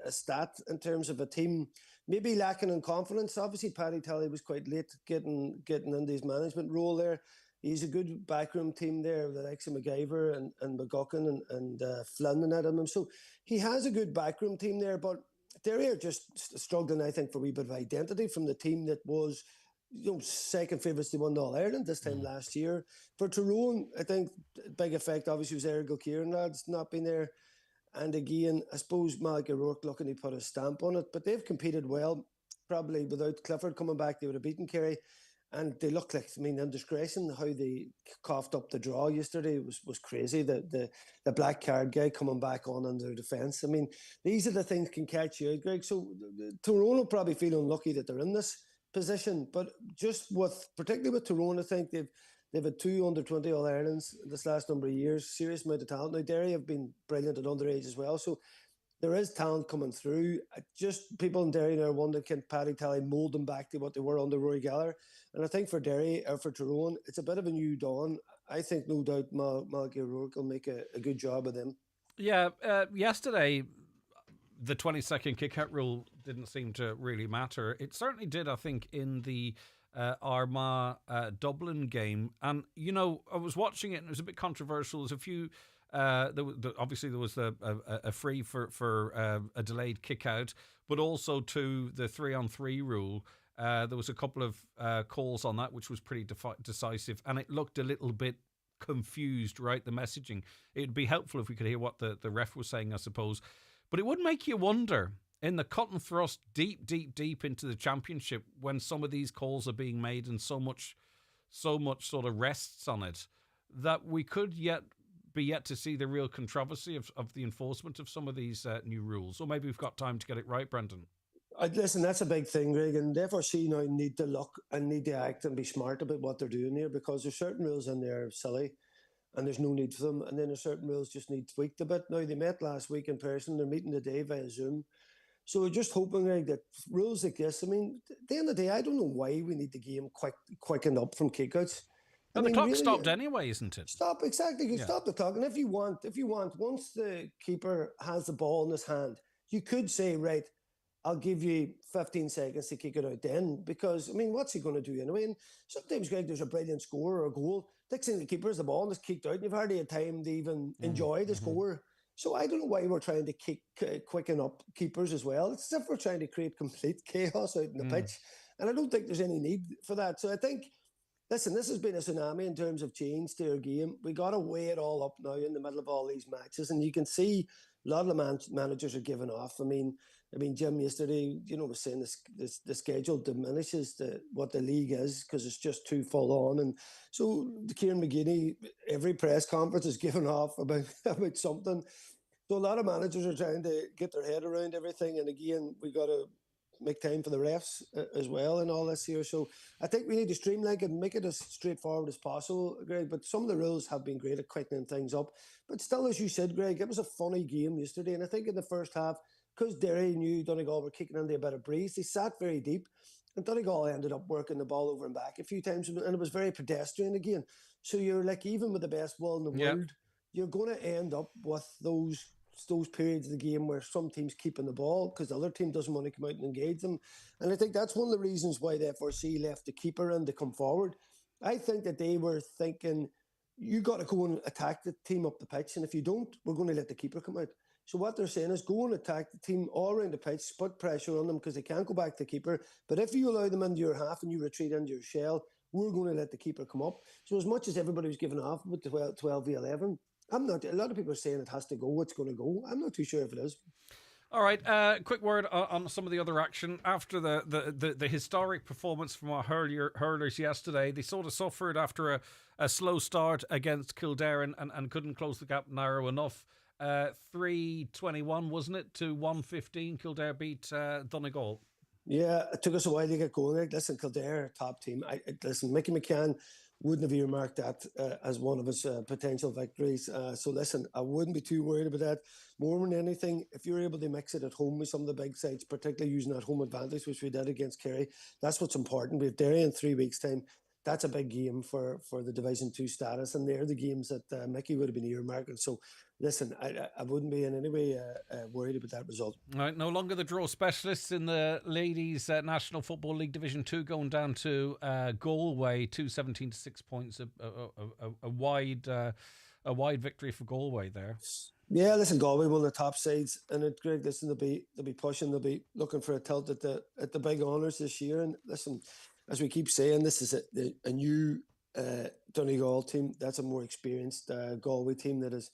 a stat in terms of a team maybe lacking in confidence. Obviously, Paddy Talley was quite late getting into his management role there. He's a good backroom team there, with the likes of McGyver and McGuckin and Flynn and Adam. So he has a good backroom team there, but Derry are just struggling, I think, for a wee bit of identity from the team that was, you know, second favourites to win All Ireland this time last year. For Tyrone, I think big effect obviously was Errol Kieran lads not being there. And again, I suppose Malky O'Rourke looking to put a stamp on it, but they've competed well. Probably without Clifford coming back, they would have beaten Kerry. And they look like, I mean, in discretion, how they coughed up the draw yesterday was crazy. The black card guy coming back on under defence. I mean, these are the things can catch you out, Greg. So Tyrone will probably feel unlucky that they're in this position. But just particularly with Tyrone, I think they've had 2 under-20 All-Irelands this last number of years. Serious amount of talent. Now, Derry have been brilliant at underage as well. So there is talent coming through. Just people in Derry now are wondering, can Paddy Talley mould them back to what they were under Rory Gallagher? And I think for Derry, or for Tyrone, it's a bit of a new dawn. I think no doubt Malky O'Rourke will make a good job of them. Yeah, yesterday, the 20-second kick-out rule didn't seem to really matter. It certainly did, I think, in the Armagh Dublin game. And, you know, I was watching it and it was a bit controversial. There's a few... obviously there was a free for a delayed kick out, but also to the 3-on-3 rule. There was a couple of calls on that, which was pretty decisive, and it looked a little bit confused, right? The messaging. It'd be helpful if we could hear what the ref was saying, I suppose. But it would make you wonder, in the cut and thrust deep into the championship, when some of these calls are being made and so much sort of rests on it, that we could be yet to see the real controversy of the enforcement of some of these new rules. Or maybe we've got time to get it right, Brendan. Listen, that's a big thing, Greg, and the FRC now need to look and need to act and be smart about what they're doing here, because there's certain rules in there silly and there's no need for them, and then there's certain rules just need tweaked a bit. Now, they met last week in person, they're meeting today via Zoom. So we're just hoping, Greg, that rules like this, I mean, at the end of the day, I don't know why we need the game quickened up from kickouts. But the clock stopped anyway, isn't it? Exactly. You stop the clock. And if you want, once the keeper has the ball in his hand, you could say, right, I'll give you 15 seconds to kick it out then. Because, I mean, what's he going to do anyway? And sometimes, Greg, there's a brilliant score or a goal. Next thing the keeper has the ball and it's kicked out, and you've hardly had time to even enjoy the score. So I don't know why we're trying to quicken up keepers as well. It's as if we're trying to create complete chaos out in the pitch. And I don't think there's any need for that. So I think, listen, this has been a tsunami in terms of change to our game. We got to weigh it all up now in the middle of all these matches. And you can see a lot of the managers are giving off. I mean, Jim yesterday, you know, was saying the schedule diminishes what the league is because it's just too full on. And so Kieran McGinney, every press conference is giving off about something. So a lot of managers are trying to get their head around everything. And again, we got to make time for the refs as well in all this here. So I think we need to streamline it and make it as straightforward as possible, Greg. But some of the rules have been great at quickening things up. But still, as you said, Greg, it was a funny game yesterday. And I think in the first half, because Derry knew Donegal were kicking into a bit of breeze, they sat very deep. And Donegal ended up working the ball over and back a few times, and it was very pedestrian again. So you're like, even with the best ball in the world, you're going to end up with those periods of the game where some teams keeping the ball because the other team doesn't want to come out and engage them. And I think that's one of the reasons why the FRC left the keeper in to come forward. I think that they were thinking, you got to go and attack the team up the pitch, and if you don't, we're going to let the keeper come out. So what they're saying is go and attack the team all around the pitch, put pressure on them because they can't go back to the keeper. But if you allow them into your half and you retreat into your shell, we're going to let the keeper come up. So as much as everybody was giving off with 12v11, a lot of people are saying it has to go, it's going to go. I'm not too sure if it is. All right, quick word on some of the other action. After the historic performance from our hurlers yesterday, they sort of suffered after a slow start against Kildare and couldn't close the gap narrow enough. 3-21, wasn't it, to 1-15? Kildare beat Donegal. Yeah, it took us a while to get going. Listen, Kildare, top team. Listen, Mickey McCann wouldn't have earmarked that as one of his potential victories. So listen, I wouldn't be too worried about that. More than anything, if you're able to mix it at home with some of the big sides, particularly using that home advantage, which we did against Kerry, that's what's important. We have Derry in 3 weeks' time. That's a big game for the Division 2 status, and they're the games that Mickey would have been earmarking. So, listen, I wouldn't be in any way worried about that result. All right, no longer the draw specialists in the Ladies National Football League Division 2, going down to Galway, 2-17 to 6 points, a wide victory for Galway there. Yeah, listen, Galway, one of the top sides, and Greg, listen, they'll be pushing, they'll be looking for a tilt at the big honours this year, and listen. As we keep saying, this is a new Donegal team. That's a more experienced Galway team that is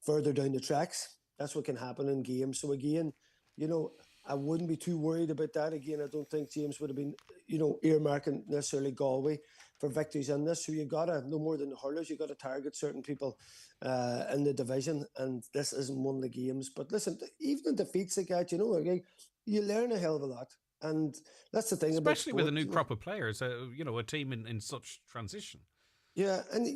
further down the tracks. That's what can happen in games. So again, I wouldn't be too worried about that. Again, I don't think James would have been, earmarking necessarily Galway for victories in this. So you got to, no more than the hurlers, you got to target certain people in the division. And this isn't one of the games. But listen, even in defeats like that, you learn a hell of a lot. And that's the thing, especially with a new crop of players, a team in such transition. Yeah, and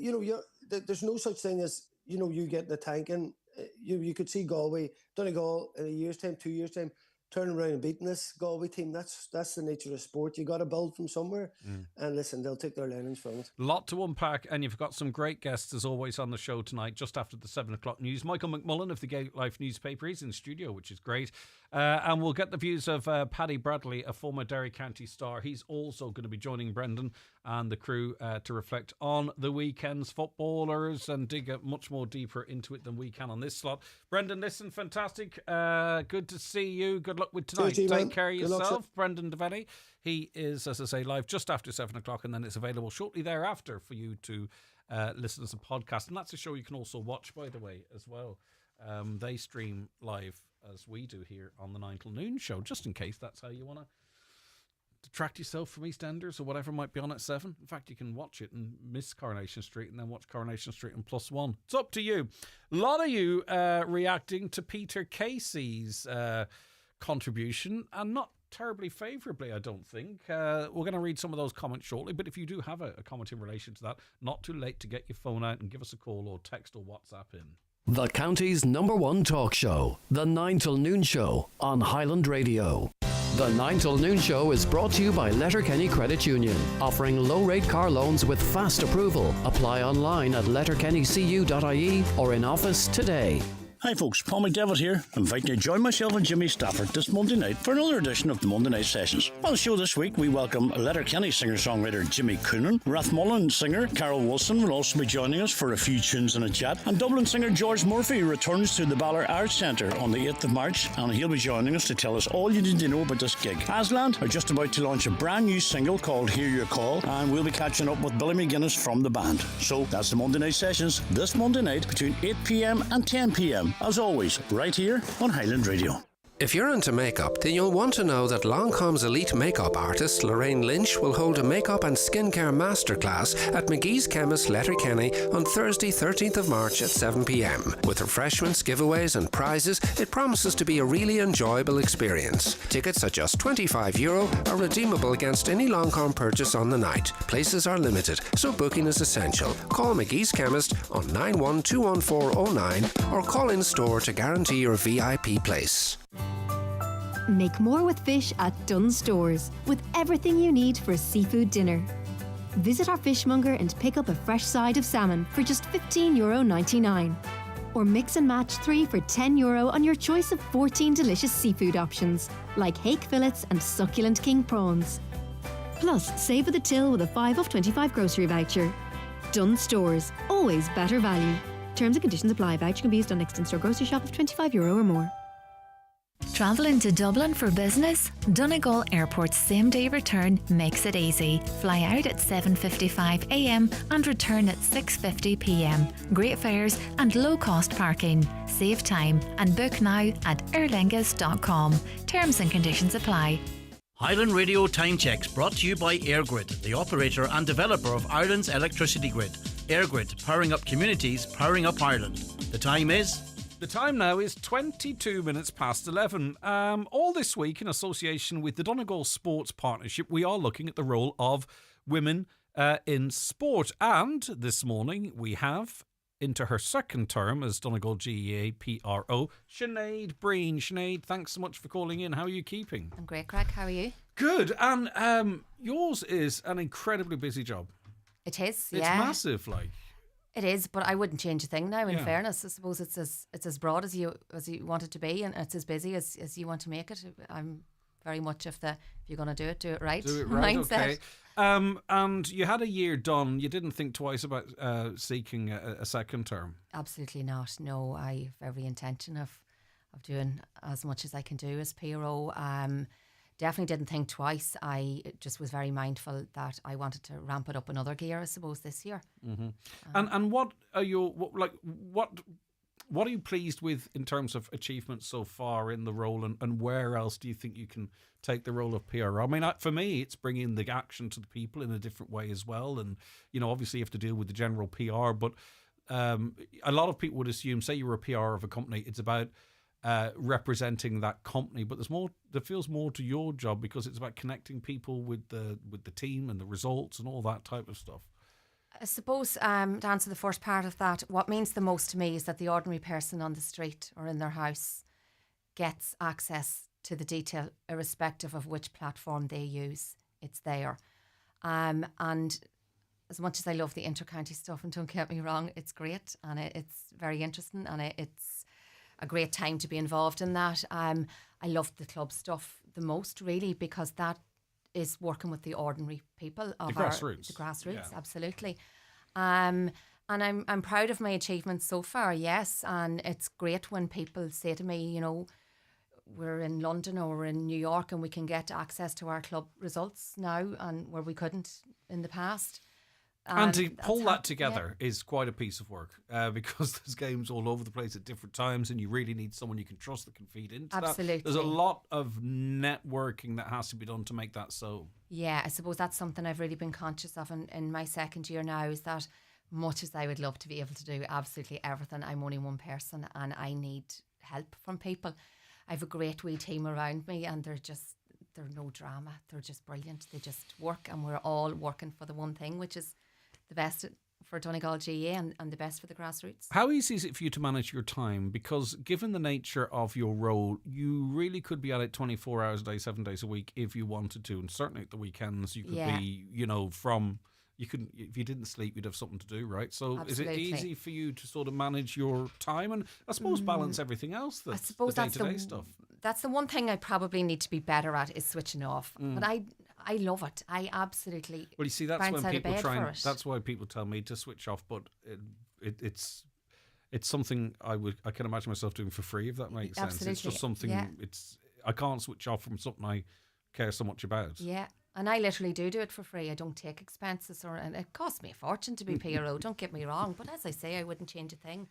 there's no such thing as you get the tank in. You could see Galway, Donegal in a year's time, 2 years' time, turning around and beating this Galway team. That's the nature of sport. You got to build from somewhere, and listen, they'll take their learnings from it. A lot to unpack, and you've got some great guests as always on the show tonight. Just after the 7:00 news, Michael McMullen of the Gaelic Life newspaper, he's in studio, which is great. And we'll get the views of Paddy Bradley, a former Derry County star. He's also going to be joining Brendan and the crew to reflect on the weekend's footballers and dig much more deeper into it than we can on this slot. Brendan, listen, fantastic. Good to see you. Good luck with tonight. Take care of yourself. Brendan Devenney. He is, as I say, live just after 7:00, and then it's available shortly thereafter for you to listen as a podcast. And that's a show you can also watch, by the way, as well. They stream live as we do here on the 9 till noon show, just in case that's how you want to detract yourself from EastEnders or whatever might be on at 7. In fact, you can watch it and miss Coronation Street and then watch Coronation Street and +1. It's up to you. A lot of you reacting to Peter Casey's contribution, and not terribly favourably, I don't think. We're going to read some of those comments shortly, but if you do have a comment in relation to that, not too late to get your phone out and give us a call or text or WhatsApp in. The county's #1 talk show, The 9 till Noon Show on Highland Radio. The 9 till Noon Show is brought to you by Letterkenny Credit Union, offering low-rate car loans with fast approval. Apply online at letterkennycu.ie or in office today. Hi folks, Paul McDevitt here, inviting you to join myself and Jimmy Stafford this Monday night for another edition of the Monday Night Sessions. On the show this week, we welcome Letterkenny singer-songwriter Jimmy Coonan. Rathmullen singer Carol Wilson will also be joining us for a few tunes and a chat. And Dublin singer George Murphy returns to the Ballard Arts Centre on the 8th of March, and he'll be joining us to tell us all you need to know about this gig. Asland are just about to launch a brand new single called Hear Your Call, and we'll be catching up with Billy McGuinness from the band. So that's the Monday Night Sessions this Monday night between 8 p.m. and 10 p.m. as always, right here on Highland Radio. If you're into makeup, then you'll want to know that Longcombe's elite makeup artist Lorraine Lynch will hold a makeup and skincare masterclass at McGee's Chemist Letterkenny on Thursday 13th of March at 7 p.m. With refreshments, giveaways and prizes, it promises to be a really enjoyable experience. Tickets at just €25 are redeemable against any Longcombe purchase on the night. Places are limited, so booking is essential. Call McGee's Chemist on 9121409 or call in store to guarantee your VIP place. Make more with fish at Dunnes Stores, with everything you need for a seafood dinner. Visit our fishmonger and pick up a fresh side of salmon for just €15.99. Or mix and match 3 for €10 on your choice of 14 delicious seafood options, like hake fillets and succulent king prawns. Plus, save at the till with a 5 off 25 grocery voucher. Dunnes Stores, always better value. Terms and conditions apply. Voucher can be used on next in-store grocery shop of €25 or more. Travelling to Dublin for business? Donegal Airport's same-day return makes it easy. Fly out at 7:55 a.m. and return at 6:50 p.m. Great fares and low-cost parking. Save time and book now at aerlingus.com. Terms and conditions apply. Highland Radio Time Checks brought to you by EirGrid, the operator and developer of Ireland's electricity grid. EirGrid, powering up communities, powering up Ireland. The time is... The time now is 22 minutes past 11. All this week, in association with the Donegal Sports Partnership, we are looking at the role of women in sport. And this morning, we have, into her second term as Donegal GEA PRO, Sinead Breen. Sinead, thanks so much for calling in. How are you keeping? I'm great, Craig. How are you? Good. And yours is an incredibly busy job. It is, It's massive, like. It is, but I wouldn't change a thing now. In Yeah. fairness, I suppose it's as broad as you want it to be, and it's as busy as you want to make it. I'm very much of the if you're going to do it right. Do it right, mindset. okay. And you had a year done. You didn't think twice about seeking a second term. Absolutely not. No, I have every intention of doing as much as I can do as PRO. Definitely didn't think twice. I just was very mindful that I wanted to ramp it up another gear, I suppose, this year. Mm-hmm. And what are your what are you pleased with in terms of achievements so far in the role, and where else do you think you can take the role of PRO? I mean, for me, it's bringing the action to the people in a different way as well, and obviously you have to deal with the general PR, but a lot of people would assume, say you were a PR of a company, it's about representing that company, but there feels more to your job because it's about connecting people with the team and the results and all that type of stuff. I suppose to answer the first part of that, what means the most to me is that the ordinary person on the street or in their house gets access to the detail irrespective of which platform they use. It's there. And as much as I love the inter-county stuff, and don't get me wrong, it's great and it's very interesting and it's a great time to be involved in that. I love the club stuff the most, really, because that is working with the ordinary people of the grassroots. The grassroots, Yeah. absolutely. And I'm proud of my achievements so far, yes. And it's great when people say to me, we're in London or we're in New York and we can get access to our club results now, and where we couldn't in the past. And to pull that together is quite a piece of work because there's games all over the place at different times, and you really need someone you can trust that can feed into Absolutely. that. There's a lot of networking that has to be done to make that so. Yeah, I suppose that's something I've really been conscious of in my second year now, is that much as I would love to be able to do absolutely everything, I'm only one person and I need help from people. I have a great wee team around me, and they're no drama. They're just brilliant. They just work, and we're all working for the one thing, which is the best for Donegal GA and the best for the grassroots. How easy is it for you to manage your time? Because given the nature of your role, you really could be at it 24 hours a day, 7 days a week if you wanted to. And certainly at the weekends, you could be, if you didn't sleep, you'd have something to do, right? So Absolutely. Is it easy for you to sort of manage your time and I suppose balance everything else that's the day-to-day stuff? That's the one thing I probably need to be better at, is switching off. But I love it. I absolutely. Well, you see, that's when people that's why people tell me to switch off. But it's something I can imagine myself doing for free, if that makes sense. Absolutely. It's just something. I can't switch off from something I care so much about. Yeah, and I literally do it for free. I don't take expenses, and it costs me a fortune to be PRO. Don't get me wrong, but as I say, I wouldn't change a thing.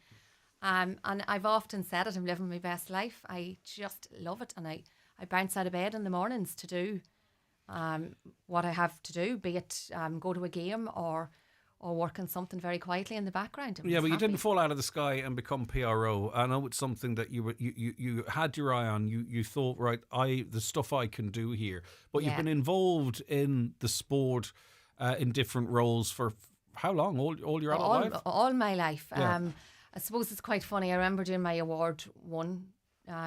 And I've often said it. I'm living my best life. I just love it, and I bounce out of bed in the mornings to do what I have to do, be it go to a game or work on something very quietly in the background. Yeah, but you didn't fall out of the sky and become PRO. I know it's something that you had your eye on. You thought, right, the stuff I can do here. But you've been involved in the sport in different roles for how long? All your adult life? All my life. Yeah. I suppose it's quite funny. I remember doing my award one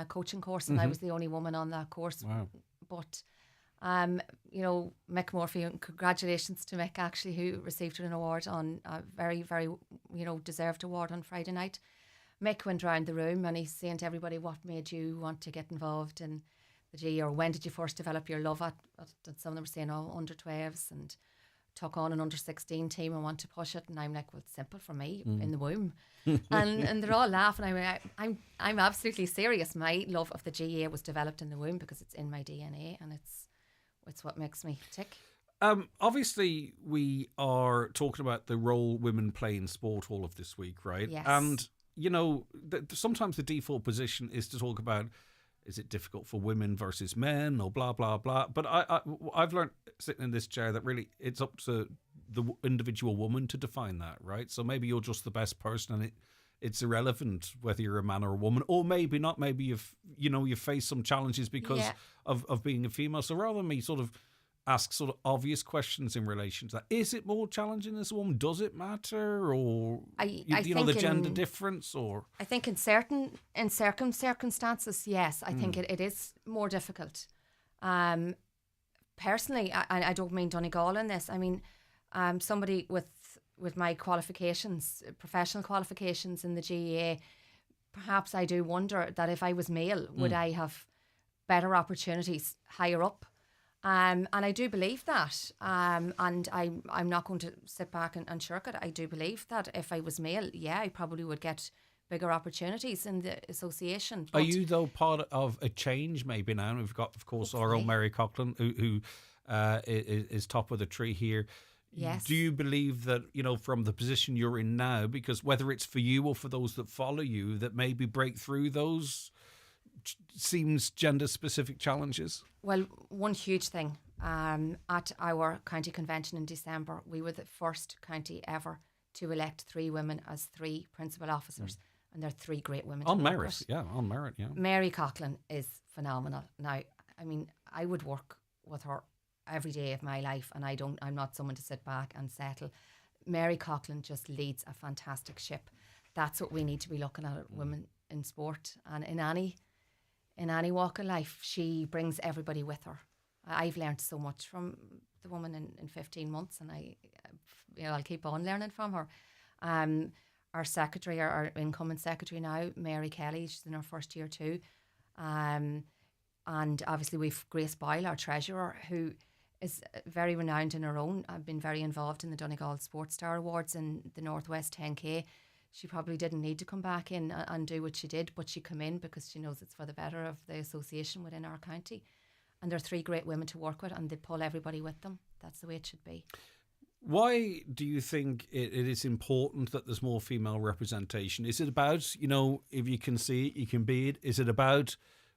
coaching course, and I was the only woman on that course. Wow. But, Mick Murphy, and congratulations to Mick, actually, who received an award on a very, very, deserved award on Friday night. Mick went round the room and he's saying to everybody, what made you want to get involved in the GAA, or when did you first develop your love at some of them were saying, under 12s, and took on an under 16 team and want to push it. And I'm like, well, it's simple for me, in the womb. and they're all laughing. I'm absolutely serious. My love of the GAA was developed in the womb because it's in my DNA, and it's what makes me tick. Obviously, we are talking about the role women play in sport all of this week, right? Yes. And, sometimes the default position is to talk about, is it difficult for women versus men, or blah, blah, blah. But I've learned sitting in this chair that really it's up to the individual woman to define that, right? So maybe you're just the best person and it's irrelevant whether you're a man or a woman, or maybe not. Maybe you've faced some challenges because of being a female. So rather than me sort of ask sort of obvious questions in relation to that, is it more challenging as a woman? Does it matter? Or the gender difference? Or I think in certain circumstances, yes, I think it is more difficult. Personally, I don't mean Donegal in this. I mean, somebody with my qualifications, professional qualifications in the GAA, perhaps I do wonder that if I was male, would I have better opportunities higher up? And I do believe that, and I'm not going to sit back and shirk it. I do believe that if I was male, I probably would get bigger opportunities in the association. Are you, though, part of a change maybe now? And we've got, of course, our own Mary Coughlin, who is top of the tree here. Yes. Do you believe that, from the position you're in now, because whether it's for you or for those that follow you, that maybe break through those seems gender-specific challenges? Well, one huge thing, at our county convention in December, we were the first county ever to elect 3 women as 3 principal officers, and they're 3 great women. On merit, yeah. Mary Coughlin is phenomenal. Now, I mean, I would work with her every day of my life, and I'm not someone to sit back and settle. Mary Coughlin just leads a fantastic ship. That's what we need to be looking at women in sport, and in any walk of life. She brings everybody with her. I've learned so much from the woman in 15 months, and I'll keep on learning from her. Our secretary, our incoming secretary now, Mary Kelly, she's in her first year too. And obviously we've Grace Boyle, our treasurer, who is very renowned in her own. I've been very involved in the Donegal Sports Star Awards in the Northwest 10K. She probably didn't need to come back in and do what she did, but she come in because she knows it's for the better of the association within our county. And there are 3 great women to work with, and they pull everybody with them. That's the way it should be. Why do you think it is important that there's more female representation? Is it about, if you can see it, you can be it? Is it about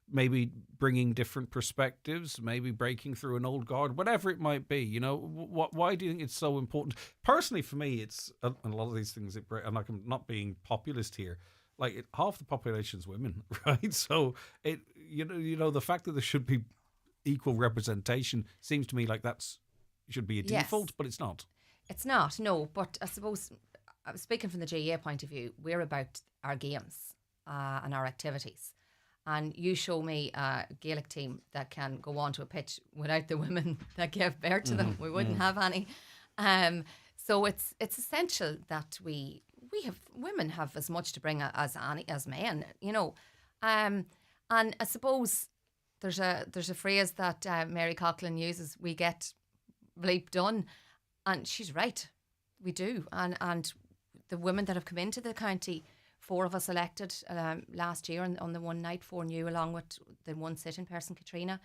maybe bringing different perspectives, maybe breaking through an old guard, whatever it might be? Why do you think it's so important? Personally, for me, it's a lot of these things, and I'm not being populist here, half the population's women, right? So the fact that there should be equal representation seems to me like should be a default, but it's not. It's not, no. But I suppose, speaking from the GAA point of view, we're about our games and our activities. And you show me a Gaelic team that can go onto a pitch without the women that gave birth to them. We wouldn't have any. So it's essential that women have as much to bring as men, And I suppose there's a phrase that Mary Coughlin uses: we get bleep done, and she's right. We do, and the women that have come into the county, 4 of us elected last year on the one night, 4 new, along with the one sitting person, Katrina.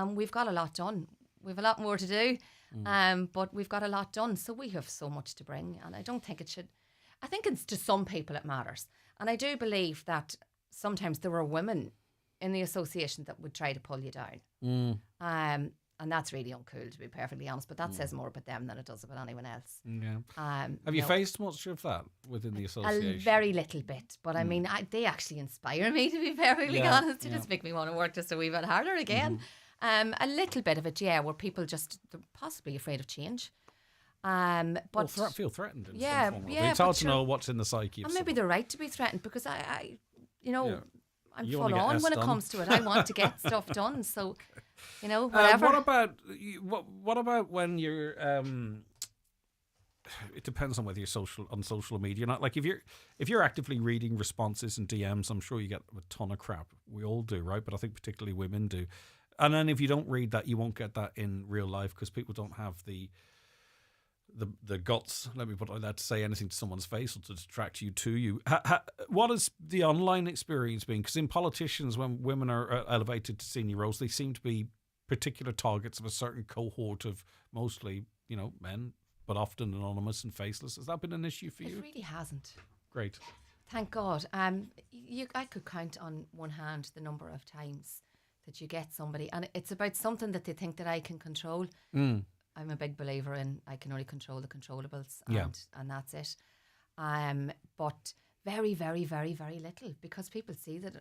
We've got a lot done. We've a lot more to do, but we've got a lot done. So we have so much to bring, and I don't think it should. I think it's to some people it matters, and I do believe that sometimes there are women in the association that would try to pull you down. And that's really uncool, to be perfectly honest. But that says more about them than it does about anyone else. Yeah. Have you faced much of that within the association? A very little bit. But I mean, they actually inspire me, to be perfectly honest. They just make me want to work just a wee bit harder again. A little bit of it, where people they're possibly afraid of change. But feel threatened in some form. It's hard to know what's in the psyche of maybe they're right to be threatened, because I'm full on when it comes to it. I want to get stuff done. So, you know, whatever. What about when you're? It depends on whether you're on social media. Not like if you're actively reading responses and DMs, I'm sure you get a ton of crap. We all do, right? But I think particularly women do. And then if you don't read that, you won't get that in real life because people don't have the guts, let me put it like that, to say anything to someone's face or to distract you to you. What has the online experience been? Because in politicians, when women are elevated to senior roles, they seem to be particular targets of a certain cohort of mostly, you know, men, but often anonymous and faceless. Has that been an issue for you? It really hasn't. Great. Thank God. I could count on one hand the number of times that you get somebody, and it's about something that they think that I can control. I'm a big believer in I can only control the controllables, and that's it. But very, very, very, very little, because people see that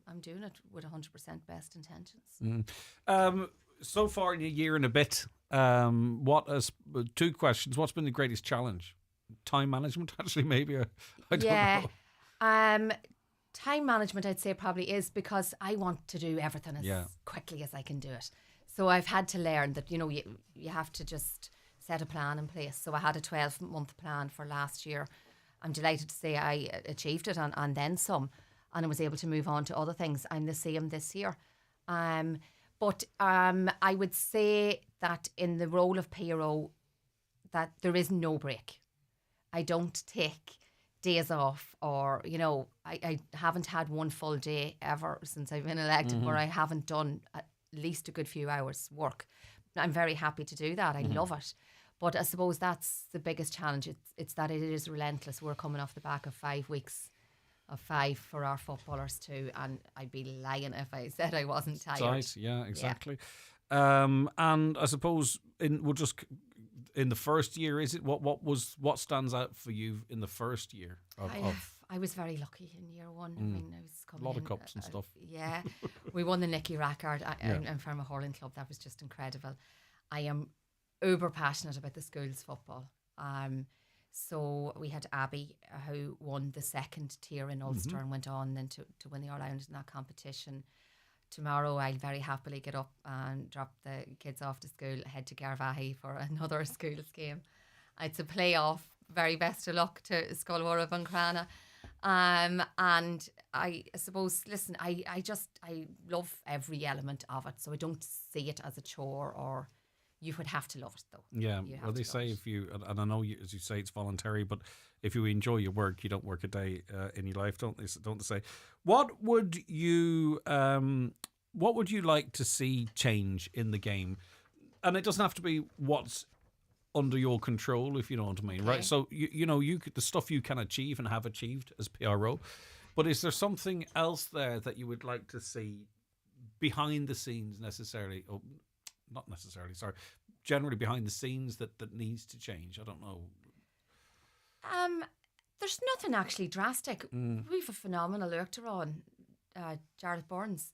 I'm doing it with 100% best intentions. So far in a year and a bit, two questions. What's been the greatest challenge? Time management, actually, maybe. I don't know. Time management, I'd say, probably is, because I want to do everything as quickly as I can do it. So I've had to learn that, you know, you have to just set a plan in place. So I had a 12-month plan for last year. I'm delighted to say I achieved it and then some, and I was able to move on to other things. I'm the same this year. But I would say that in the role of PRO, that there is no break. I don't take days off, or, you know, I haven't had one full day ever since I've been elected where I haven't done at least a good few hours work. I'm very happy to do that. I love it. But I suppose that's the biggest challenge. It's that it is relentless. We're coming off the back of 5 weeks of 5 for our footballers too, and I'd be lying if I said I wasn't tired. Tight, yeah, exactly. And I suppose in the first year, is it what stands out for you in the first year? I was very lucky in year one. I mean, I was coming a lot in, of cups and stuff. Yeah, we won the Nicky Rackard and from a hurling club. That was just incredible. I am uber passionate about the school's football. So we had Abby, who won the second tier in Ulster and went on then to win the All-Ireland in that competition. Tomorrow I'll very happily get up and drop the kids off to school, head to Garvaghey for another schools game. It's a playoff. Very best of luck to Scolwara Buncrana. And I suppose, listen, I love every element of it, so I don't see it as a chore, or you would have to love it though. Yeah, well, they say if you, and I know as you say it's voluntary, but if you enjoy your work, you don't work a day in your life, don't they say? What would you like to see change in the game? And it doesn't have to be what's under your control, if you know what I mean, right? So you know the stuff you can achieve and have achieved as PRO, but is there something else there that you would like to see behind the scenes necessarily? Or not necessarily, sorry, generally behind the scenes that needs to change? I don't know. There's nothing actually drastic. We've a phenomenal director on, Jareth Burns,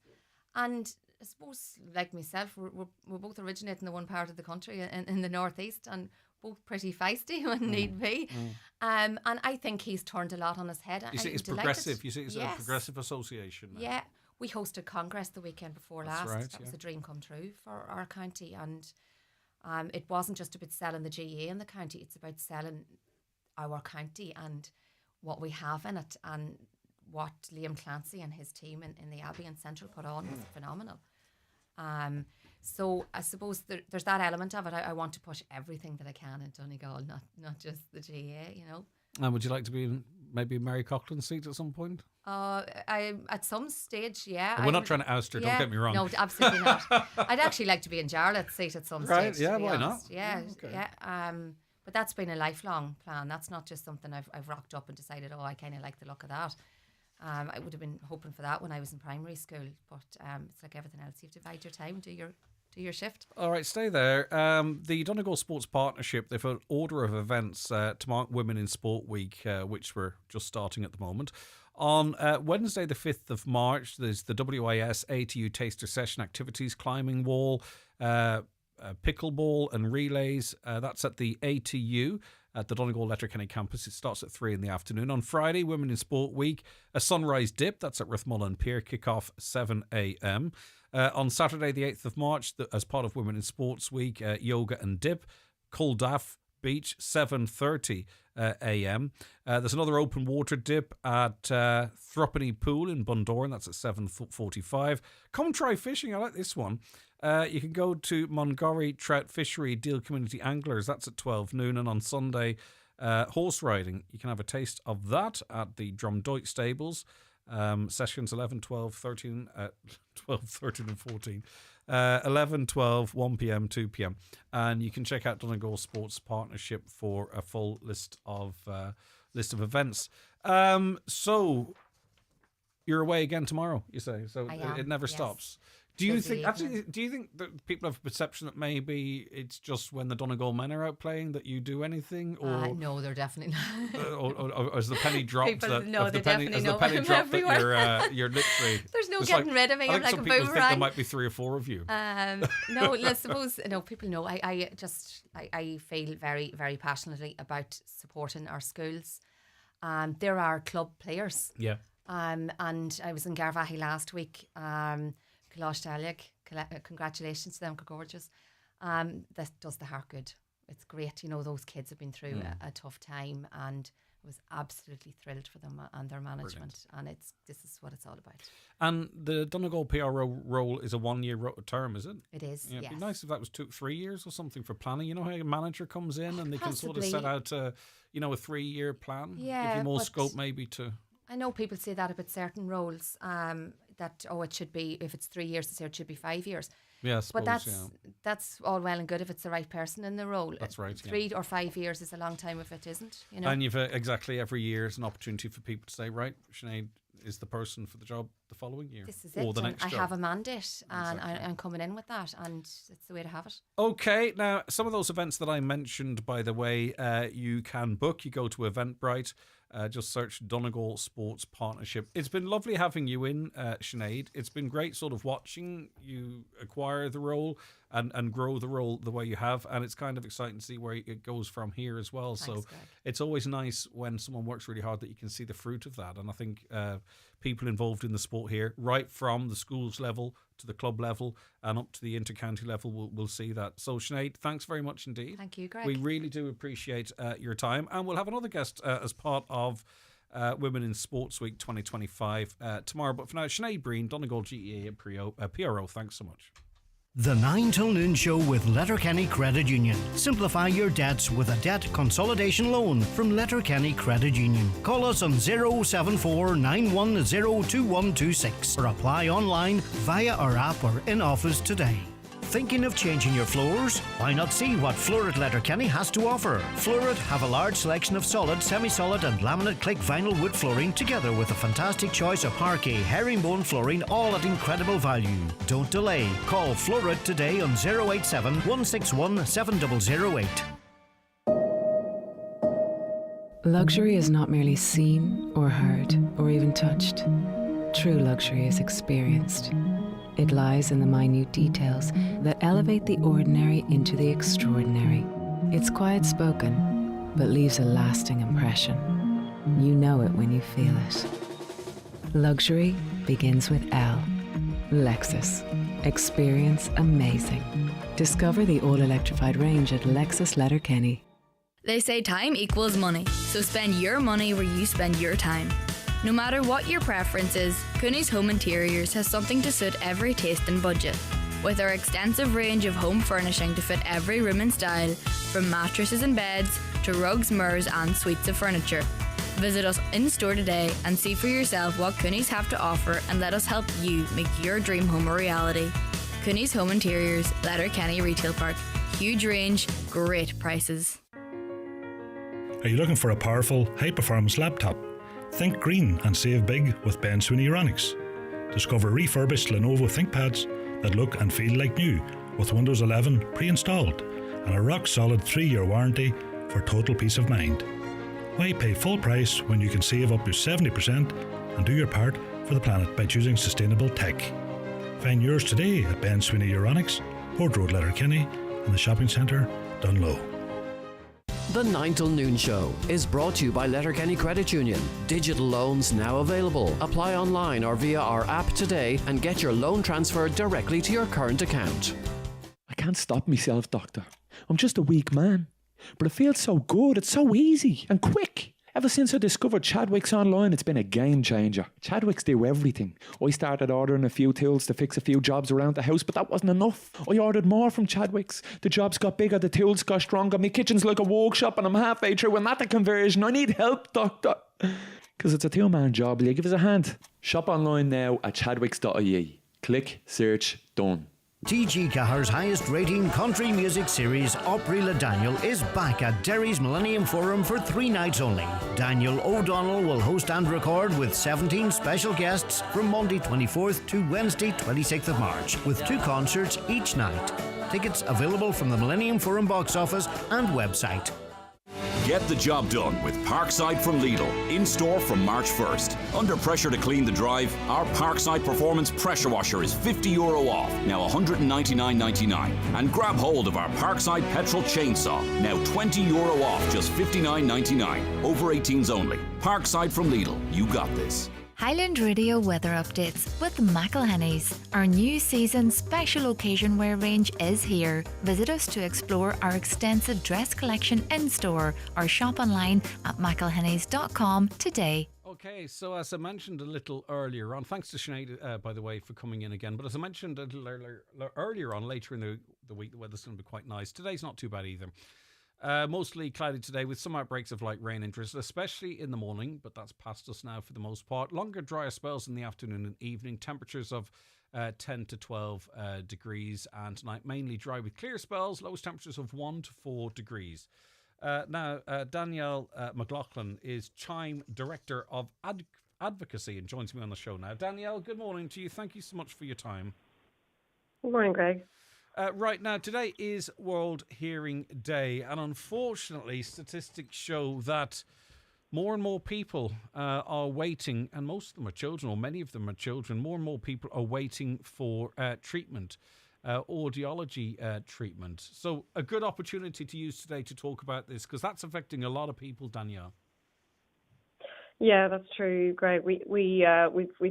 and I suppose, like myself, we're both originating in the one part of the country in the northeast, and both pretty feisty when need be. And I think he's turned a lot on his head. You see, it's progressive. You see, it's a progressive association now. Yeah, we hosted Congress the weekend before last. Right, that was a dream come true for our county, and it wasn't just about selling the GA in the county. It's about selling our county and what we have in it, and what Liam Clancy and his team in the Abbey and Central put on was phenomenal. So I suppose there's that element of it. I want to push everything that I can in Donegal, not just the GA, you know. And would you like to be in maybe Mary Coughlin's seat at some point? At some stage, yeah. We're not trying to oust her, don't get me wrong. No, absolutely not. I'd actually like to be in Jarlath's seat at some stage. Right, yeah, why not? Yeah, okay. yeah. But that's been a lifelong plan. That's not just something I've rocked up and decided, I kind of like the look of that. I would have been hoping for that when I was in primary school, but it's like everything else. You have to bide your time, do your shift. All right, stay there. The Donegal Sports Partnership, they've an order of events to mark Women in Sport Week, which we're just starting at the moment. On Wednesday, the 5th of March, there's the WIS ATU Taster Session activities, climbing wall, pickleball and relays. That's at the ATU at the Donegal Letterkenny campus. It starts at 3 in the afternoon. On Friday, Women in Sport Week, a sunrise dip. That's at Rathmullen Pier. Kick-off 7 a.m. On Saturday, the 8th of March, as part of Women in Sports Week, yoga and dip. Culdaff Beach, 7:30 a.m. There's another open water dip at Thruppeny Pool in Bundoran. That's at 7:45. Come try fishing. I like this one. You can go to Mongorry Trout Fishery Deal Community Anglers. That's at 12 noon. And on Sunday, horse riding. You can have a taste of that at the Drumdoit Stables. Sessions 11, 12, 13, 12, 13 and 14. 11, 12, 1 p.m, 2 p.m. And you can check out Donegal Sports Partnership for a full list of events. So you're away again tomorrow, you say? So it never stops. Do you think that people have a perception that maybe it's just when the Donegal men are out playing that you do anything? Or no, they're definitely not. or as the penny dropped that you're literally there's no getting rid of me. I'm like a boomerang. People think there might be 3 or 4 of you. No, I suppose people know. I feel very, very passionately about supporting our schools. There are club players. Yeah. And I was in Garvaghey last week. Congratulations to them, gorgeous. That does the heart good. It's great. Those kids have been through a tough time, and I was absolutely thrilled for them and their management. Brilliant. And this is what it's all about. And the Donegal PRO role is a 1-year term, is it? It is, yes. It'd be nice if that was 3 years or something for planning. You know how a manager comes in and they can sort of set out a 3-year plan? Yeah, give you more scope maybe to... I know people say that about certain roles, that it should be, if it's 3 years, it should be 5 years. Yeah, I suppose, but that's all well and good if it's the right person in the role. That's right. 3 or 5 years is a long time if it isn't. And you've exactly every year is an opportunity for people to say, right, Sinead is the person for the job the following year. This is or it. the next job. I have a mandate and I'm coming in with that, and it's the way to have it. Okay, now some of those events that I mentioned, by the way, you can book. You go to Eventbrite. Just search Donegal Sports Partnership. It's been lovely having you in, Sinead. It's been great sort of watching you acquire the role and grow the role the way you have. And it's kind of exciting to see where it goes from here as well. Thanks, so Greg. It's always nice when someone works really hard that you can see the fruit of that. And I think people involved in the sport here, right from the schools level to the club level and up to the inter-county level, will see that. So Sinead, thanks very much indeed. Thank you, Greg. We really do appreciate your time, and we'll have another guest as part of Women in Sports Week 2025 tomorrow. But for now, Sinead Breen, Donegal GEA PRO, thanks so much. The 9 till noon show with Letterkenny Credit Union. Simplify your debts with a debt consolidation loan from Letterkenny Credit Union. Call us on 074 910 2126 or apply online via our app or in office today. Thinking of changing your floors? Why not see what Florid Letterkenny has to offer? Florid have a large selection of solid, semi-solid and laminate click vinyl wood flooring, together with a fantastic choice of parquet, herringbone flooring, all at incredible value. Don't delay. Call Florid today on 087 161 7008. Luxury is not merely seen or heard or even touched. True luxury is experienced. It lies in the minute details that elevate the ordinary into the extraordinary. It's quiet spoken, but leaves a lasting impression. You know it when you feel it. Luxury begins with L. Lexus. Experience amazing. Discover the all-electrified range at Lexus Letterkenny. They say time equals money, so spend your money where you spend your time. No matter what your preference is, Cooney's Home Interiors has something to suit every taste and budget. With our extensive range of home furnishing to fit every room and style, from mattresses and beds to rugs, mirrors and suites of furniture. Visit us in store today and see for yourself what Cooney's have to offer, and let us help you make your dream home a reality. Cooney's Home Interiors, Letterkenny Retail Park. Huge range, great prices. Are you looking for a powerful, high-performance laptop? Think green and save big with Ben Sweeney Euronics. Discover refurbished Lenovo ThinkPads that look and feel like new with Windows 11 pre-installed and a rock-solid 3-year warranty for total peace of mind. Why pay full price when you can save up to 70% and do your part for the planet by choosing sustainable tech? Find yours today at Ben Sweeney Euronics, Port Road, Letterkenny, and the shopping centre Dunlow. The 9 till noon show is brought to you by Letterkenny Credit Union. Digital loans now available. Apply online or via our app today and get your loan transferred directly to your current account. I can't stop myself, Doctor. I'm just a weak man. But it feels so good. It's so easy and quick. Ever since I discovered Chadwick's online, it's been a game changer. Chadwick's do everything. I started ordering a few tools to fix a few jobs around the house, but that wasn't enough. I ordered more from Chadwick's. The jobs got bigger, the tools got stronger. My kitchen's like a workshop and I'm halfway through and not the conversion. I need help, Doctor. Because it's a two-man job. Will you give us a hand? Shop online now at chadwicks.ie. Click, search, done. TG Cahir's highest rating country music series, Opry Le Daniel, is back at Derry's Millennium Forum for 3 nights only. Daniel O'Donnell will host and record with 17 special guests from Monday 24th to Wednesday 26th of March, with 2 concerts each night. Tickets available from the Millennium Forum box office and website. Get the job done with Parkside from Lidl, in store from March 1st. Under pressure to clean the drive, our Parkside Performance pressure washer is €50 off, now €199.99. And grab hold of our Parkside petrol chainsaw, now €20 off, just $59.99. Over 18s only. Parkside from Lidl, you got this. Highland Radio weather updates with McLaughlin. Our new season special occasion wear range is here. Visit us to explore our extensive dress collection in store or shop online at mclehennys.com today. Okay, so as I mentioned a little earlier on, thanks to Sinead, by the way, for coming in again. But as I mentioned a little earlier on, later in the week, the weather's going to be quite nice. Today's not too bad either. Mostly cloudy today with some outbreaks of light rain and drizzle, especially in the morning, but that's past us now for the most part. Longer, drier spells in the afternoon and evening. Temperatures of 10 to 12 degrees, and tonight mainly dry with clear spells. Lowest temperatures of 1 to 4 degrees. Now, Danielle McLaughlin is Chime Director of Advocacy and joins me on the show now. Danielle, good morning to you. Thank you so much for your time. Good morning, Greg. Right now, today is World Hearing Day, and unfortunately, statistics show that more and more people are waiting, and most of them are children, or many of them are children. More and more people are waiting for treatment, audiology treatment. So, a good opportunity to use today to talk about this, because that's affecting a lot of people, Danielle. Yeah, that's true, Greg. We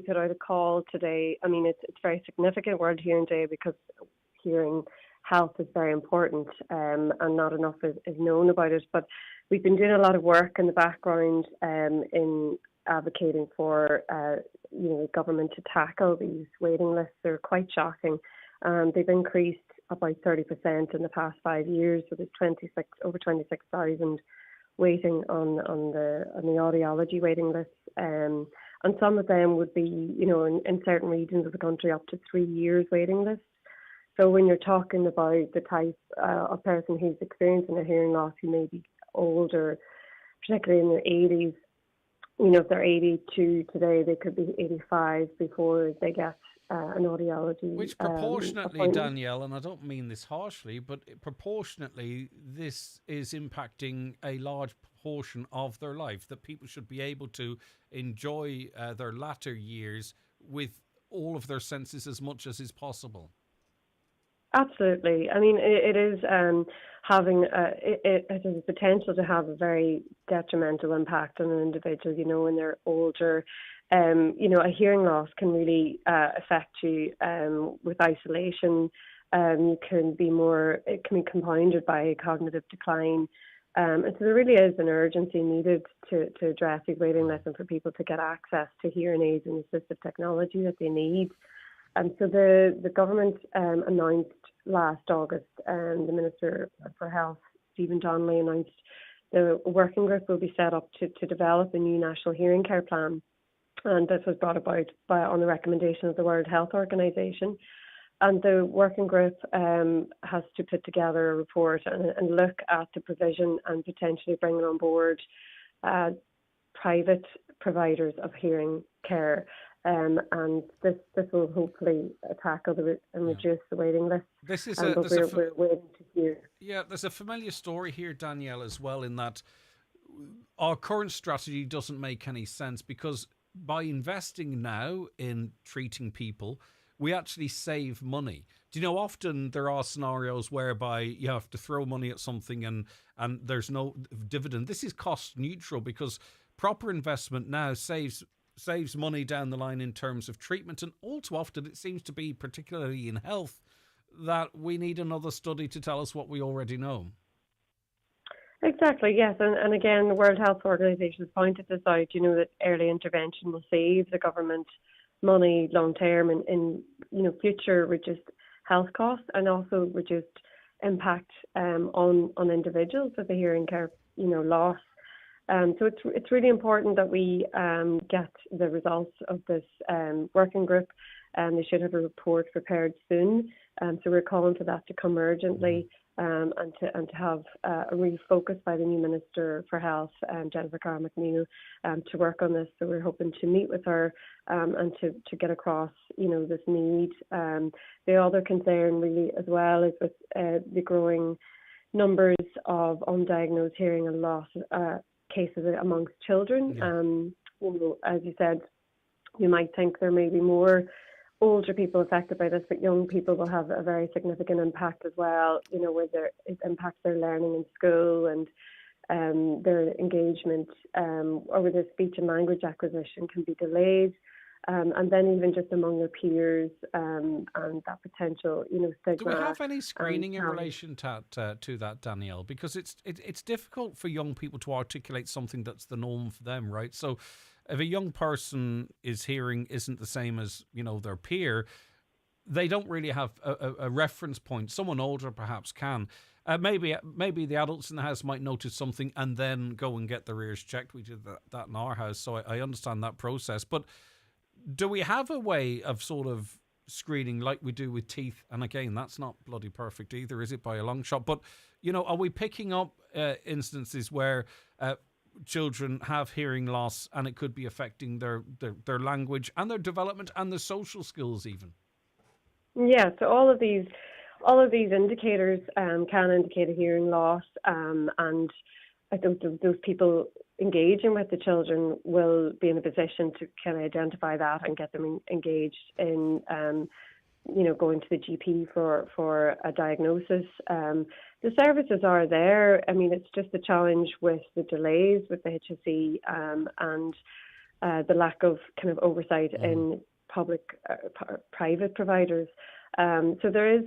put out a call today. I mean, it's very significant World Hearing Day because hearing health is very important, and not enough is known about it. But we've been doing a lot of work in the background in advocating for the government to tackle these waiting lists. They're quite shocking. They've increased about 30% in the past 5 years. So there's over 26,000 waiting on the audiology waiting lists, and some of them would be, in certain regions of the country, up to 3 years waiting lists. So when you're talking about the type of person who's experiencing a hearing loss, who may be older, particularly in their 80s, if they're 82 today, they could be 85 before they get an audiology. Which proportionately, Danielle, and I don't mean this harshly, but proportionately, this is impacting a large portion of their life, that people should be able to enjoy their latter years with all of their senses as much as is possible. Absolutely. I mean, it is having it has the potential to have a very detrimental impact on an individual. When they're older, a hearing loss can really affect you with isolation. It can be compounded by cognitive decline. And so there really is an urgency needed to address these waiting lists and for people to get access to hearing aids and assistive technology that they need. And so the government announced last August, and the Minister for Health, Stephen Donnelly, announced the working group will be set up to develop a new national hearing care plan. And this was brought about on the recommendation of the World Health Organization. And the working group has to put together a report and look at the provision and potentially bringing on board private providers of hearing care. And this will hopefully tackle and reduce the waiting list. This is we're waiting to hear. Yeah, there's a familiar story here, Danielle, as well, in that our current strategy doesn't make any sense, because by investing now in treating people, we actually save money. Do you know, often there are scenarios whereby you have to throw money at something and there's no dividend. This is cost neutral because proper investment now saves money down the line in terms of treatment. And all too often it seems to be, particularly in health, that we need another study to tell us what we already know. Exactly, yes. And again, the World Health Organization has pointed this out, that early intervention will save the government money long term in future reduced health costs and also reduced impact on individuals with a hearing care loss. So it's really important that we get the results of this working group. They should have a report prepared soon. So we're calling for that to come urgently. And to have a refocus by the new Minister for Health, Jennifer Carr-McNeill, to work on this. So we're hoping to meet with her and to get across, this need. The other concern really as well is with the growing numbers of undiagnosed hearing and loss cases amongst children. Yeah. As you said, you might think there may be more older people affected by this, but young people will have a very significant impact as well, where it impacts their learning in school and their engagement, or where their speech and language acquisition can be delayed. And then even just among their peers and that potential, stigma. Do we have any screening in relation to that, Danielle? Because it's difficult for young people to articulate something that's the norm for them, right? So if a young person is hearing isn't the same as, their peer, they don't really have a reference point. Someone older perhaps can. Maybe the adults in the house might notice something and then go and get their ears checked. We did that in our house, so I understand that process. But do we have a way of sort of screening like we do with teeth? And again, that's not bloody perfect either, is it, by a long shot? But, are we picking up instances where children have hearing loss and it could be affecting their language and their development and their social skills even? Yeah, so all of these indicators can indicate a hearing loss, and I think those people engaging with the children will be in a position to kind of identify that and get them engaged in going to the GP for a diagnosis. The services are there. I mean, it's just a challenge with the delays with the HSE and the lack of kind of oversight in public private providers. So there is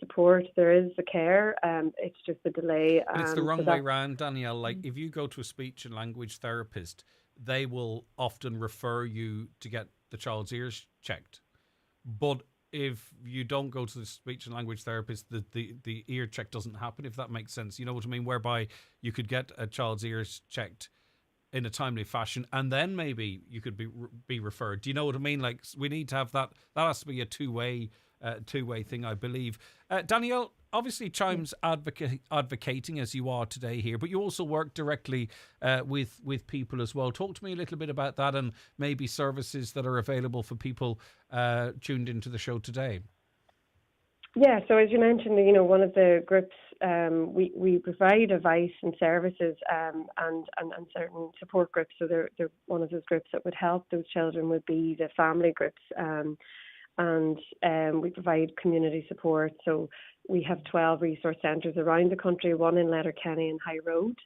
support, there is the care. It's just the delay. But it's the wrong way round, Danielle. Like if you go to a speech and language therapist, they will often refer you to get the child's ears checked. But if you don't go to the speech and language therapist, the ear check doesn't happen, if that makes sense. You know what I mean? Whereby you could get a child's ears checked in a timely fashion and then maybe you could be referred. Do you know what I mean? Like we need to have that. That has to be a two-way thing, I believe. Danielle, obviously Chime's advocating as you are today here, but you also work directly with people as well. Talk to me a little bit about that and maybe services that are available for people tuned into the show today. Yeah, so as you mentioned, one of the groups, we provide advice and services and certain support groups. So they're one of those groups that would help those children would be the family groups. And we provide community support. So we have 12 resource centres around the country, one in Letterkenny and High Road.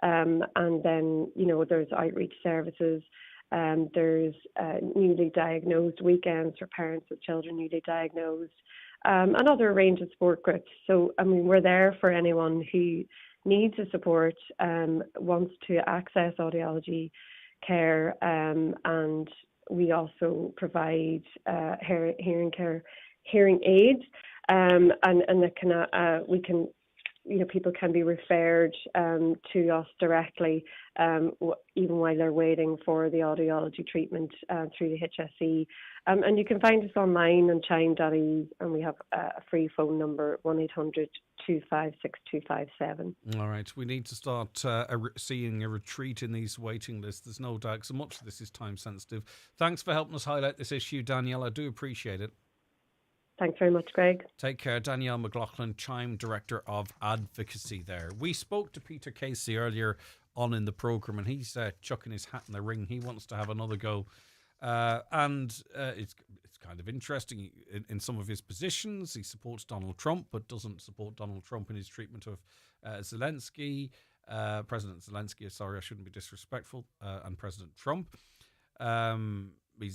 And then, there's outreach services. There's newly diagnosed weekends for parents with children newly diagnosed. And other range of support groups. So, we're there for anyone who needs the support, wants to access audiology care, and we also provide hearing care, hearing aids, and that people can be referred to us directly, even while they're waiting for the audiology treatment through the HSE. And you can find us online on chime.ie, and we have a free phone number, 1-800-256-257. All right, we need to start seeing a retreat in these waiting lists. There's no doubt. So much of this is time sensitive. Thanks for helping us highlight this issue, Danielle. I do appreciate it. Thanks very much, Greg. Take care. Danielle McLaughlin, Chime Director of Advocacy there. We spoke to Peter Casey earlier on in the programme, and he's chucking his hat in the ring. He wants to have another go. And it's kind of interesting in some of his positions. He supports Donald Trump, but doesn't support Donald Trump in his treatment of Zelensky. President Zelensky, sorry, I shouldn't be disrespectful, and President Trump. He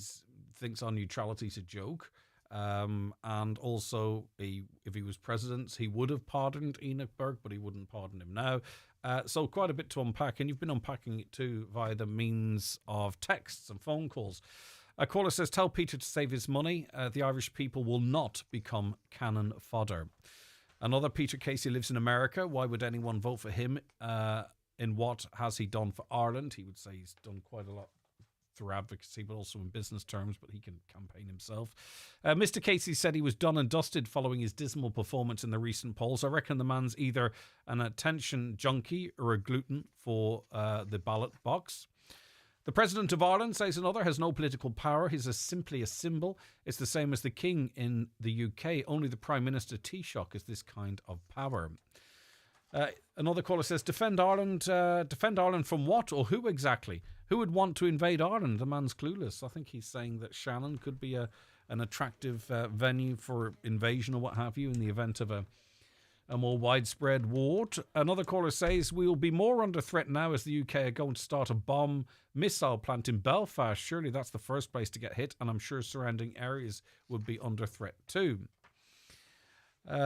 thinks our neutrality is a joke. And also, if he was president, he would have pardoned Enoch Berg, but he wouldn't pardon him now. So quite a bit to unpack, and you've been unpacking it too via the means of texts and phone calls. A caller says, tell Peter to save his money. The Irish people will not become cannon fodder. Another, Peter Casey lives in America. Why would anyone vote for him? In what has he done for Ireland? He would say he's done quite a lot through advocacy, but also in business terms, but he can campaign himself. Mr. Casey said he was done and dusted following his dismal performance in the recent polls. I reckon the man's either an attention junkie or a gluten for the ballot box. The President of Ireland, says another, has no political power. He's simply a symbol. It's the same as the King in the UK. Only the Prime Minister Taoiseach is this kind of power. Another caller says, defend Ireland from what or who exactly? Who would want to invade Ireland? The man's clueless. I think he's saying that Shannon could be an attractive venue for invasion or what have you in the event of a more widespread war. Another caller says, we will be more under threat now as the UK are going to start a bomb missile plant in Belfast. Surely that's the first place to get hit, and I'm sure surrounding areas would be under threat too.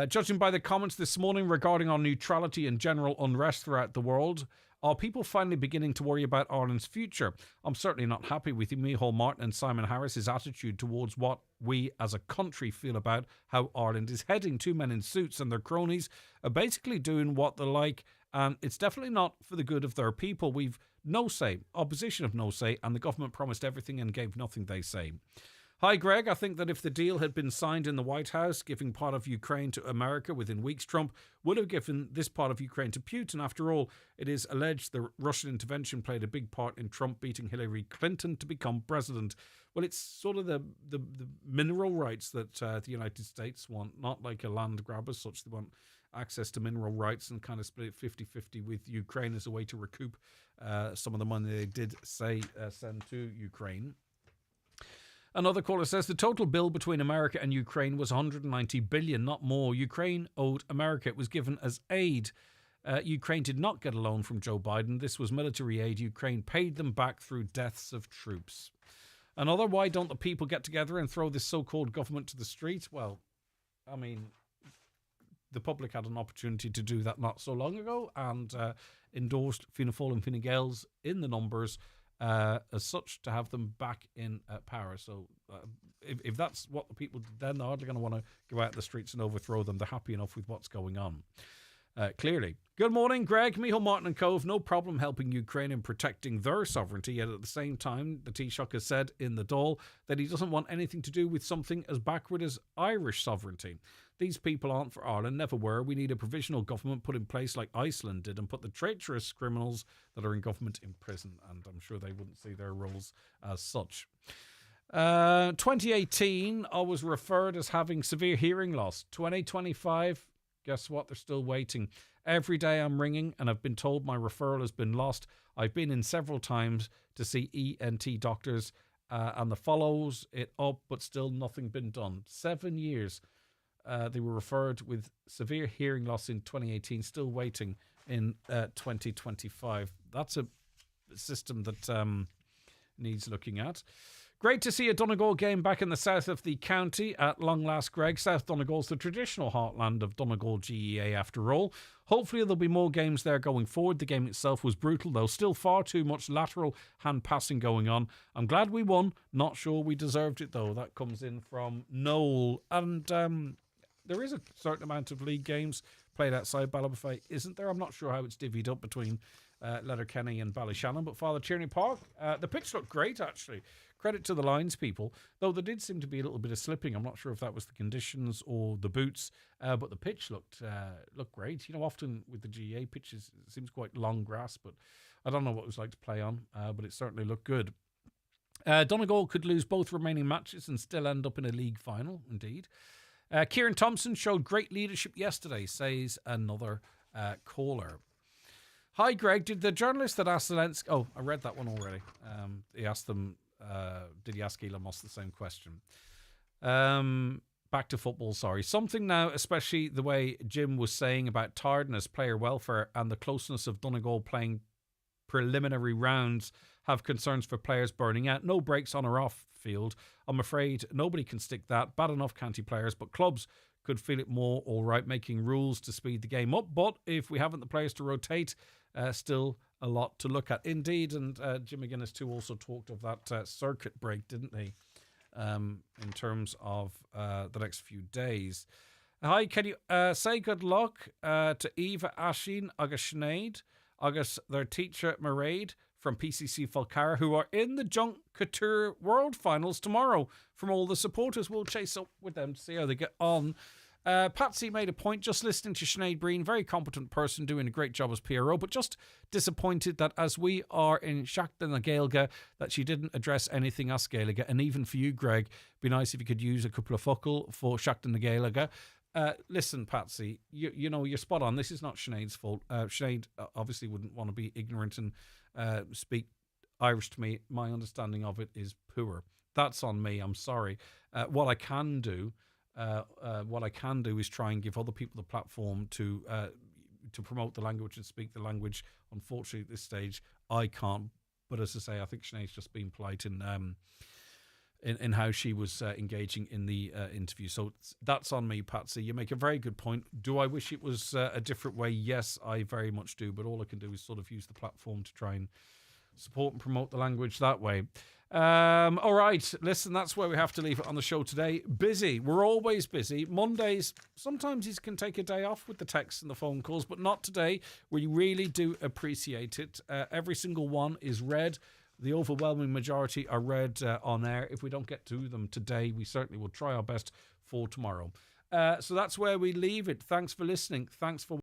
Judging by the comments this morning regarding our neutrality and general unrest throughout the world, are people finally beginning to worry about Ireland's future? I'm certainly not happy with Micheál Martin and Simon Harris's attitude towards what we as a country feel about how Ireland is heading. Two men in suits and their cronies are basically doing what they like, and it's definitely not for the good of their people. We've no say, opposition of no say, and the government promised everything and gave nothing, they say. Hi, Greg. I think that if the deal had been signed in the White House, giving part of Ukraine to America within weeks, Trump would have given this part of Ukraine to Putin. After all, it is alleged the Russian intervention played a big part in Trump beating Hillary Clinton to become president. Well, it's sort of the mineral rights that the United States want, not like a land grab as such. They want access to mineral rights and kind of split it 50-50 with Ukraine as a way to recoup some of the money they did say send to Ukraine. Another caller says the total bill between America and Ukraine was $190 billion, not more. Ukraine owed America. It was given as aid. Ukraine did not get a loan from Joe Biden. This was military aid. Ukraine paid them back through deaths of troops. Another, why don't the people get together and throw this so-called government to the street? Well, I mean, the public had an opportunity to do that not so long ago and endorsed Fianna Fáil and Fine Gaels in the numbers as such to have them back in power. So if that's what the people did then, they're hardly going to want to go out the streets and overthrow them. They're happy enough with what's going on. Clearly. Good morning, Greg. Micheál Martin and Cove, no problem helping Ukraine in protecting their sovereignty, yet at the same time, the Taoiseach has said in the Dáil that he doesn't want anything to do with something as backward as Irish sovereignty. These people aren't for Ireland, never were. We need a provisional government put in place like Iceland did and put the traitorous criminals that are in government in prison, and I'm sure they wouldn't see their roles as such. 2018, I was referred as having severe hearing loss. 2025, guess what? They're still waiting. Every day I'm ringing and I've been told my referral has been lost. I've been in several times to see ENT doctors and the follows it up, but still nothing been done. 7 years. They were referred with severe hearing loss in 2018, still waiting in 2025. That's a system that needs looking at. Great to see a Donegal game back in the south of the county at long last, Greg. South Donegal's the traditional heartland of Donegal GEA after all. Hopefully there'll be more games there going forward. The game itself was brutal, though. Still far too much lateral hand passing going on. I'm glad we won. Not sure we deserved it, though. That comes in from Noel. And there is a certain amount of league games played outside Ballybofey, isn't there? I'm not sure how it's divvied up between Letterkenny and Ballyshannon, but Father Tierney Park, the pitch looked great, actually. Credit to the Lions people, though there did seem to be a little bit of slipping. I'm not sure if that was the conditions or the boots, but the pitch looked great. You know, often with the GA pitches, it seems quite long grass, but I don't know what it was like to play on, but it certainly looked good. Donegal could lose both remaining matches and still end up in a league final, indeed. Kieran Thompson showed great leadership yesterday, says another caller. Hi, Greg. Did the journalist that asked Zelensky... Oh, I read that one already. He asked them... did he ask Elon Musk the same question? Back to football, sorry. Something now, especially the way Jim was saying about tiredness, player welfare, and the closeness of Donegal playing preliminary rounds have concerns for players burning out. No breaks on or off field. I'm afraid nobody can stick that. Bad enough county players, but clubs could feel it more all right, making rules to speed the game up. But if we haven't the players to rotate, still a lot to look at. Indeed, and Jim McGuinness too also talked of that circuit break, didn't he? In terms of the next few days. Hi, can you say good luck to Eva Ashin agus Sinead agus their teacher Mairead from PCC Falcara, who are in the Junk Couture World Finals tomorrow. From all the supporters, we'll chase up with them to see how they get on. Patsy made a point, just listening to Sinead Breen, very competent person doing a great job as PRO, but just disappointed that as we are in Seachtain na Gaeilge, that she didn't address anything as Gaeilge. And even for you, Greg, be nice if you could use a couple of focal for Seachtain na Gaeilge. Listen, Patsy, you know, you're spot on. This is not Sinead's fault. Sinead obviously wouldn't want to be ignorant and speak Irish to me. My understanding of it is poor. That's on me. I'm sorry. What I can do is try and give other people the platform to promote the language and speak the language. Unfortunately, at this stage, I can't. But as I say, I think Sinead's just been polite in how she was engaging in the interview. So that's on me, Patsy. You make a very good point. Do I wish it was a different way? Yes, I very much do. But all I can do is sort of use the platform to try and support and promote the language that way. All right, listen, that's where we have to leave it on the show today. Busy. We're always busy. Mondays, sometimes you can take a day off with the texts and the phone calls, but not today. We really do appreciate it. Every single one is read. The overwhelming majority are read on air. If we don't get to them today, we certainly will try our best for tomorrow. So that's where we leave it. Thanks for listening. Thanks for